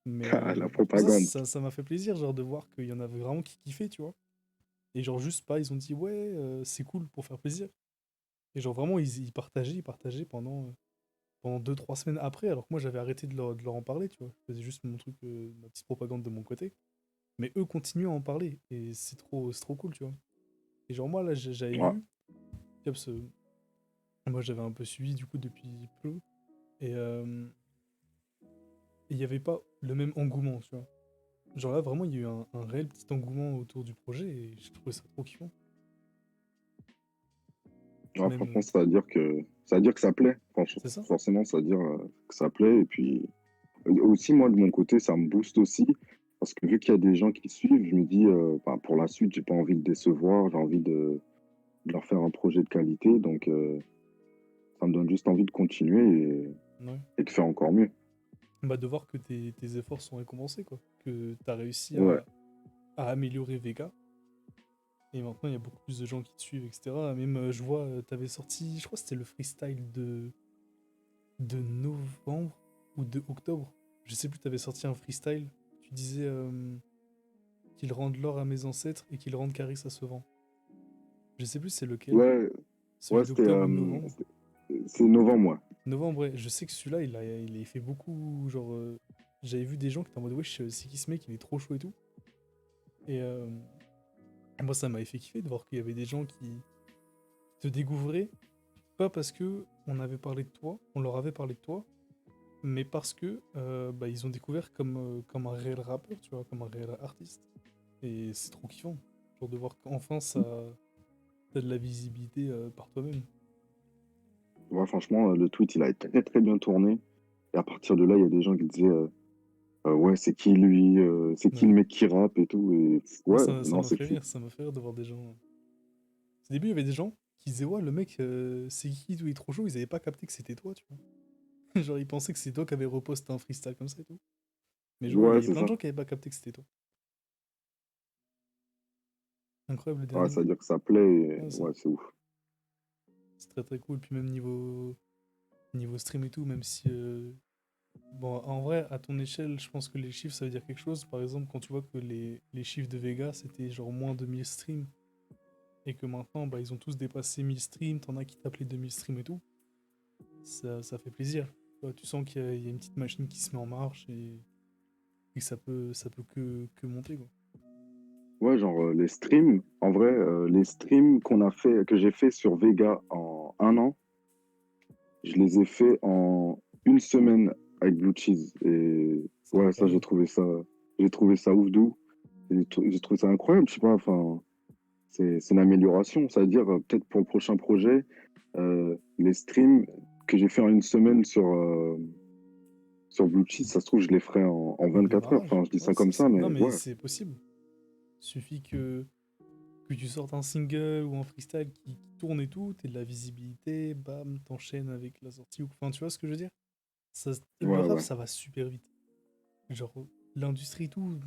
Mais La pour ça, propagande. ça m'a fait plaisir, genre, de voir qu'il y en avait vraiment qui kiffaient, tu vois. Et genre, juste pas, ils ont dit, ouais, c'est cool pour faire plaisir. Et genre, vraiment, ils partageaient pendant. pendant 2, 3 semaines après, alors que moi j'avais arrêté de leur en parler, tu vois. Je faisais juste mon truc, ma petite propagande de mon côté. Mais eux continuent à en parler. Et c'est trop cool, tu vois. Et genre, moi là, j'avais Ouais, vu, tu vois, parce que moi j'avais un peu suivi du coup depuis peu. Et il n'y avait pas le même engouement, tu vois. Genre là, vraiment, il y a eu un réel petit engouement autour du projet et j'ai trouvé ça trop kiffant. ouais, Même, franchement, ça veut dire que ça plaît. c'est ça? Forcément, ça veut dire que ça plaît. Et puis aussi, moi, de mon côté, ça me booste aussi. Parce que vu qu'il y a des gens qui suivent, je me dis, bah, pour la suite, j'ai pas envie de décevoir, j'ai envie de leur faire un projet de qualité. Donc, ça me donne juste envie de continuer Ouais. et de faire encore mieux. Bah, de voir que tes efforts sont récompensés, quoi. Que tu as réussi Ouais, à améliorer Vega. Et maintenant, il y a beaucoup plus de gens qui te suivent, etc. Même, je vois, tu avais sorti, je crois que c'était le freestyle de novembre ou de octobre. Je sais plus, tu avais sorti un freestyle. Tu disais qu'ils rendent l'or à mes ancêtres et qu'ils rendent Caris à ce vent. Je sais plus c'est lequel. ouais, Celui ouais, d'octobre ou de novembre. c'est novembre, moi. Novembre, ouais. Je sais que celui-là, il a fait beaucoup. Genre, j'avais vu des gens qui étaient en mode, wesh, c'est qui ce mec, il est trop chaud et tout. Et moi, ça m'avait fait kiffer de voir qu'il y avait des gens qui te découvraient, pas parce que on avait parlé de toi, on leur avait parlé de toi, mais parce que bah, ils ont découvert comme un réel rappeur, tu vois, comme un réel artiste. Et c'est trop kiffant. Genre de voir qu'enfin, t'as de la visibilité par toi-même. Ouais, franchement, le tweet, il a été très, très bien tourné. Et à partir de là, il y a des gens qui disaient, ouais, c'est qui lui, c'est qui le Ouais. mec qui rappe et tout. Et Moi, ouais, ça non, m'a c'est fait fou. rire, ça m'a fait rire de voir des gens. Au début, il y avait des gens qui disaient, ouais, le mec, c'est qui, tout, il est trop chaud, ils avaient pas capté que c'était toi, tu vois. Genre, ils pensaient que c'est toi qui avais reposté un freestyle comme ça et tout. Mais je vois, il y Ouais, avait c'est plein de ça. gens qui avaient pas capté que c'était toi. Incroyable le Ouais, dernier. ça veut dire que ça plaît. Et Ouais, ouais, c'est ouf. c'est très très cool. Puis même niveau stream et tout, même si. Bon, en vrai, à ton échelle, je pense que les chiffres, ça veut dire quelque chose. Par exemple, quand tu vois que les chiffres de Vega, c'était genre moins de 1000 streams, et que maintenant, bah, ils ont tous dépassé 1000 streams, t'en as qui tapent les 2000 streams et tout, ça fait plaisir. Tu vois, tu sens qu'il y a une petite machine qui se met en marche et que ça peut que monter, quoi. Ouais, genre les streams, en vrai, les streams que j'ai fait sur Vega en un an, je les ai fait en une semaine avec Blue Cheese. Et C'est ouais, ça, incroyable. j'ai trouvé ça ouf d'où. J'ai trouvé ça incroyable, je sais pas, enfin, c'est une amélioration. Ça veut dire, peut-être pour le prochain projet, les streams que j'ai fait en une semaine sur Blue Cheese, ça se trouve, je les ferai en En 24 heures. démarrage. Enfin, je dis Ouais, ça comme ça, non, mais mais ouais, c'est possible. Suffit que tu sortes un single ou un freestyle qui tourne et tout, t'as de la visibilité, bam, t'enchaînes avec la sortie. Enfin, tu vois ce que je veux dire? Le ouais, rap, ouais. ça va super vite. Genre, l'industrie et tout,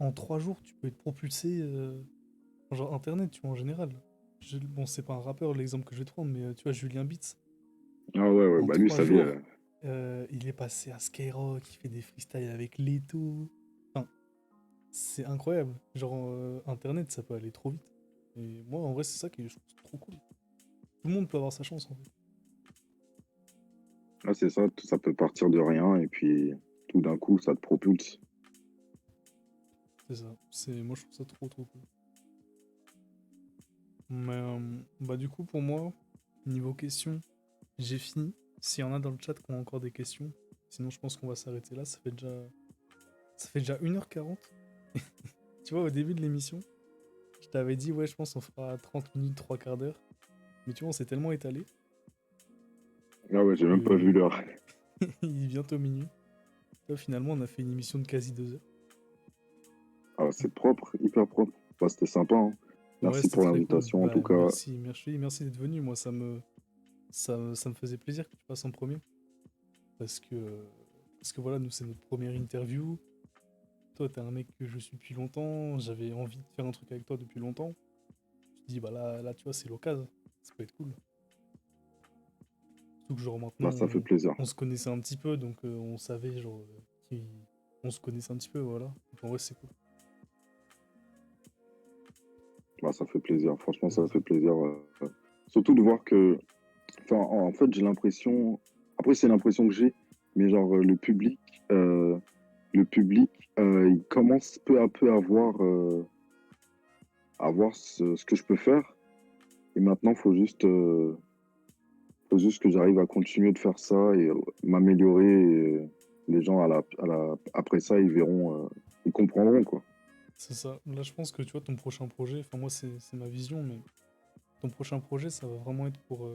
en 3 jours, tu peux être propulsé. Genre, Internet, tu vois, en général. Bon, c'est pas un rappeur l'exemple que je vais te prendre, mais tu vois, Julien Beats, Ah ouais, ouais, en bah lui, trois ça vient. jours, il est passé à Skyrock, il fait des freestyles avec Leto. Enfin, c'est incroyable. Genre, Internet, ça peut aller trop vite. Et moi, en vrai, c'est ça que je trouve trop cool. Tout le monde peut avoir sa chance, en fait. Ah, c'est ça, ça peut partir de rien et puis tout d'un coup, ça te propulse. C'est ça. Moi, je trouve ça trop, trop cool. Mais, bah, du coup, pour moi, niveau questions, j'ai fini. S'il y en a dans le chat qui ont encore des questions, sinon, je pense qu'on va s'arrêter là. Ça fait déjà 1h40. Tu vois, au début de l'émission, je t'avais dit, ouais, je pense qu'on fera 30 minutes, 3 quarts d'heure. Mais tu vois, on s'est tellement étalé Ah ouais, j'ai même pas vu que l'heure. il est bientôt minuit. Là, finalement, on a fait une émission de quasi 2 heures. Ah, c'est propre, hyper propre. Bah, c'était sympa, hein. Ouais, Merci c'était pour très cool. l'invitation, en tout Bah, cas. merci d'être venu. Moi, ça me faisait plaisir que tu passes en premier. Parce que, parce que voilà, nous, c'est notre première interview. Toi, t'es un mec que je suis depuis longtemps. J'avais envie de faire un truc avec toi depuis longtemps. Je te dis, bah là, tu vois, c'est l'occasion. Ça peut être cool. Surtout que, genre, maintenant, Bah, ça fait plaisir. on se connaissait un petit peu, donc on savait, genre, on se connaissait un petit peu, voilà. Donc, en vrai, c'est cool. Bah, ça fait plaisir. Franchement, C'est ça ça. fait plaisir. Surtout de voir que, enfin, en fait, j'ai l'impression, après, c'est l'impression que j'ai, mais genre, le public, il commence peu à peu à voir ce que je peux faire. Et maintenant, faut juste que j'arrive à continuer de faire ça et m'améliorer. Et les gens, après ça, ils verront, ils comprendront, quoi. C'est ça. Là, je pense que tu vois, ton prochain projet, enfin, moi, c'est ma vision, mais ton prochain projet, ça va vraiment être pour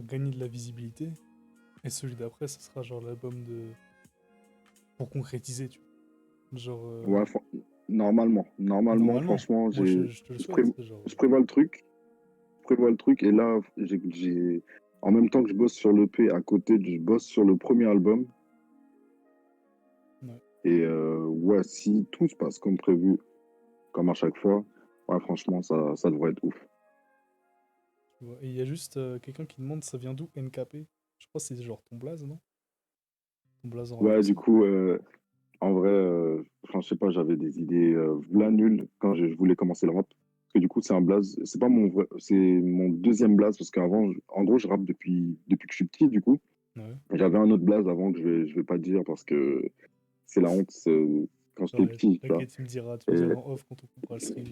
gagner de la visibilité. Et celui d'après, ça sera genre l'album de. Pour concrétiser, tu vois. Genre. Ouais, normalement, Normalement, franchement, moi, je te le je, souhaite. pré- Genre. je prévois le truc. Je prévois le truc. Et là, en même temps que je bosse sur l'EP, à côté, je bosse sur le premier album. Ouais. Et ouais, si tout se passe comme prévu, comme à chaque fois, ouais, franchement, ça devrait être ouf. Tu vois. Et il y a juste quelqu'un qui demande ça vient d'où NKP? Je crois que c'est genre ton blaze, non? Ton blaze en Ouais, rappeur, du ça? coup, en vrai, enfin, je sais pas, j'avais des idées v'là nulles quand je voulais commencer le rap. Parce que du coup, c'est un blaze, c'est pas mon vrai, c'est mon deuxième blaze, parce qu'avant, en gros, je rappe depuis que je suis petit, du coup. Ouais. J'avais un autre blaze avant que je vais pas dire parce que c'est la honte quand j'étais Ouais, petit, tu vois. t'inquiète, tu me diras en off quand on coupera le stream.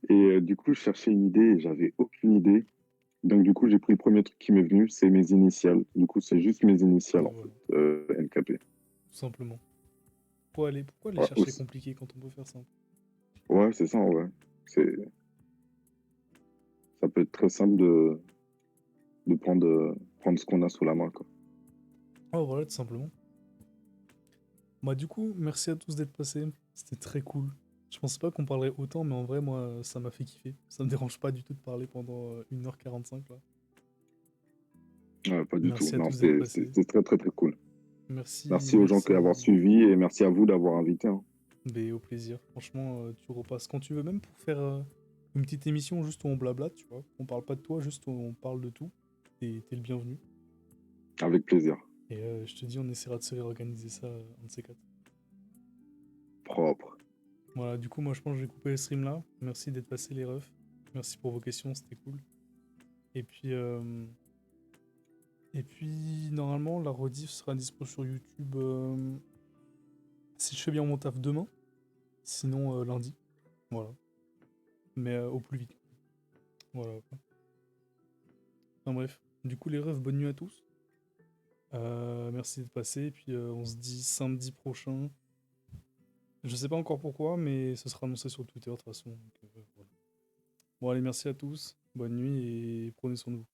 Et du coup, je cherchais une idée et j'avais aucune idée. Donc, du coup, j'ai pris le premier truc qui m'est venu, c'est mes initiales. Du coup, c'est juste mes initiales, Et en voilà, fait, NKP. tout simplement. Pourquoi aller Ouais, chercher compliqué quand on peut faire simple? ouais, c'est ça, ouais. C'est, ça peut être très simple de prendre ce qu'on a sous la main, quoi. Oh, voilà, tout simplement. Bah, du coup, merci à tous d'être passés. C'était très cool. Je pensais pas qu'on parlerait autant, mais en vrai, moi, ça m'a fait kiffer. Ça me dérange pas du tout de parler pendant 1h45 là. Ouais, pas du tout. Merci à Non, tous d'être passés. c'est très, très, très cool. Merci, Merci aux gens merci. d'avoir suivi et merci à vous d'avoir invité, hein. Mais au plaisir. Franchement, tu repasses quand tu veux, même pour faire une petite émission juste où on blablate, tu vois. On parle pas de toi, juste où on parle de tout. T'es le bienvenu. Avec plaisir. Et je te dis, on essaiera de se réorganiser ça, un de ces quatre. Propre. Voilà, du coup, moi, je pense que je vais couper le stream là. Merci d'être passé, les refs. Merci pour vos questions, c'était cool. Et puis, normalement, la rediff sera dispo sur YouTube si je fais bien mon taf demain. Sinon, lundi. Voilà. Mais au plus vite. Voilà. Enfin bref. Du coup, les refs, bonne nuit à tous. Merci d'être passé. Et puis, on se dit samedi prochain. Je sais pas encore pourquoi, mais ce sera annoncé sur Twitter de toute façon. Donc, voilà. Bon, allez, merci à tous. Bonne nuit et prenez soin de vous.